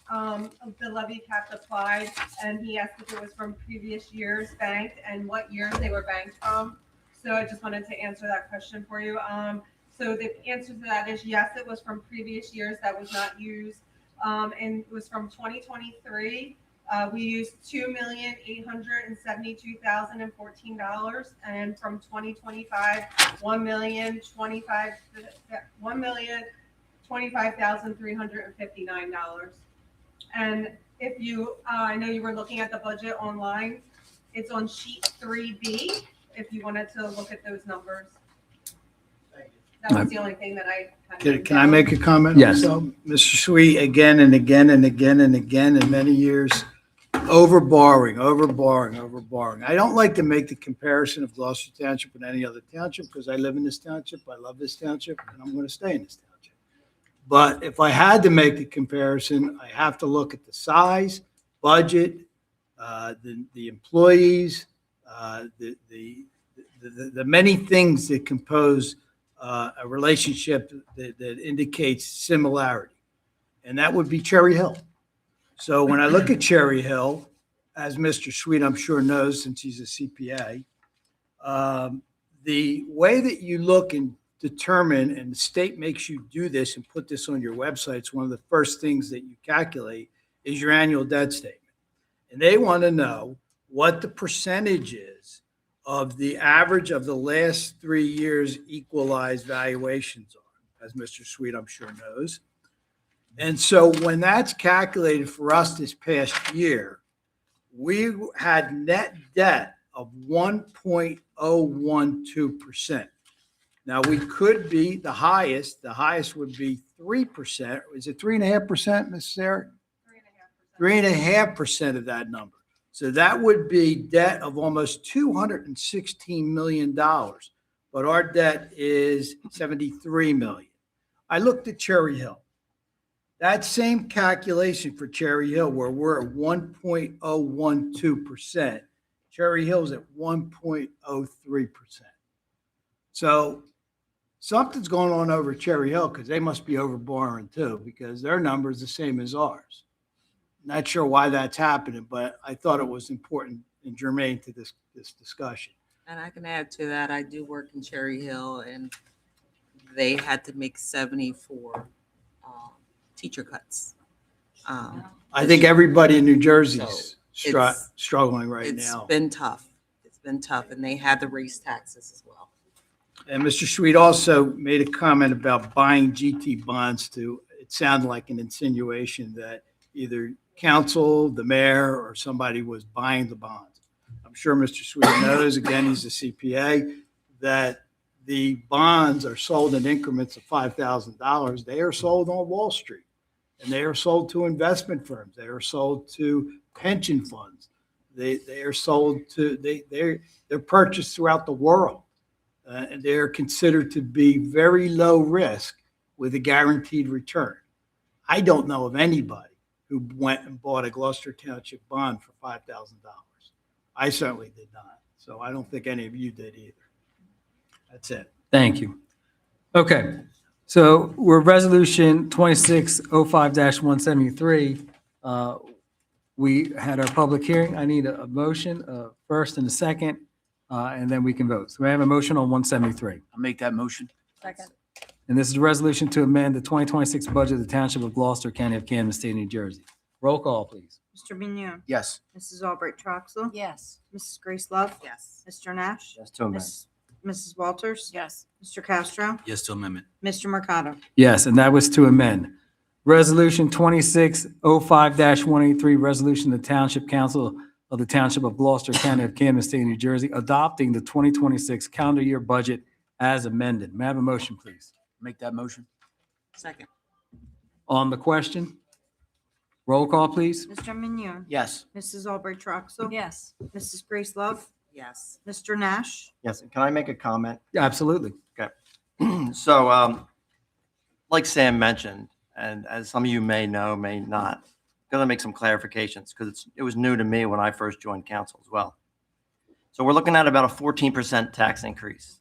The levy cap applied, and he asked if it was from previous years banked and what years they were banked from. So I just wanted to answer that question for you. So the answer to that is yes, it was from previous years that was not used. And it was from 2023. We used $2,872,014, and from 2025, $1,025,359. And if you, I know you were looking at the budget online. It's on sheet 3B. If you wanted to look at those numbers. That was the only thing that I. Can I make a comment? Yes. So, Mr. Sweet, again and again and again and again in many years, over borrowing. I don't like to make the comparison of Gloucester Township with any other township because I live in this township, I love this township, and I'm going to stay in this township. But if I had to make the comparison, I have to look at the size, budget, the employees, the many things that compose a relationship that indicates similarity. and that would be Cherry Hill. So when I look at Cherry Hill, as Mr. Sweet, I'm sure knows since he's a CPA, the way that you look and determine, and the state makes you do this and put this on your website, it's one of the first things that you calculate, is your annual debt statement. And they want to know what the percentage is of the average of the last 3 years equalized valuations are, as Mr. Sweet, I'm sure knows. And so when that's calculated for us this past year, we had net debt of 1.012%. Now, we could be the highest would be 3%. Is it 3.5%, Ms. Sarah? 3.5% of that number. So that would be debt of almost $216 million, but our debt is $73 million. I looked at Cherry Hill. That same calculation for Cherry Hill, where we're at 1.012%, Cherry Hill's at 1.03%. So something's going on over at Cherry Hill because they must be over borrowing too, because their number is the same as ours. Not sure why that's happening, but I thought it was important and germane to this discussion. And I can add to that, I do work in Cherry Hill, and they had to make 74 teacher cuts. I think everybody in New Jersey's So struggling right now. It's been tough. It's been tough, and they had to raise taxes as well. And Mr. Sweet also made a comment about buying GT bonds it sounded like an insinuation that either council, the mayor, or somebody was buying the bonds. I'm sure Mr. Sweet knows, again, he's a CPA, that the bonds are sold in increments of $5,000. They are sold on Wall Street, and they are sold to investment firms. They are sold to pension funds. They are sold to, they're purchased throughout the world. And they're considered to be very low risk with a guaranteed return. I don't know of anybody who went and bought a Gloucester Township bond for $5,000. I certainly did not. So I don't think any of you did either. That's it. Thank you. Okay, so we're resolution 2605-173. We had our public hearing. I need a motion, first and a second, and then we can vote. So we have a motion on 173. I'll make that motion. Second. And this is a resolution to amend the 2026 budget of the Township of Gloucester, County of Camden, State of New Jersey. Roll call, please. Mr. Mignon. Yes. Mrs. Albright Troxel. Yes. Mrs. Grace Love. Yes. Mr. Nash. Yes, to amend. Mrs. Walters. Yes. Mr. Castro. Yes to amendment. Mr. Mercado. Yes, and that was to amend. Resolution 2605-183, resolution of the Township Council of the Township of Gloucester, County of Camden, State of New Jersey, adopting the 2026 calendar year budget as amended. May I have a motion, please? Make that motion. Second. On the question? Roll call, please. Mr. Mignon. Yes. Mrs. Albright Troxel. Yes. Mrs. Grace Love. Yes. Mr. Nash. Yes, can I make a comment? Yeah, absolutely. So, like Sam mentioned, and as some of you may know, may not, going to make some clarifications because it was new to me when I first joined council as well. So we're looking at about a 14% tax increase.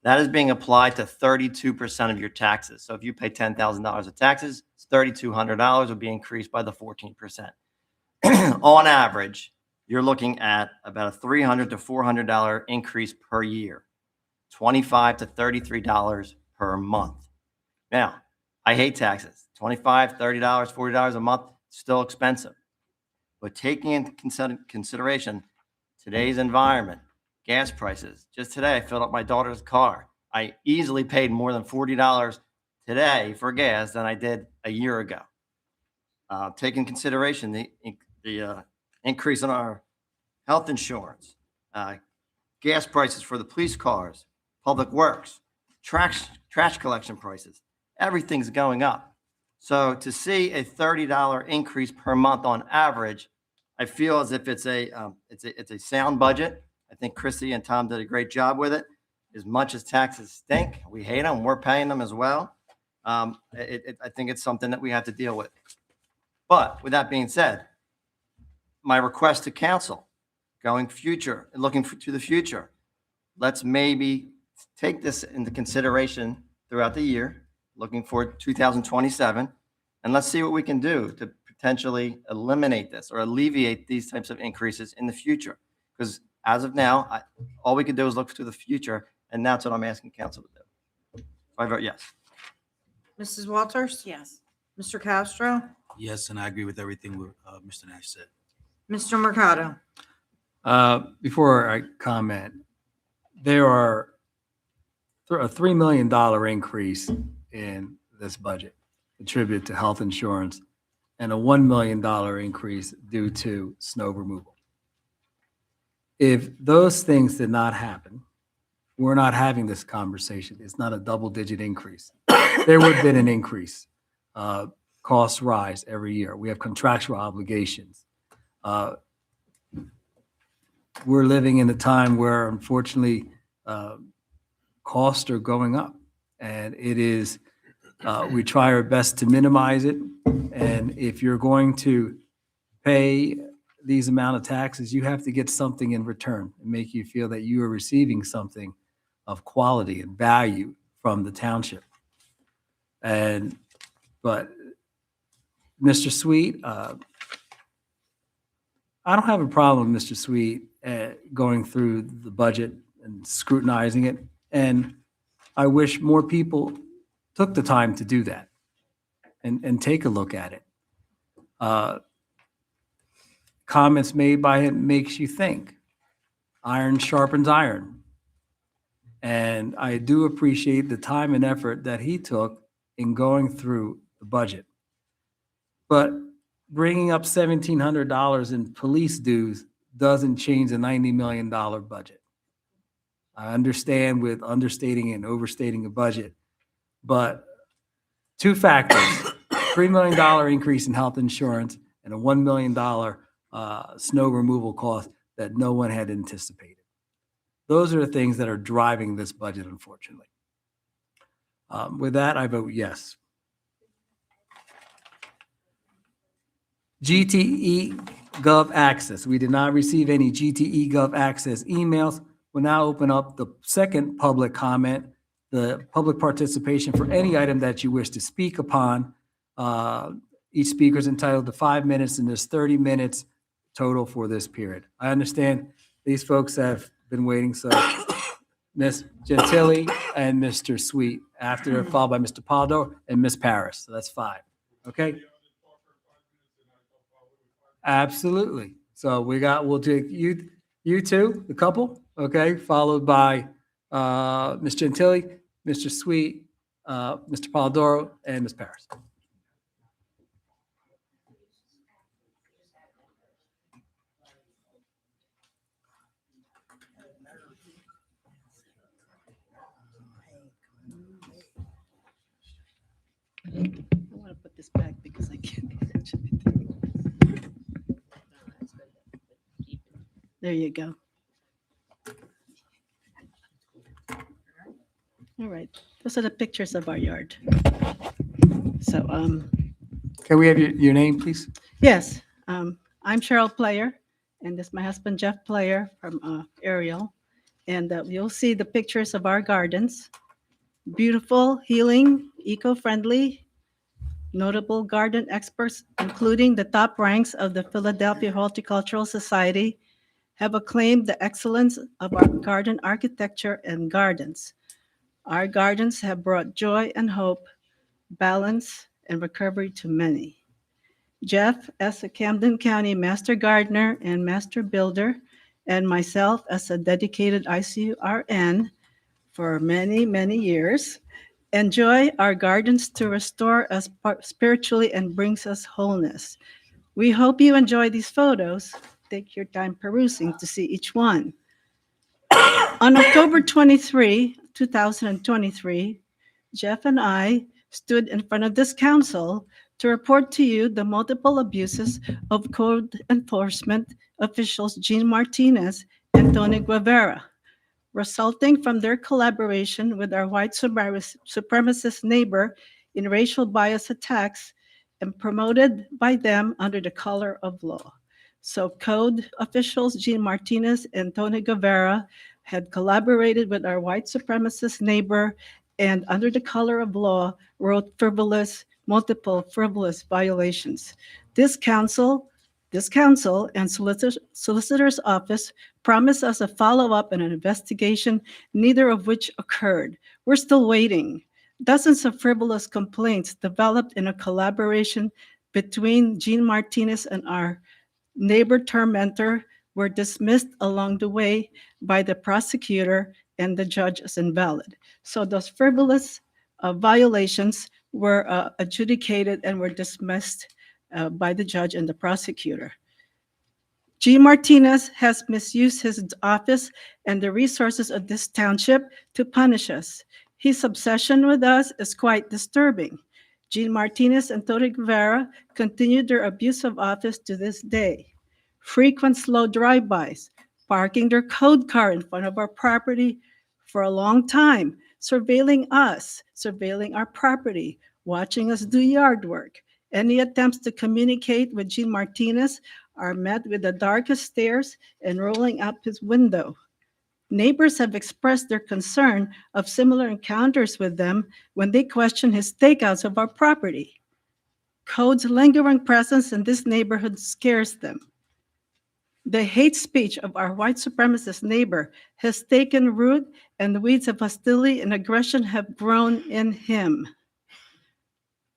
That is being applied to 32% of your taxes. So if you pay $10,000 of taxes, it's $3,200 will be increased by the 14%. On average, you're looking at about a $300 to $400 increase per year, $25 to $33 per month. Now, I hate taxes. $25, $30, $40 a month, still expensive. But taking into consideration today's environment, gas prices. Just today, I filled up my daughter's car. I easily paid more than $40 today for gas than I did a year ago. Taking consideration the increase in our health insurance, gas prices for the police cars, public works, trash collection prices, everything's going up. So to see a $30 increase per month on average, I feel as if it's a sound budget. I think Chrissy and Tom did a great job with it. As much as taxes stink, we hate them, we're paying them as well. I think it's something that we have to deal with. But with that being said, my request to council, looking to the future, let's maybe take this into consideration throughout the year, looking for 2027, And let's see what we can do to potentially eliminate this or alleviate these types of increases in the future. Because as of now, all we can do is look to the future, and that's what I'm asking council to do. I vote yes. Mrs. Walters? Yes. Mr. Castro? Yes, and I agree with everything Mr. Nash said. Mr. Mercado? Before I comment, there are a $3 million increase in this budget attributed to health insurance and a $1 million increase due to snow removal. If those things did not happen, we're not having this conversation. It's not a double-digit increase. There would have been an increase. Costs rise every year. We have contractual obligations. We're living in a time where, unfortunately, costs are going up, and it is, we try our best to minimize it. And if you're going to pay these amount of taxes, you have to get something in return and make you feel that you are receiving something of quality and value from the township. But Mr. Sweet, I don't have a problem with Mr. Sweet going through the budget and scrutinizing it. And I wish more people took the time to do that and take a look at it. Comments made by him makes you think. Iron sharpens iron. And I do appreciate the time and effort that he took in going through the budget. But bringing up $1,700 in police dues doesn't change a $90 million budget. I understand with understating and overstating a budget, but two factors, $3 million increase in health insurance and a $1 million snow removal cost that no one had anticipated. Those are the things that are driving this budget, unfortunately. With that, I vote yes. GTE Gov Access. We did not receive any GTE Gov Access emails. We'll now open up the second public comment, the public participation for any item that you wish to speak upon. Each speaker is entitled to 5 minutes, and there's 30 minutes total for this period. I understand these folks have been waiting, so Ms. Gentili and Mr. Sweet, after followed by Mr. Paldo and Ms. Paris. So that's 5. Okay? Absolutely. So we'll take you two, the couple, okay, followed by Ms. Gentili, Mr. Sweet, Mr. Polidoro, and Ms. Paris. I want to put this back because I can't. There you go. All right, those are the pictures of our yard. So, Can we have your name, please? yes, I'm Cheryl Player, and this is my husband Jeff Player from Ariel. And you'll see the pictures of our gardens. Beautiful, healing, eco-friendly, notable garden experts, including the top ranks of the Philadelphia Horticultural Society, have acclaimed the excellence of our garden architecture and gardens. Our gardens have brought joy and hope, balance, and recovery to many. Jeff, as a Camden County Master Gardener and Master Builder, and myself as a dedicated ICURN for many, many years, enjoy our gardens to restore us spiritually and brings us wholeness. We hope you enjoy these photos. Take your time perusing to see each one. On October 23, 2023, Jeff and I stood in front of this council to report to you the multiple abuses of code enforcement officials Gene Martinez and Tony Guevara, resulting from their collaboration with our white supremacist neighbor in racial bias attacks and promoted by them under the color of law. So code officials Gene Martinez and Tony Guevara had collaborated with our white supremacist neighbor and under the color of law wrote frivolous, multiple frivolous violations. This council and solicitor's office promised us a follow-up and an investigation, neither of which occurred. We're still waiting. Dozens of frivolous complaints developed in a collaboration between Gene Martinez and our neighbor tormentor were dismissed along the way by the prosecutor and the judge as invalid. So those frivolous violations were adjudicated and were dismissed by the judge and the prosecutor. Gene Martinez has misused his office and the resources of this township to punish us. His obsession with us is quite disturbing. Gene Martinez and Tony Guevara continued their abuse of office to this day. Frequent slow drive-bys, parking their code car in front of our property for a long time, surveilling us, surveilling our property, watching us do yard work. Any attempts to communicate with Gene Martinez are met with the darkest stares and rolling up his window. Neighbors have expressed their concern of similar encounters with them when they question his stakeouts of our property. Code's lingering presence in this neighborhood scares them. The hate speech of our white supremacist neighbor has taken root, and the weeds of hostility and aggression have grown in him.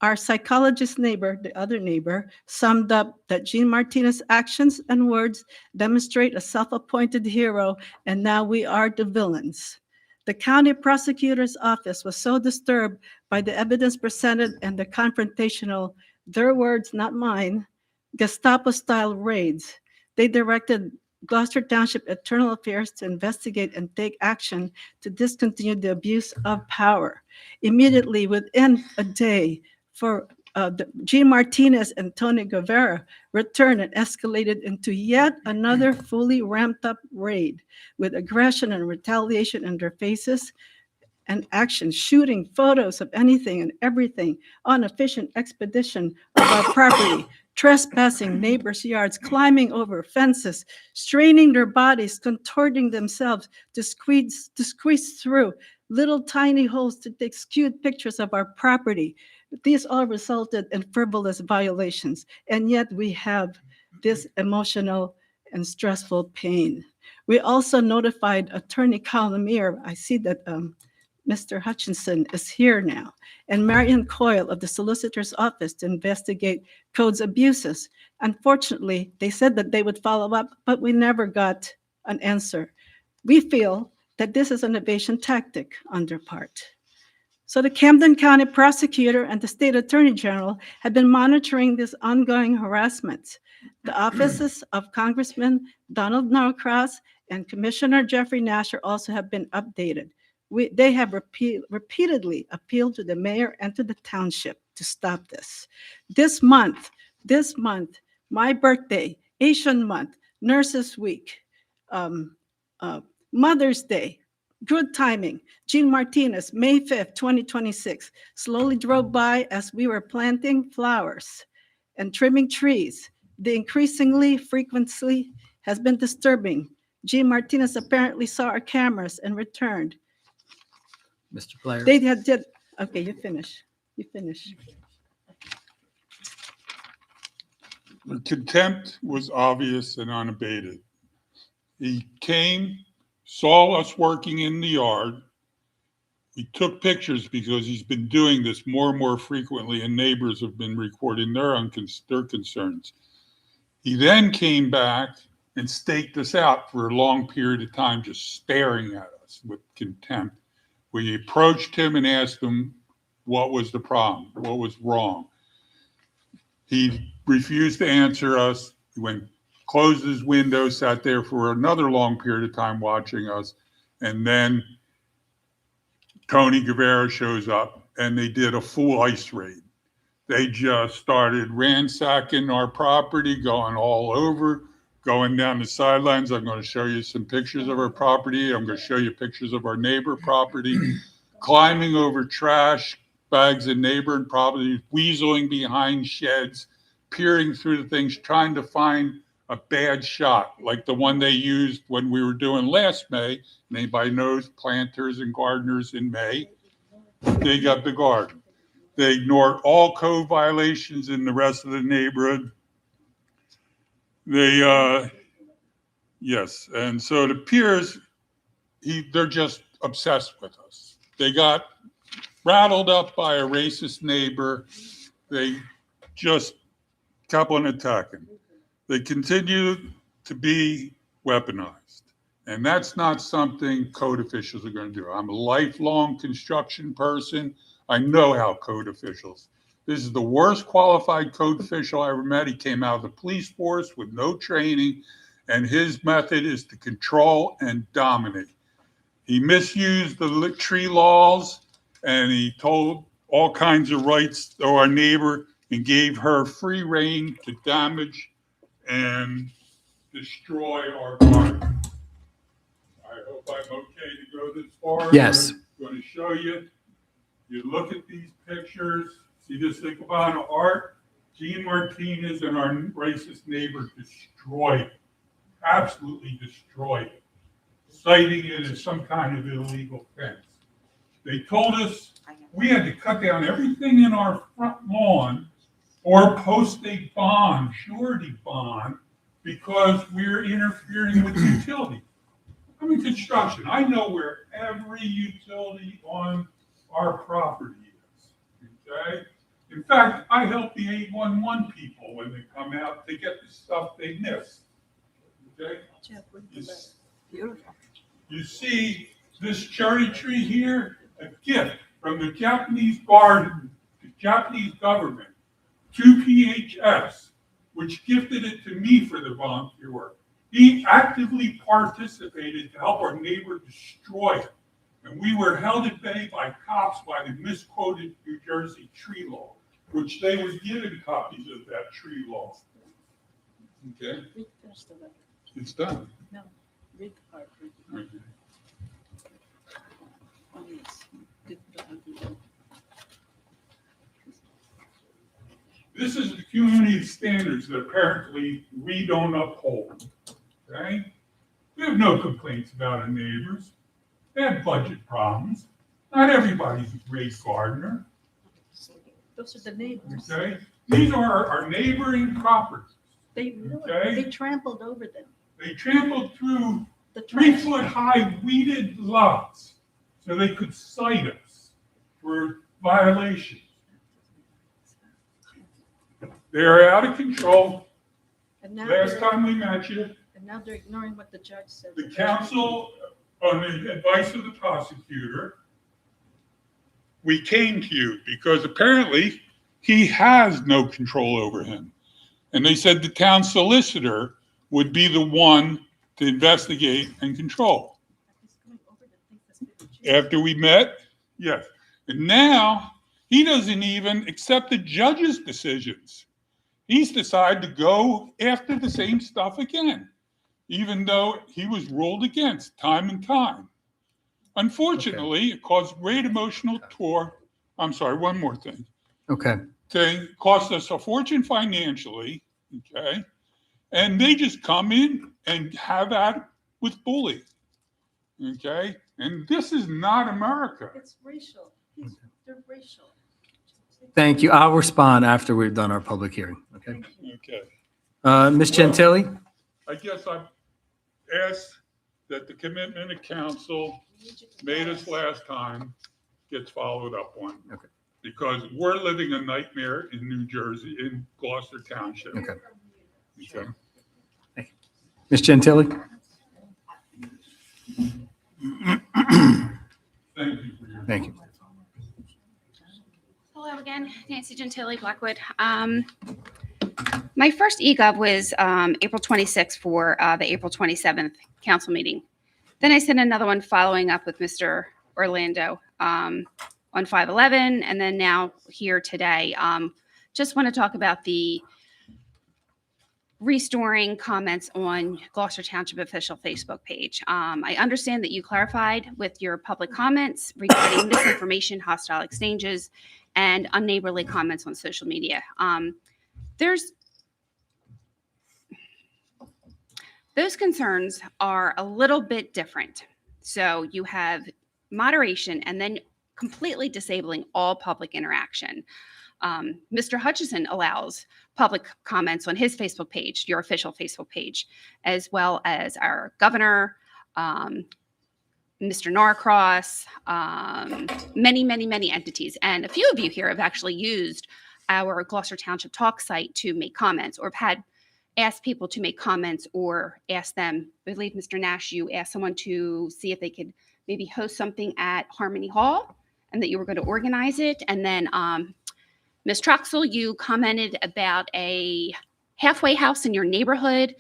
Our psychologist neighbor, the other neighbor, summed up that Gene Martinez's actions and words demonstrate a self-appointed hero, and now we are the villains. The county prosecutor's office was so disturbed by the evidence presented and the confrontational, their words, not mine, Gestapo-style raids. They directed Gloucester Township Internal Affairs to investigate and take action to discontinue the abuse of power. Immediately, within a day, Gene Martinez and Tony Guevara returned and escalated into yet another fully ramped up raid with aggression and retaliation in their faces and action, shooting photos of anything and everything on efficient expedition of our property, trespassing neighbors' yards, climbing over fences, straining their bodies, contorting themselves to squeeze through little tiny holes to take skewed pictures of our property. These all resulted in frivolous violations, and yet we have this emotional and stressful pain. We also notified Attorney Colomere. I see that Mr. Hutchinson is here now, and Marion Coyle of the Solicitor's Office to investigate Code's abuses. Unfortunately, they said that they would follow up, but we never got an answer. We feel that this is an evasion tactic on their part. So the Camden County Prosecutor and the State Attorney General have been monitoring this ongoing harassment. The offices of Congressman Donald Norcross and Commissioner Jeffrey Nasher also have been updated. They have repeatedly appealed to the mayor and to the township to stop this. This month, my birthday, Asian Month, Nurses Week, Mother's Day, good timing. Gene Martinez, May 5th, 2026, slowly drove by as we were planting flowers and trimming trees. The increasingly frequency has been disturbing. Gene Martinez apparently saw our cameras and returned. Mr. Player. They did. Okay, you finish. You finish. The contempt was obvious and unabated. He came, saw us working in the yard. We took pictures because he's been doing this more and more frequently, and neighbors have been recording their concerns. He then came back and staked us out for a long period of time, just staring at us with contempt. We approached him and asked him what was the problem, what was wrong. He refused to answer us. He went, closed his window, sat there for another long period of time watching us. And then Tony Guevara shows up and they did a full ice raid. They just started ransacking our property, going all over, going down the sidelines. I'm going to show you some pictures of our property. I'm going to show you pictures of our neighbor property, climbing over trash bags in neighbor property, weaseling behind sheds, peering through the things, trying to find a bad shot, like the one they used when we were doing last May. And anybody knows planters and gardeners in May, dig up the garden. They ignored all code violations in the rest of the neighborhood. They, yes, and so it appears they're just obsessed with us. They got rattled up by a racist neighbor. They just kept on attacking. They continue to be weaponized. And that's not something code officials are going to do. I'm a lifelong construction person. I know how code officials. This is the worst qualified code official I ever met. He came out of the police force with no training, and his method is to control and dominate. He misused the tree laws, and he told all kinds of rights to our neighbor and gave her free reign to damage and destroy our garden. I hope I'm okay to go this far. Yes. I'm going to show you. You look at these pictures. See this Ichabana art? Gene Martinez and our racist neighbor destroyed it. Absolutely destroyed it, citing it as some kind of illegal fence. They told us we had to cut down everything in our front lawn or post a bond, surety bond, because we're interfering with utility. I'm in construction. I know where every utility on our property is. Okay? In fact, I help the 811 people when they come out to get the stuff they miss. Okay? You see this cherry tree here, a gift from the Japanese garden, the Japanese government, to PHS, which gifted it to me for the volunteer work. He actively participated to help our neighbor destroy it. And we were held at bay by cops by the misquoted New Jersey tree law, which they were given copies of that tree law. Okay? It's done. No, read the part. Okay. This is the community standards that apparently we don't uphold. Okay? We have no complaints about our neighbors. They have budget problems. Not everybody's a great gardener. Those are the neighbors. Okay? These are our neighboring properties. They Okay? they trampled over them. They trampled through The 3-foot-high weeded lots so they could cite us for violations. They're out of control. And now Last time we met you, and now they're ignoring what the judge said. the council, on the advice of the prosecutor, we came to you because apparently he has no control over him. And they said the town solicitor would be the one to investigate and control. After we met, yes. And now he doesn't even accept the judge's decisions. He's decided to go after the same stuff again, even though he was ruled against time and time. Unfortunately, it caused great emotional tour. I'm sorry, one more thing. Okay. Okay, cost us a fortune financially, okay? And they just come in and have that with bullying, okay? And this is not America. It's racial. They're racial. Thank you. I'll respond after we've done our public hearing. Okay. Okay. Ms. Gentili? I guess I've asked that the commitment of council made us last time gets followed up on. Okay. Because we're living a nightmare in New Jersey, in Gloucester Township. Okay. Okay. Ms. Gentili? Thank you for your. Thank you. Hello again, Nancy Gentili, Blackwood. My first EGOV was April 26th for the April 27th council meeting. Then I sent another one following up with Mr. Orlando on 5/11, and then now here today. Just want to talk about the restoring comments on Gloucester Township official Facebook page. I understand that you clarified with your public comments regarding misinformation, hostile exchanges, and unneighborly comments on social media. Those concerns are a little bit different. So you have moderation, and then completely disabling all public interaction. Mr. Hutchison allows public comments on his Facebook page, your official Facebook page, as well as our governor, Mr. Norcross, many, many, many entities. And a few of you here have actually used our Gloucester Township Talk site to make comments, or have had asked people to make comments, or ask them. I believe, Mr. Nash, you asked someone to see if they could maybe host something at Harmony Hall, and that you were going to organize it. And then Ms. Troxel, you commented about a halfway house in your neighborhood.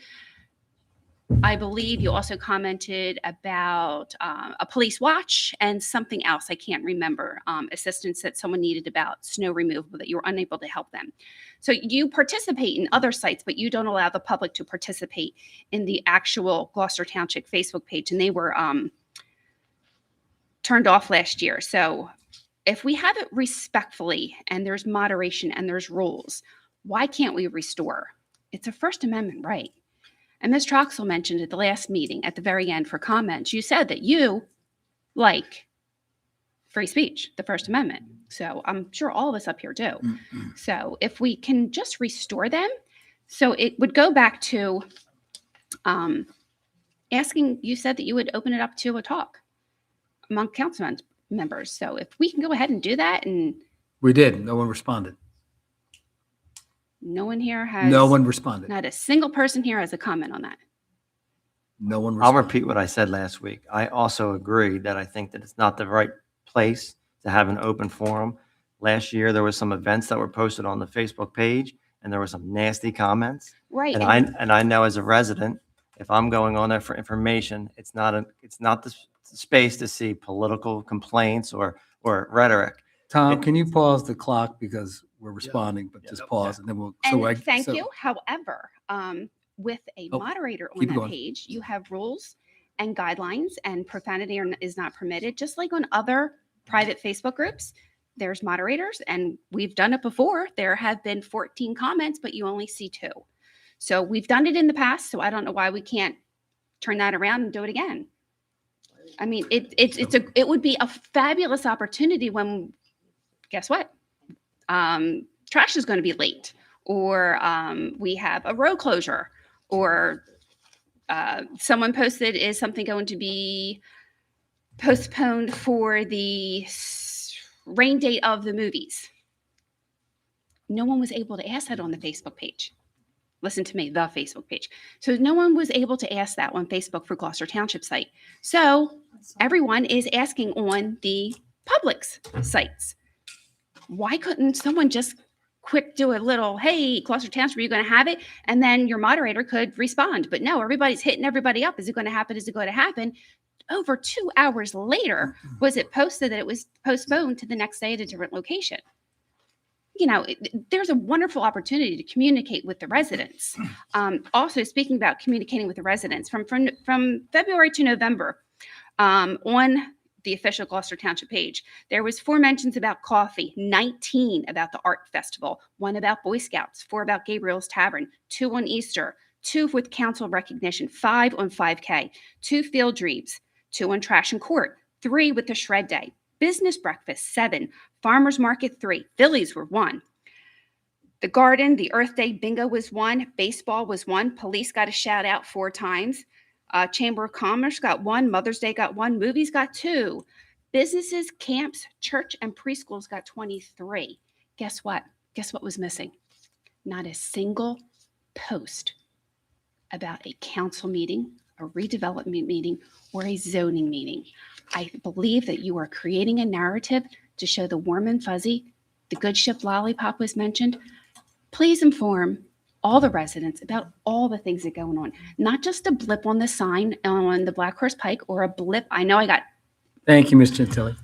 I believe you also commented about a police watch and something else. I can't remember. Assistance that someone needed about snow removal, that you were unable to help them. So you participate in other sites, but you don't allow the public to participate in the actual Gloucester Township Facebook page. And they were turned off last year. So if we have it respectfully, and there's moderation and there's rules, why can't we restore? It's a First Amendment right. And Ms. Troxel mentioned at the last meeting, at the very end for comments, you said that you like free speech, the First Amendment. So I'm sure all of us up here do. So if we can just restore them, so it would go back to asking, you said that you would open it up to a talk among council members. So if we can go ahead and do that, and We did. No one responded. no one here has. No one responded. Not a single person here has a comment on that. No one I'll responded. repeat what I said last week. I also agree that I think that it's not the right place to have an open forum. Last year, there was some events that were posted on the Facebook page, and there were some nasty comments. Right. And I know as a resident, if I'm going on there for information, it's not the space to see political complaints or rhetoric. Tom, can you pause the clock, because we're responding, but just pause, and then we'll. And thank you. However, with a Oh, moderator on keep it that going. page, you have rules and guidelines, and profanity is not permitted. Just like on other private Facebook groups, there's moderators, and we've done it before. There have been 14 comments, but you only see 2. So we've done it in the past. So I don't know why we can't turn that around and do it again. I mean, it would be a fabulous opportunity when, guess what? Trash is going to be late, or we have a road closure, or someone posted, is something going to be postponed for the rain date of the movies? No one was able to ask that on the Facebook page. Listen to me, the Facebook page. So no one was able to ask that on Facebook for Gloucester Township site. So everyone is asking on the public's sites. Why couldn't someone just quick do a little, hey, Gloucester Township, are you going to have it? And then your moderator could respond. But no, everybody's hitting everybody up. Is it going to happen? Is it going to happen? Over 2 hours later, was it posted that it was postponed to the next day at a different location? You know, there's a wonderful opportunity to communicate with the residents. Also, speaking about communicating with the residents, from February to November, on the official Gloucester Township page, there was 4 mentions about coffee, 19 about the art festival, 1 about Boy Scouts, 4 about Gabriel's Tavern, 2 on Easter, 2 with council recognition, 5 on 5K, 2 field dreams, 2 on trash and court, 3 with the shred day, business breakfast, 7, farmers market, 3, Phillies were 1. The garden, the Earth Day bingo was 1, baseball was 1, police got a shout out 4 times. Chamber of Commerce got 1, Mother's Day got 1, movies got 2, businesses, camps, church, and preschools got 23. Guess what? Guess what was missing? Not a single post about a council meeting, a redevelopment meeting, or a zoning meeting. I believe that you are creating a narrative to show the warm and fuzzy. The good ship lollipop was mentioned. Please inform all the residents about all the things that are going on, not just a blip on the sign on the Black Horse Pike, or a blip. I know I got. Thank you, Ms. Gentili.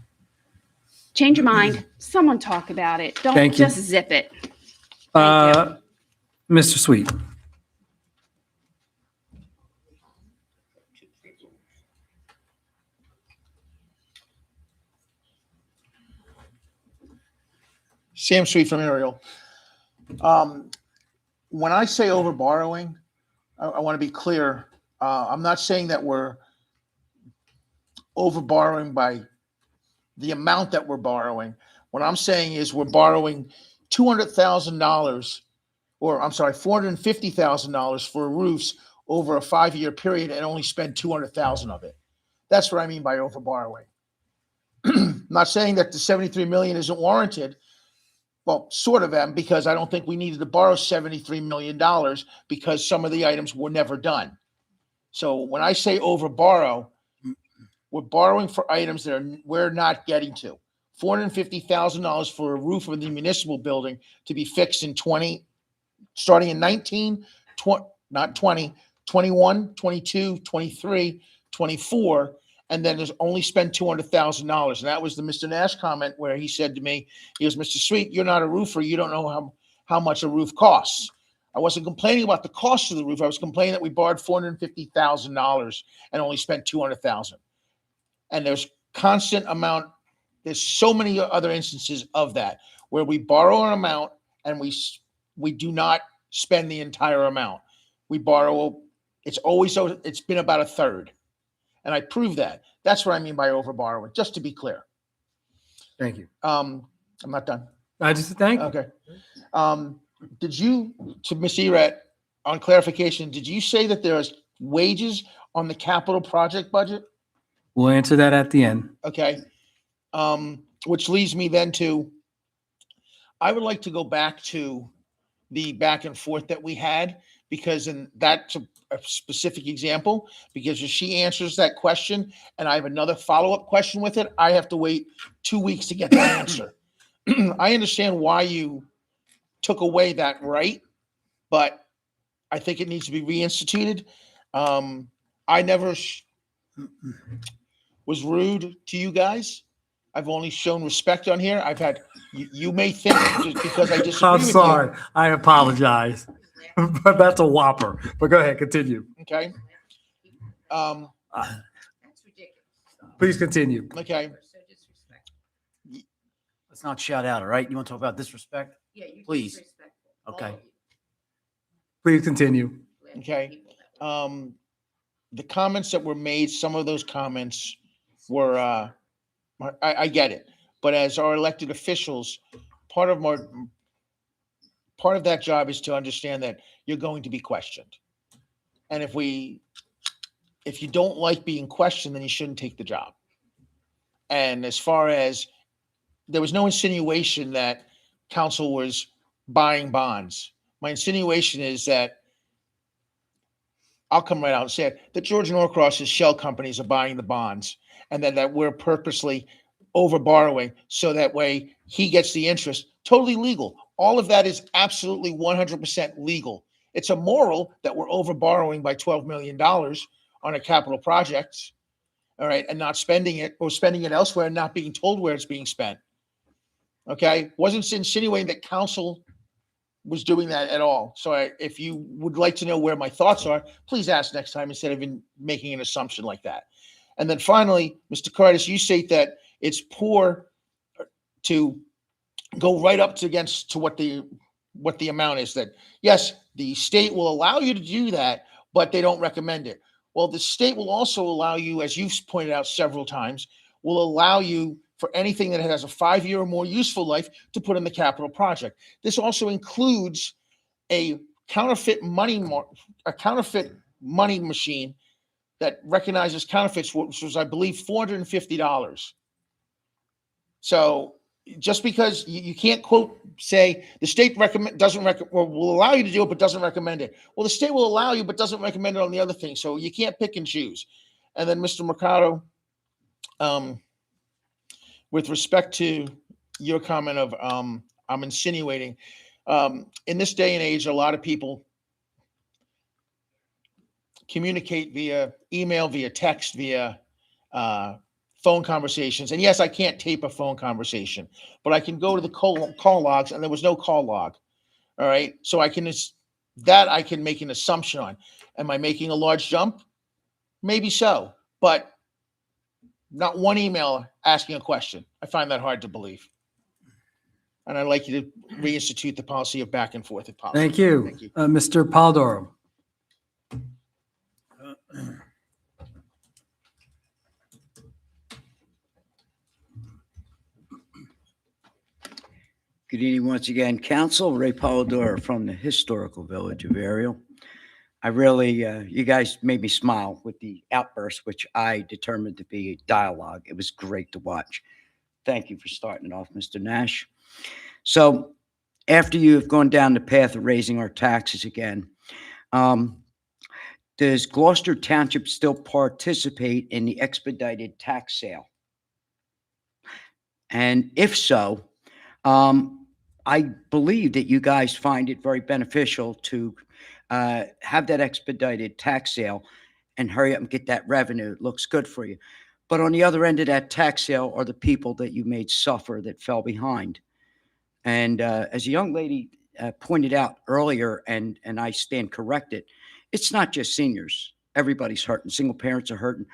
Change your mind. Someone talk about it. Don't Thank you. just zip it. Mr. Sweet. Sam Sweet from Ariel. When I say over borrowing, I want to be clear. I'm not saying that we're over borrowing by the amount that we're borrowing. What I'm saying is we're borrowing $200,000, or I'm sorry, $450,000 for roofs over a 5-year period and only spend 200,000 of it. That's what I mean by over borrowing. I'm not saying that the 73 million isn't warranted. Well, sort of am, because I don't think we needed to borrow $73 million because some of the items were never done. So when I say over borrow, we're borrowing for items that we're not getting to. $450,000 for a roof of the municipal building to be fixed in starting in 19, 20, not 20, 21, 22, 23, 24, and then there's only spent $200,000. And that was the Mr. Nash comment where he said to me, he goes, Mr. Sweet, you're not a roofer. You don't know how much a roof costs. I wasn't complaining about the cost of the roof. I was complaining that we borrowed $450,000 and only spent $200,000. And there's constant amount. There's so many other instances of that where we borrow an amount and we do not spend the entire amount. We borrow. It's been about a third. And I prove that. That's what I mean by over borrowing, just to be clear. Thank you. I'm not done. I just thank you. Okay. Did you, to Ms. Erat, on clarification, did you say that there's wages on the capital project budget? We'll answer that at the end. Okay. Which leads me then to, I would like to go back to the back and forth that we had, because that's a specific example, because if she answers that question and I have another follow-up question with it, I have to wait 2 weeks to get the answer. I understand why you took away that right, but I think it needs to be reinstituted. I never was rude to you guys. I've only shown respect on here. I've had, you may think just because I disagree I'm with sorry. I apologize. But that's a whopper. But go ahead, continue. you. Okay. Please continue. Okay. Let's not shout out, all right? You want to talk about disrespect? Yeah, you Please. disrespectful. Okay. Please continue. Okay. The comments that were made, some of those comments were, I get it. But as our elected officials, part of that job is to understand that you're going to be questioned. And if you don't like being questioned, then you shouldn't take the job. And as far as, there was no insinuation that council was buying bonds. My insinuation is that, I'll come right out and say it, that George Norcross's shell companies are buying the bonds, and that we're purposely over borrowing so that way he gets the interest. Totally legal. All of that is absolutely 100% legal. It's immoral that we're over borrowing by $12 million on a capital project, all right, and not spending it, or spending it elsewhere and not being told where it's being spent. Okay, wasn't insinuating that council was doing that at all. So if you would like to know where my thoughts are, please ask next time instead of making an assumption like that. And then finally, Mr. Curtis, you state that it's poor to go right up to what the amount is. That yes, the state will allow you to do that, but they don't recommend it. Well, the state will also allow you, as you've pointed out several times, will allow you for anything that has a 5-year or more useful life to put in the capital project. This also includes a counterfeit money machine that recognizes counterfeits, which was, I believe, $450. So just because you can't say the state will allow you to do it, but doesn't recommend it. Well, the state will allow you, but doesn't recommend it on the other thing. So you can't pick and choose. And then Mr. Mercado, with respect to your comment of, I'm insinuating, in this day and age, a lot of people communicate via email, via text, via phone conversations. And yes, I can't tape a phone conversation, but I can go to the call logs, and there was no call log. All right. So I can make an assumption on. Am I making a large jump? Maybe so, but not one email asking a question. I find that hard to believe. And I'd like you to reinstitute the policy of back and forth if possible. Thank you. Thank you. Mr. Polidoro. Good evening once again, Council. Ray Polidor from the historical village of Ariel. I really, you guys made me smile with the outburst, which I determined to be a dialogue. It was great to watch. Thank you for starting it off, Mr. Nash. So after you have gone down the path of raising our taxes again, does Gloucester Township still participate in the expedited tax sale? And if so, I believe that you guys find it very beneficial to have that expedited tax sale and hurry up and get that revenue. It looks good for you. But on the other end of that tax sale are the people that you made suffer that fell behind. And as a young lady pointed out earlier, and I stand corrected, it's not just seniors. Everybody's hurting. Single parents are hurting.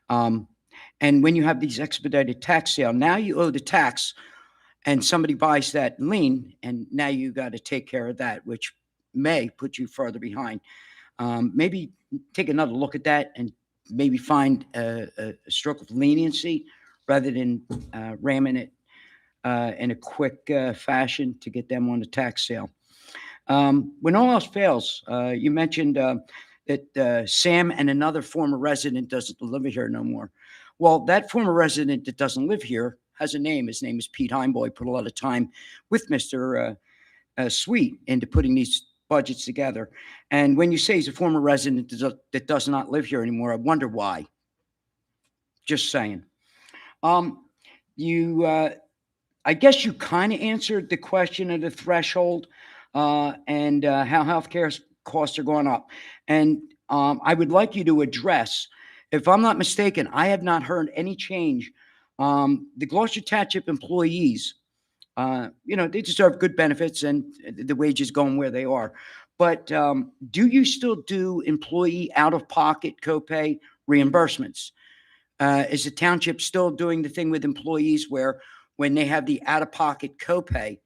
And when you have these expedited tax sale, now you owe the tax and somebody buys that lien, and now you got to take care of that, which may put you further behind. Maybe take another look at that and maybe find a stroke of leniency rather than ramming it in a quick fashion to get them on the tax sale. When all else fails, you mentioned that Sam and another former resident doesn't live here no more. Well, that former resident that doesn't live here has a name. His name is Pete Heimboy. Put a lot of time with Mr. Sweet into putting these budgets together. And when you say he's a former resident that does not live here anymore, I wonder why. Just saying. I guess you kind of answered the question of the threshold and how healthcare costs are going up. And I would like you to address, if I'm not mistaken, I have not heard any change. The Gloucester Township employees, they deserve good benefits and the wages going where they are. But do you still do employee out-of-pocket copay reimbursements? Is the township still doing the thing with employees where when they have the out-of-pocket copay,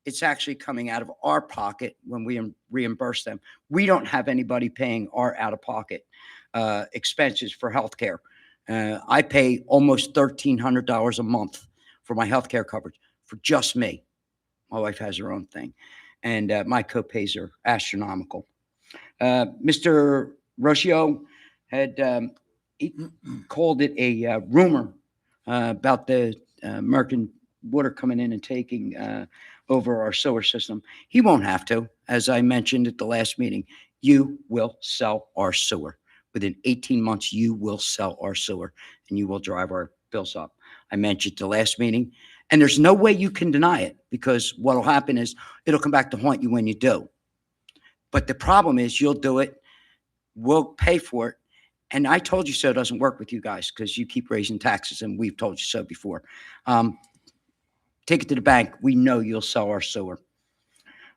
it's actually coming out of our pocket when we reimburse them? We don't have anybody paying our out-of-pocket expenses for healthcare. I pay almost $1,300 a month for my healthcare coverage for just me. My wife has her own thing, and my copays are astronomical. Mr. Rocio had he called it a rumor about the American Water coming in and taking over our sewer system. He won't have to. As I mentioned at the last meeting, you will sell our sewer. Within 18 months, you will sell our sewer and you will drive our bills up. I mentioned the last meeting, and there's no way you can deny it, because what will happen is it'll come back to haunt you when you do. But the problem is you'll do it, we'll pay for it. And I told you so doesn't work with you guys because you keep raising taxes, and we've told you so before. Take it to the bank. We know you'll sell our sewer.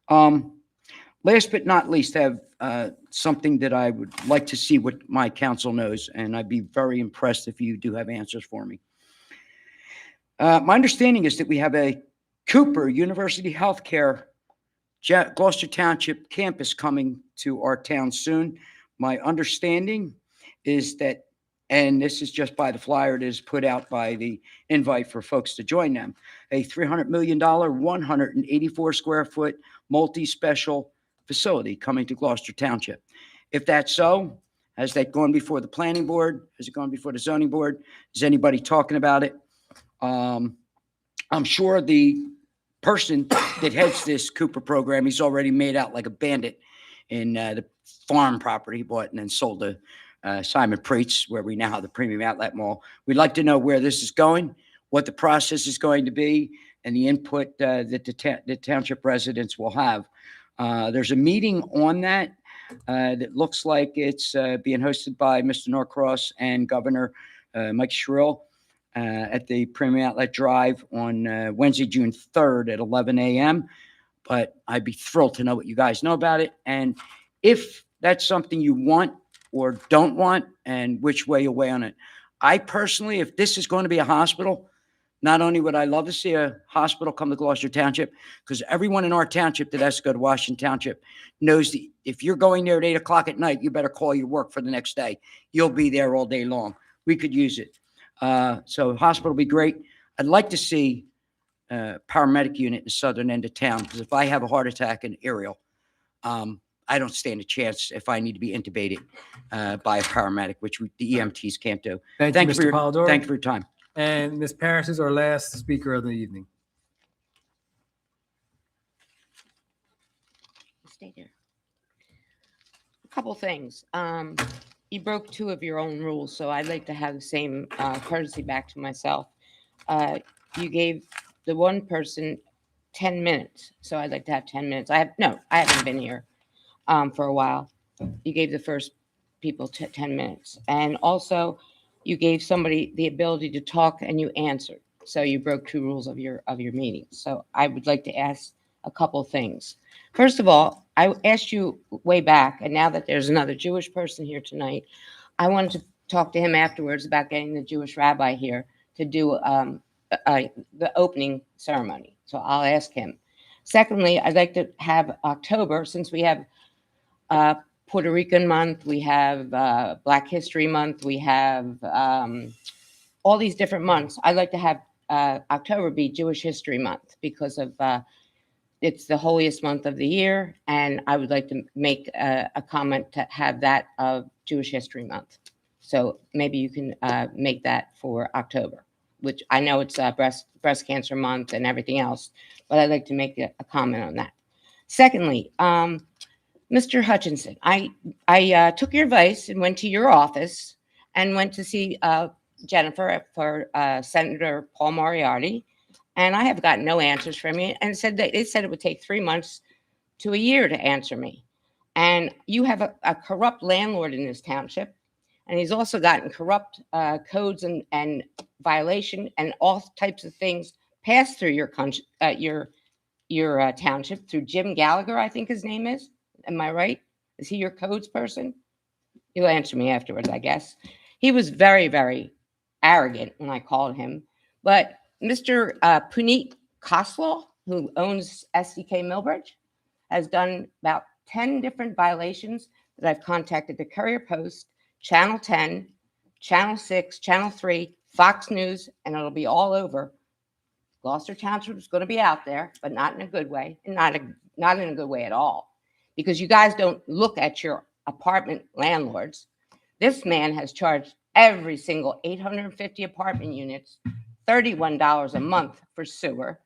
Last but not least, I have something that I would like to see what my council knows, and I'd be very impressed if you do have answers for me. My understanding is that we have a Cooper University Healthcare Gloucester Township campus coming to our town soon. My understanding is that, and this is just by the flyer that is put out by the invite for folks to join them, a $300 million, 184 square foot multi-special facility coming to Gloucester Township. If that's so, has that gone before the planning board? Has it gone before the zoning board? Is anybody talking about it? I'm sure the person that heads this Cooper program, he's already made out like a bandit in the farm property he bought and then sold to Simon Preetz, where we now have the Premium Outlet Mall. We'd like to know where this is going, what the process is going to be, and the input that the township residents will have. There's a meeting on that that looks like it's being hosted by Mr. Norcross and Governor Mike Schrill at the Premium Outlet Drive on Wednesday, June 3rd at 11 a.m. But I'd be thrilled to know what you guys know about it, and if that's something you want or don't want, and which way you weigh on it. I personally, if this is going to be a hospital, not only would I love to see a hospital come to Gloucester Township, because everyone in our township that has to go to Washington Township knows that if you're going there at 8 o'clock at night, you better call your work for the next day. You'll be there all day long. We could use it. So hospital would be great. I'd like to see paramedic unit in the southern end of town, because if I have a heart attack in aerial, I don't stand a chance if I need to be intubated by a paramedic, which the EMTs can't do. Thank you, Mr. Polidori. Thank you for your time. And Ms. Parrish is our last speaker of the evening. Stay there. A couple things. You broke 2 of your own rules, so I'd like to have the same courtesy back to myself. You gave the one person 10 minutes, so I'd like to have 10 minutes. I haven't been here for a while. You gave the first people 10 minutes, and also you gave somebody the ability to talk and you answered. So you broke 2 rules of your meeting. So I would like to ask a couple things. First of all, I asked you way back, and now that there's another Jewish person here tonight, I wanted to talk to him afterwards about getting the Jewish rabbi here to do the opening ceremony. So I'll ask him. Secondly, I'd like to have October, since we have Puerto Rican month, we have Black History Month, we have all these different months. I'd like to have October be Jewish History Month because of it's the holiest month of the year, and I would like to make a comment to have that of Jewish History Month. So maybe you can make that for October, which I know it's breast cancer month and everything else, but I'd like to make a comment on that. Secondly, Mr. Hutchinson, I took your advice and went to your office and went to see Jennifer for Senator Paul Moriarty. And I have gotten no answers from you, and they said it would take 3 months to a year to answer me. And you have a corrupt landlord in this township, and he's also gotten corrupt codes and violation and all types of things passed through your township through Jim Gallagher, I think his name is. Am I right? Is he your codes person? You'll answer me afterwards, I guess. He was very, very arrogant when I called him, but Mr. Puneet Khosla, who owns SDK Millbridge, has done about 10 different violations that I've contacted the Courier Post, Channel 10, Channel 6, Channel 3, Fox News, and it'll be all over. Gloucester Township is going to be out there, but not in a good way, and not in a good way at all, because you guys don't look at your apartment landlords. This man has charged every single 850 apartment units $31 a month for sewer.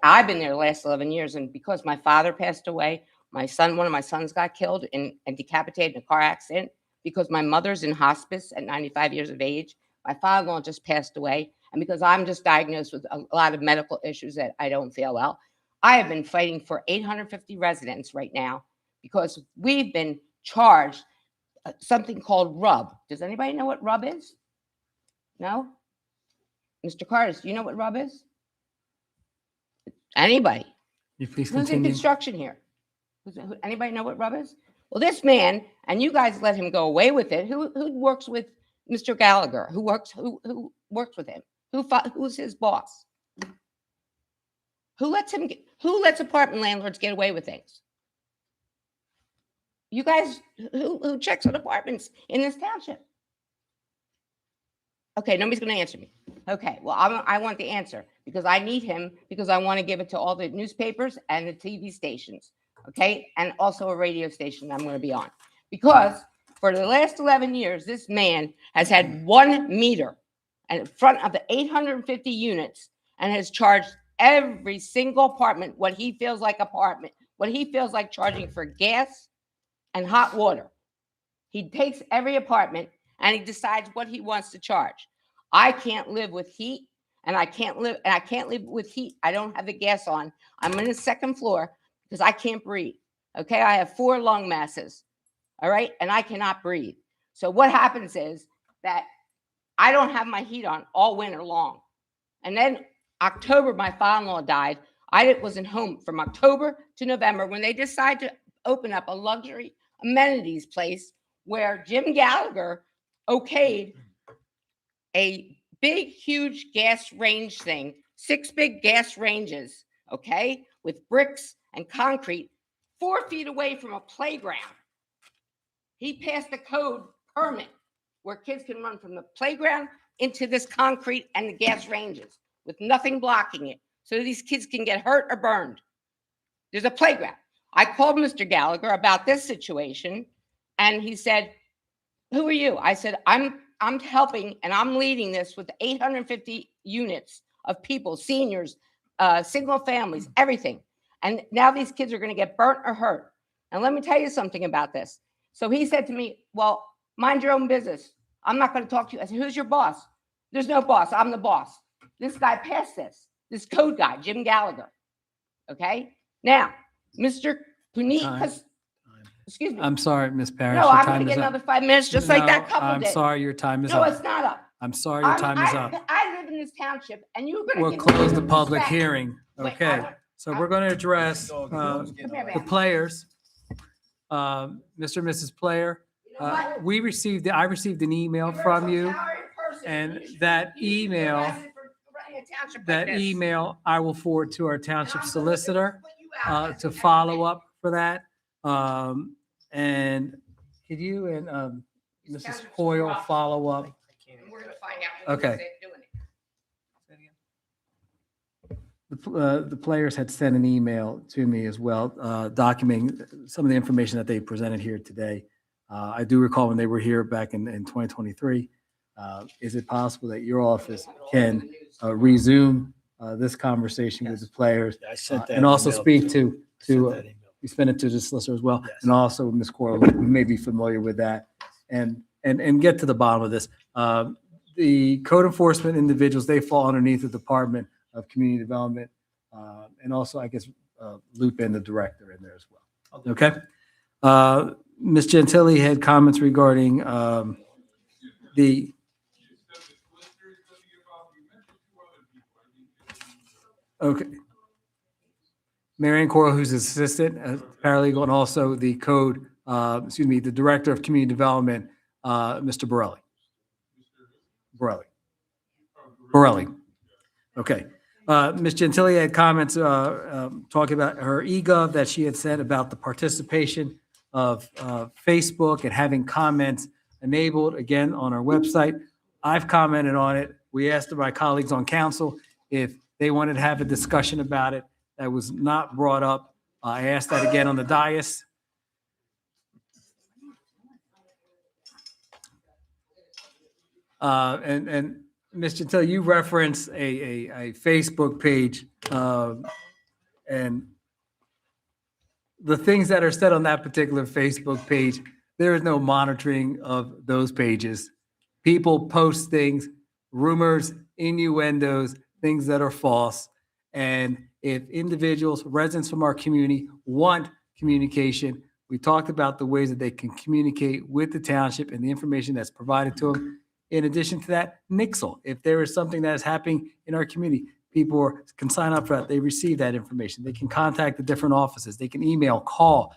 I've been there the last 11 years, and because my father passed away, one of my sons got killed and decapitated in a car accident, because my mother's in hospice at 95 years of age, my father-in-law just passed away, and because I'm just diagnosed with a lot of medical issues that I don't feel well, I have been fighting for 850 residents right now because we've been charged something called RUB. Does anybody know what RUB is? No? Mr. Carter, do you know what RUB is? Anybody? You please Who's in continue. construction here? Anybody know what RUB is? Well, this man, and you guys let him go away with it. Who works with Mr. Gallagher? Who works with him? Who's his boss? Who lets apartment landlords get away with things? You guys, who checks on apartments in this township? Okay, nobody's going to answer me. Okay, well, I want the answer because I need him, because I want to give it to all the newspapers and the TV stations, okay, and also a radio station I'm going to be on. Because for the last 11 years, this man has had 1 meter in front of the 850 units and has charged every single apartment what he feels like charging for gas and hot water. He takes every apartment and he decides what he wants to charge. I can't live with heat, and I can't live with heat. I don't have the gas on. I'm on the 2nd floor because I can't breathe. Okay, I have 4 lung masses. All right, and I cannot breathe. So what happens is that I don't have my heat on all winter long. And then October, my father-in-law died. I wasn't home from October to November when they decided to open up a luxury amenities place where Jim Gallagher okayed a big, huge gas range thing, 6 big gas ranges, okay, with bricks and concrete, 4 feet away from a playground. He passed a code permit where kids can run from the playground into this concrete and the gas ranges with nothing blocking it. so these kids can get hurt or burned. There's a playground. I called Mr. Gallagher about this situation, and he said, "Who are you?" I said, I'm helping and I'm leading this with 850 units of people, seniors, single families, everything. And now these kids are going to get burnt or hurt. And let me tell you something about this. So he said to me, "Well, mind your own business. I'm not going to talk to you." I said, "Who's your boss?" "There's no boss. I'm the boss." This guy passed this code guy, Jim Gallagher. Okay. Now, Mr. Puneet, Time. excuse me. I'm sorry, Ms. Parrish. No, your I'm time going to is get up. another 5 minutes, just like that No, couple I'm did. sorry, your time is No, up. it's not up. I'm sorry, your time is up. I live in this township, and you're going to We'll close the public hearing. Wait, Okay, so we're going to address the players. Mr. and Mrs. Player, I received an email from you, and that email, I will forward to our township solicitor to follow up for that. And could you and Mrs. Hoyle follow up? Okay. The players had sent an email to me as well, documenting some of the information that they presented here today. I do recall when they were here back in 2023. Is it possible that your office can resume this conversation with the players? I sent that and also email speak to- to you sent it to the solicitor as well, and also Ms. Coyle, who may be familiar with that, and get to the bottom of this. The code enforcement individuals, they fall underneath the Department of Community Development, and also, I guess, loop in the director in there as well. Okay? Ms. Gentili had comments regarding the okay. Marion Coyle, who's assistant paralegal, and also the the director of community development, Mr. Borelli. Borelli. Okay. Ms. Gentili had comments talking about her eGov that she had said about the participation of Facebook and having comments enabled again on our website. I've commented on it. We asked my colleagues on council if they wanted to have a discussion about it. That was not brought up. I asked that again on the dais. And Ms. Gentile, you referenced a Facebook page, and the things that are said on that particular Facebook page, there is no monitoring of those pages. People post things, rumors, innuendos, things that are false. And if individuals, residents from our community want communication, we talked about the ways that they can communicate with the township and the information that's provided to them. In addition to that, Nixle, if there is something that is happening in our community, people can sign up for that. They receive that information. They can contact the different offices. They can email, call,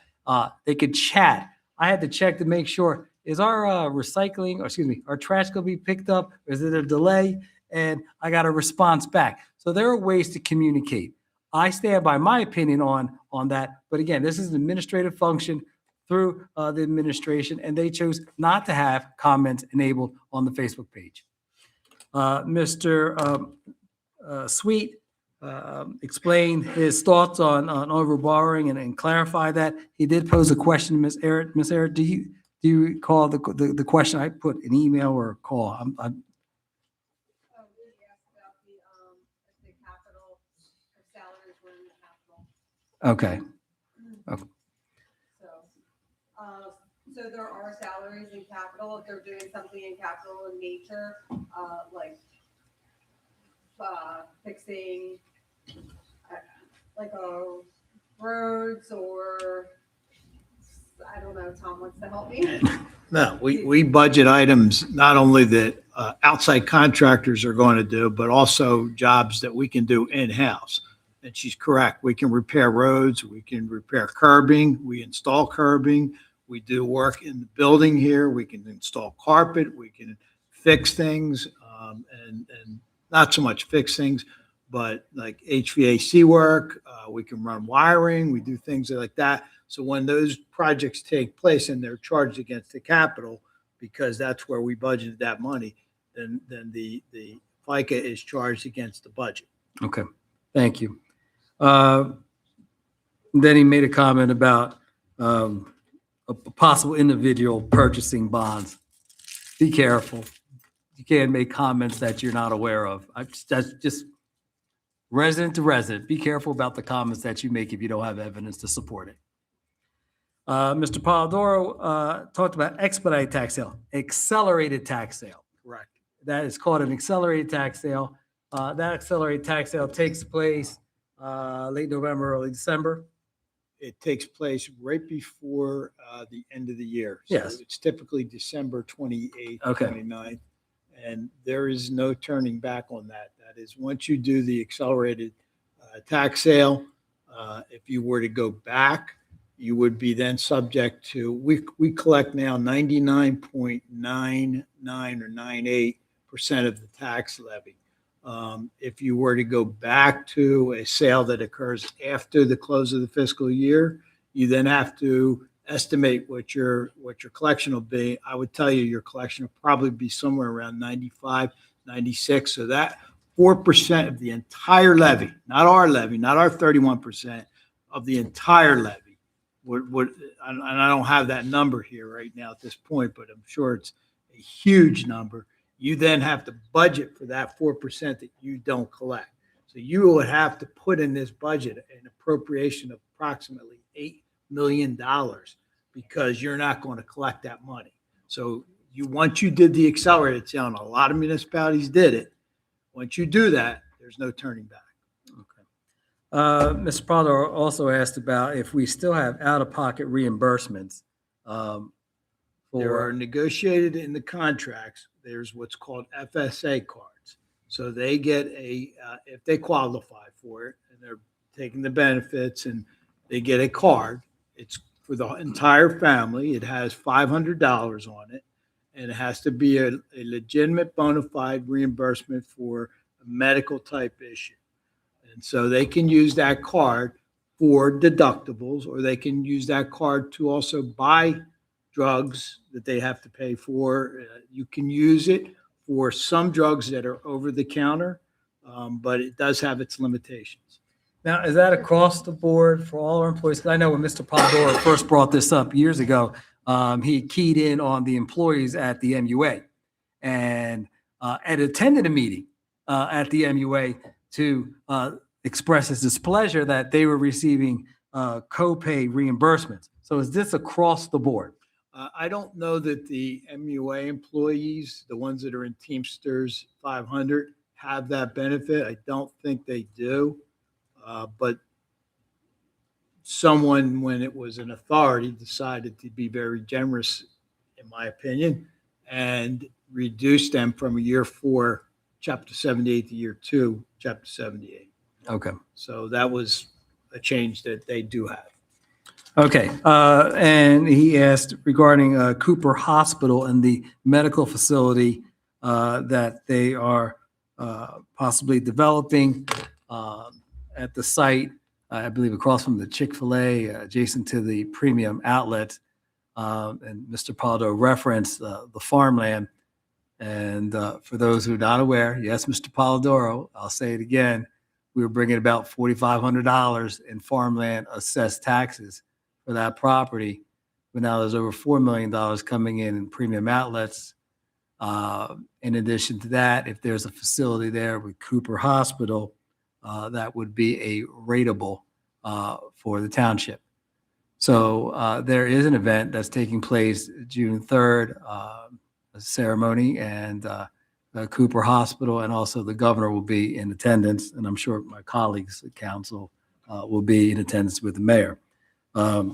they could chat. I had to check to make sure, is our our trash going to be picked up? Is there a delay? And I got a response back. So there are ways to communicate. I stand by my opinion on that. But again, this is an administrative function through the administration, and they chose not to have comments enabled on the Facebook page. Mr. Sweet explained his thoughts on overborrowing and clarify that. He did pose a question, Ms. Arrett. Ms. Arrett, do you recall the question? I put an email or a call. Okay. So there are salaries in capital, if they're doing something in capital in nature, like fixing like roads or, I don't know, Tom wants to help me. No, we budget items not only that outside contractors are going to do, but also jobs that we can do in-house. And she's correct. We can repair roads, we can repair curbing, we install curbing, we do work in the building here, we can install carpet, we can fix things, and not so much fix things, but like HVAC work, we can run wiring, we do things like that. So when those projects take place and they're charged against the capital, because that's where we budgeted that money, then the FICA is charged against the budget. Okay. Thank you. Then he made a comment about a possible individual purchasing bonds. Be careful. You can't make comments that you're not aware of. That's just resident to resident. Be careful about the comments that you make if you don't have evidence to support it. Mr. Polidoro talked about expedited tax sale, accelerated tax sale. Correct. That is called an accelerated tax sale. That accelerated tax sale takes place late November, early December. It takes place right before the end of the year. So Yes. it's typically December 28th, Okay. 29th, and there is no turning back on that. That is, once you do the accelerated tax sale, if you were to go back, you would be then subject to, we collect now 99.99 or 98% of the tax levy. If you were to go back to a sale that occurs after the close of the fiscal year, you then have to estimate what your collection will be. I would tell you your collection will probably be somewhere around 95, 96. So that 4% of the entire levy, not our levy, not our 31% of the entire levy would, and I don't have that number here right now at this point, but I'm sure it's a huge number. You then have to budget for that 4% that you don't collect. So you would have to put in this budget an appropriation of approximately $8 million because you're not going to collect that money. So once you did the accelerated sale, and a lot of municipalities did it, once you do that, there's no turning back. Mr. Polidoro also asked about if we still have out-of-pocket reimbursements. There are negotiated in the contracts. There's what's called FSA cards. So they get if they qualify for it and they're taking the benefits and they get a card, it's for the entire family. It has $500 on it, and it has to be a legitimate bona fide reimbursement for a medical type issue. And so they can use that card for deductibles, or they can use that card to also buy drugs that they have to pay for. You can use it for some drugs that are over the counter, but it does have its limitations. Now, is that across the board for all our employees? 'Cause I know when Mr. Polidoro first brought this up years ago, he keyed in on the employees at the MUA and attended a meeting at the MUA to express his displeasure that they were receiving co-pay reimbursements. So is this across the board? I don't know that the MUA employees, the ones that are in Teamsters 500, have that benefit. I don't think they do. But someone, when it was an authority, decided to be very generous, in my opinion, and reduced them from a year 4, Chapter 78 to year 2, Chapter 78. Okay. So that was a change that they do have. Okay, and he asked regarding Cooper Hospital and the medical facility that they are possibly developing at the site, I believe across from the Chick-fil-A, adjacent to the premium outlet. And Mr. Polidoro referenced the farmland. And for those who are not aware, yes, Mr. Polidoro, I'll say it again, we were bringing about $4,500 in farmland assessed taxes for that property. But now there's over $4 million coming in premium outlets. In addition to that, if there's a facility there with Cooper Hospital, that would be a rateable for the township. So there is an event that's taking place June 3rd, a ceremony, and Cooper Hospital and also the governor will be in attendance, and I'm sure my colleagues at council will be in attendance with the mayor.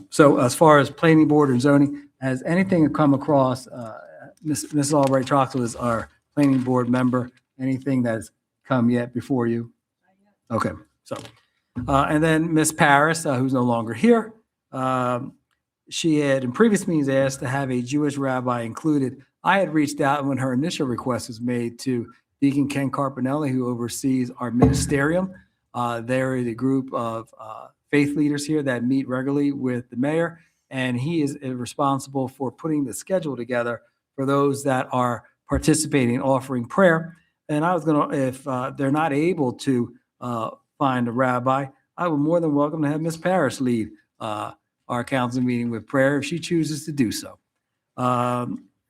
So as far as planning board and zoning, has anything come across, Ms. Albright Troxel is our planning board member, anything that's come yet before you? Okay, so, and then Ms. Paris, who's no longer here, she had in previous meetings asked to have a Jewish rabbi included. I had reached out when her initial request was made to Deacon Ken Carpinelli, who oversees our ministerium. There is a group of faith leaders here that meet regularly with the mayor, and he is responsible for putting the schedule together for those that are participating, offering prayer. And I was going to, if they're not able to find a rabbi, I would more than welcome to have Ms. Parrish lead our council meeting with prayer if she chooses to do so.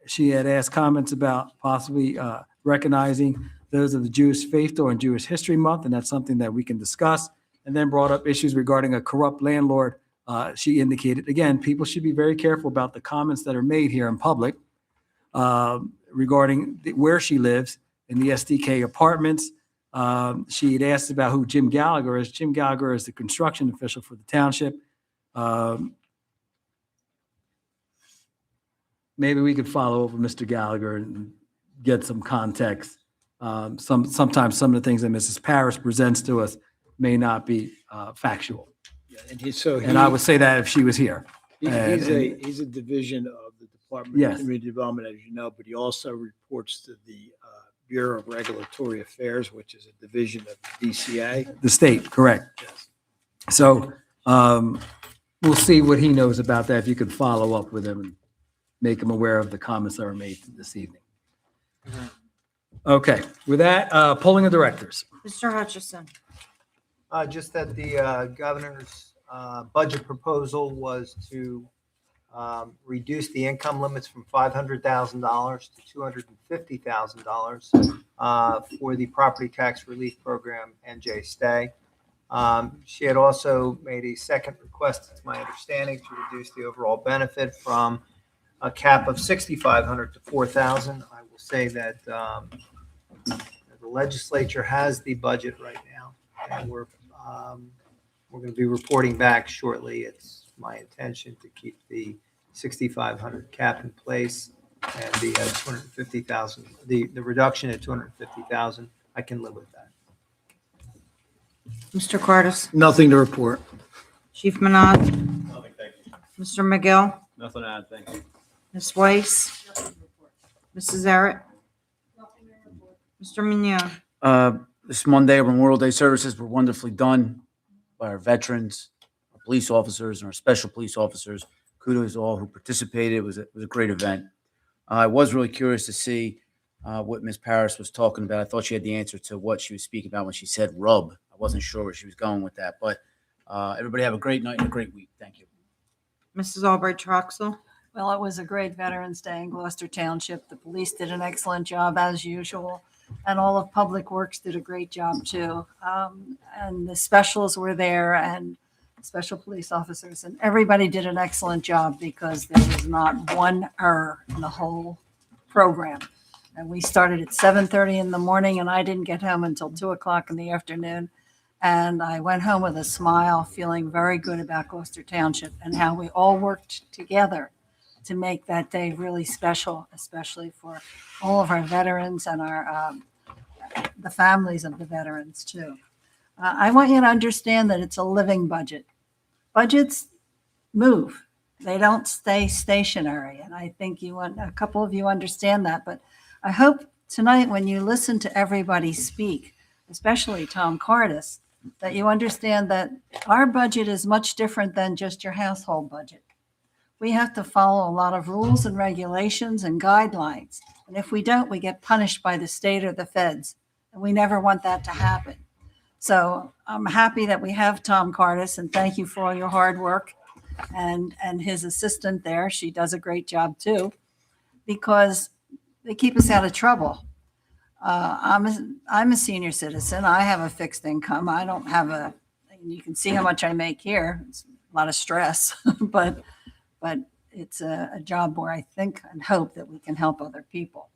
She had asked comments about possibly recognizing those of the Jewish faith during Jewish History Month, and that's something that we can discuss. And then brought up issues regarding a corrupt landlord. She indicated, again, people should be very careful about the comments that are made here in public regarding where she lives in the SDK apartments. She had asked about who Jim Gallagher is. Jim Gallagher is the construction official for the township. Maybe we could follow up with Mr. Gallagher and get some context. Sometimes some of the things that Mrs. Parrish presents to us may not be factual. And I would say that if she was here. He's a division of the Department Yes. of Community Development, as you know, but he also reports to the Bureau of Regulatory Affairs, which is a division of the DCA. The state, correct. So we'll see what he knows about that, if you could follow up with him and make him aware of the comments that were made this evening. Okay, with that, polling of directors. Mr. Hutchison. Just that the governor's budget proposal was to reduce the income limits from $500,000 to $250,000 for the property tax relief program NJ Stay. She had also made a second request, it's my understanding, to reduce the overall benefit from a cap of $6,500 to $4,000. I will say that the legislature has the budget right now, and we're going to be reporting back shortly. It's my intention to keep the 6,500 cap in place and the 250,000, the reduction at 250,000. I can live with that. Mr. Cardis. Nothing to report. Chief Minaj. Nothing, thank you. Mr. McGill. Nothing to add, thank you. Ms. Weiss. Mrs. Zarrett. Mr. Mignon. This Monday, our Memorial Day services were wonderfully done by our veterans, our police officers, and our special police officers. Kudos to all who participated. It was a great event. I was really curious to see what Ms. Parrish was talking about. I thought she had the answer to what she was speaking about when she said rub. I wasn't sure where she was going with that, but everybody have a great night and a great week. Thank you. Mrs. Albright Troxel. Well, it was a great Veterans Day in Gloucester Township. The police did an excellent job as usual, and all of Public Works did a great job too. And the specials were there, and special police officers, and everybody did an excellent job because there was not one error in the whole program. And we started at 7:30 in the morning, and I didn't get home until 2:00 in the afternoon. And I went home with a smile, feeling very good about Gloucester Township and how we all worked together to make that day really special, especially for all of our veterans and our the families of the veterans too. I want you to understand that it's a living budget. Budgets move. They don't stay stationary. And I think a couple of you understand that. But I hope tonight when you listen to everybody speak, especially Tom Cardis, that you understand that our budget is much different than just your household budget. We have to follow a lot of rules and regulations and guidelines. And if we don't, we get punished by the state or the feds. And we never want that to happen. So I'm happy that we have Tom Cardis, and thank you for all your hard work and his assistant there. She does a great job too, because they keep us out of trouble. I'm a senior citizen. I have a fixed income. I don't have you can see how much I make here. It's a lot of stress, but it's a job where I think and hope that we can help other people.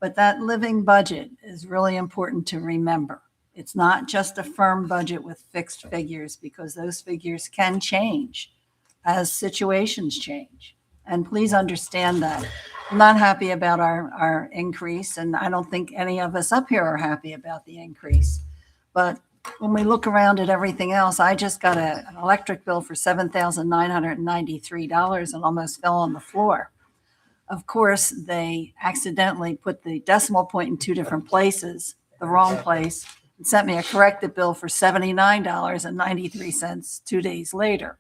But that living budget is really important to remember. It's not just a firm budget with fixed figures, because those figures can change as situations change. And please understand that. I'm not happy about our increase, and I don't think any of us up here are happy about the increase. But when we look around at everything else, I just got an electric bill for $7,993 and almost fell on the floor. Of course, they accidentally put the decimal point in two different places, the wrong place, and sent me a corrected bill for $79.93 2 days later.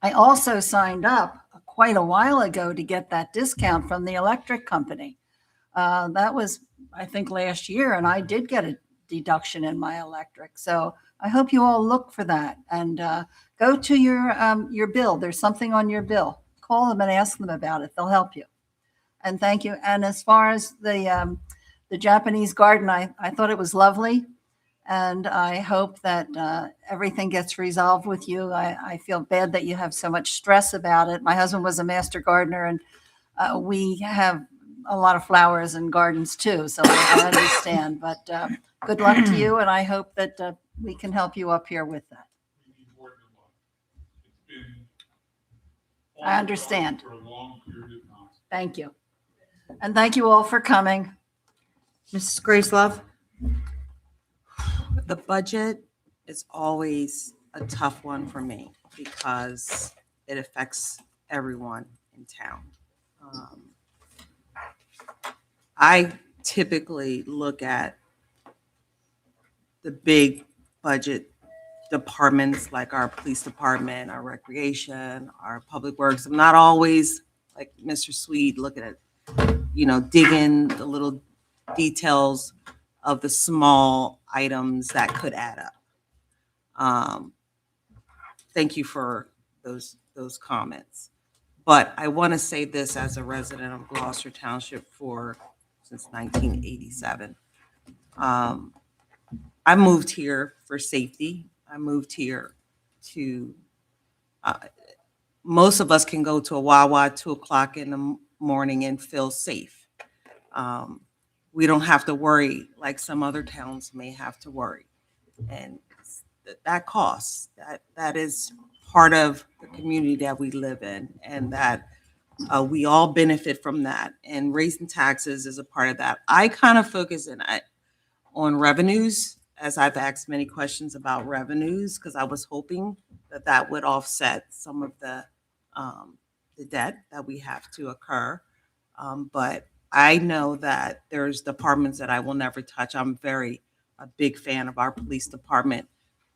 I also signed up quite a while ago to get that discount from the electric company. That was, I think, last year, and I did get a deduction in my electric. So I hope you all look for that and go to your bill. There's something on your bill. Call them and ask them about it. They'll help you. And thank you. And as far as the Japanese garden, I thought it was lovely. And I hope that everything gets resolved with you. I feel bad that you have so much stress about it. My husband was a master gardener, and we have a lot of flowers and gardens too. So I understand. But good luck to you. And I hope that we can help you up here with that. I understand. Thank you. And thank you all for coming. Mrs. Gracelove? The budget is always a tough one for me because it affects everyone in town. I typically look at the big budget departments like our police department, our recreation, our public works. I'm not always like Mr. Sweet looking at, digging the little details of the small items that could add up. Thank you for those comments. But I want to say this as a resident of Gloucester Township since 1987. I moved here for safety. I moved here to, most of us can go to a Wawa 2:00 in the morning and feel safe. We don't have to worry like some other towns may have to worry. And that costs, that is part of the community that we live in, and that we all benefit from that. And raising taxes is a part of that. I kind of focus on revenues, as I've asked many questions about revenues, because I was hoping that would offset some of the debt that we have to occur. But I know that there's departments that I will never touch. I'm a big fan of our police department.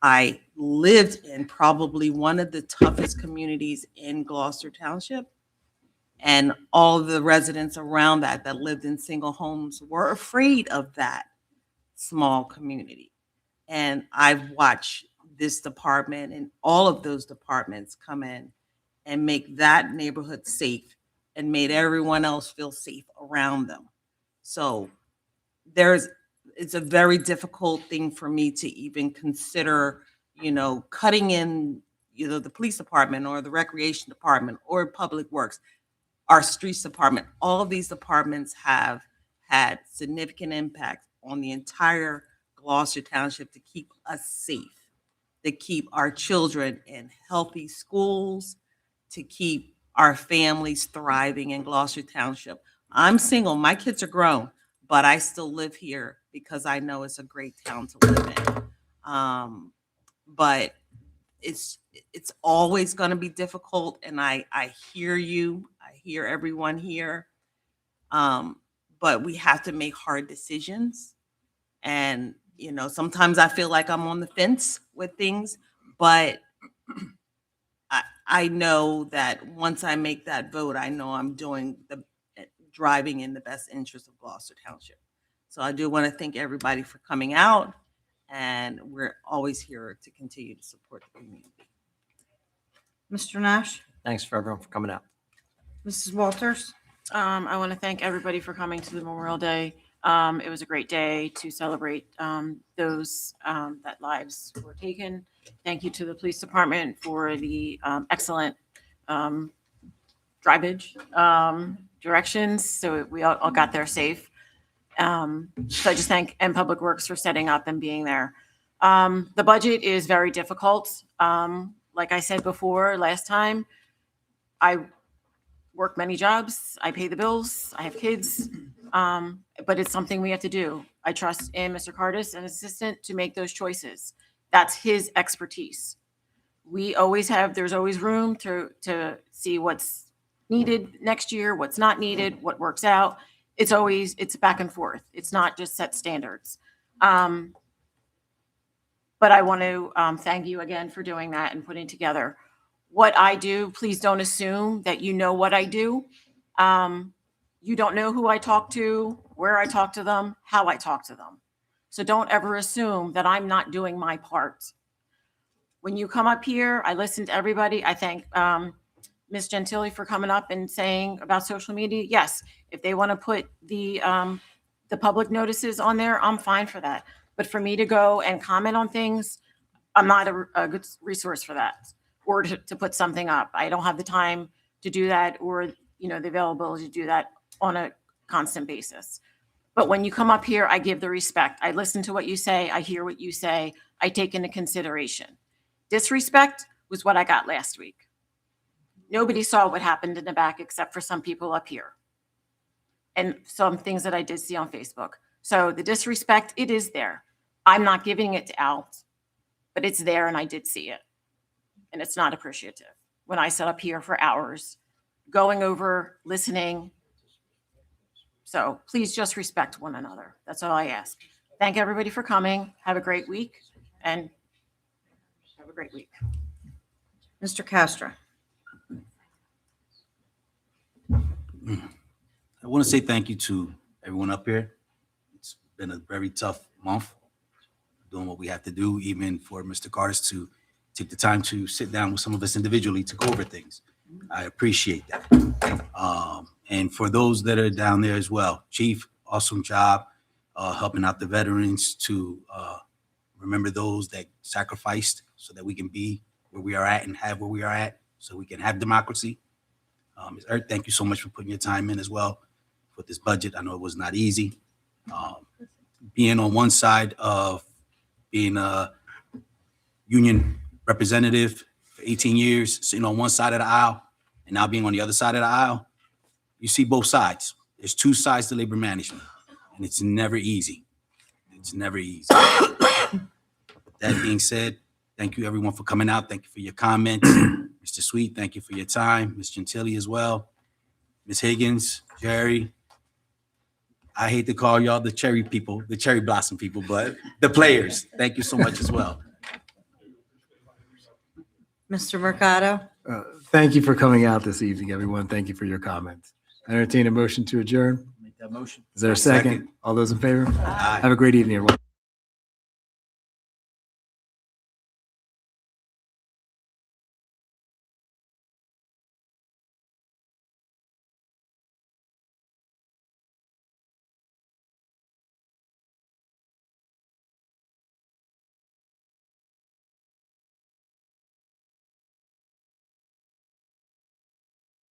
I lived in probably one of the toughest communities in Gloucester Township, and all the residents around that lived in single homes were afraid of that small community. And I've watched this department and all of those departments come in and make that neighborhood safe and made everyone else feel safe around them. So it's a very difficult thing for me to even consider, cutting in, the police department or the recreation department or public works, our streets department. All of these departments have had significant impact on the entire Gloucester Township to keep us safe, to keep our children in healthy schools, to keep our families thriving in Gloucester Township. I'm single, my kids are grown, but I still live here because I know it's a great town to live in. But it's always going to be difficult, and I hear you, I hear everyone here. But we have to make hard decisions. And, sometimes I feel like I'm on the fence with things, but I know that once I make that vote, I know I'm driving in the best interest of Gloucester Township. So I do want to thank everybody for coming out, and we're always here to continue to support the community. Mr. Nash? Thanks for everyone for coming out. Mrs. Walters? I want to thank everybody for coming to the Memorial Day. It was a great day to celebrate those that lives were taken. Thank you to the police department for the excellent drivage directions, so we all got there safe. So I just thank Public Works for setting up and being there. The budget is very difficult. Like I said before, last time, I work many jobs. I pay the bills. I have kids. But it's something we have to do. I trust in Mr. Cardis and his assistant to make those choices. That's his expertise. There's always room to see what's needed next year, what's not needed, what works out. It's back and forth. It's not just set standards. But I want to thank you again for doing that and putting together what I do. Please don't assume that you know what I do. You don't know who I talk to, where I talk to them, how I talk to them. So don't ever assume that I'm not doing my part. When you come up here, I listen to everybody. I thank Ms. Gentili for coming up and saying about social media. Yes, if they want to put the public notices on there, I'm fine for that. But for me to go and comment on things, I'm not a good resource for that, or to put something up. I don't have the time to do that, or, the availability to do that on a constant basis. But when you come up here, I give the respect. I listen to what you say. I hear what you say. I take into consideration. Disrespect was what I got last week. Nobody saw what happened in the back except for some people up here and some things that I did see on Facebook. So the disrespect, it is there. I'm not giving it out, but it's there and I did see it. And it's not appreciative when I sat up here for hours going over, listening. So please just respect one another. That's all I ask. Thank everybody for coming. Have a great week and have a great week. Mr. Castro. I want to say thank you to everyone up here. It's been a very tough month doing what we have to do, even for Mr. Curtis to take the time to sit down with some of us individually to go over things. I appreciate that. And for those that are down there as well, Chief, awesome job helping out the veterans to remember those that sacrificed so that we can be where we are at and have where we are at, so we can have democracy. Ms. Eric, thank you so much for putting your time in as well with this budget. I know it was not easy. Being on one side of being a union representative for 18 years, sitting on one side of the aisle, and now being on the other side of the aisle, you see both sides. There's two sides to labor management, and it's never easy. It's never easy. That being said, thank you everyone for coming out. Thank you for your comments. Mr. Sweet, thank you for your time. Ms. Gentili as well. Ms. Higgins, Jerry. I hate to call y'all the cherry people, the cherry blossom people, but the players. Thank you so much as well. Mr. Mercado. Thank you for coming out this evening, everyone. Thank you for your comments. I entertain a motion to adjourn. Make that motion. Is there a second? All those in favor? Have a great evening, everyone.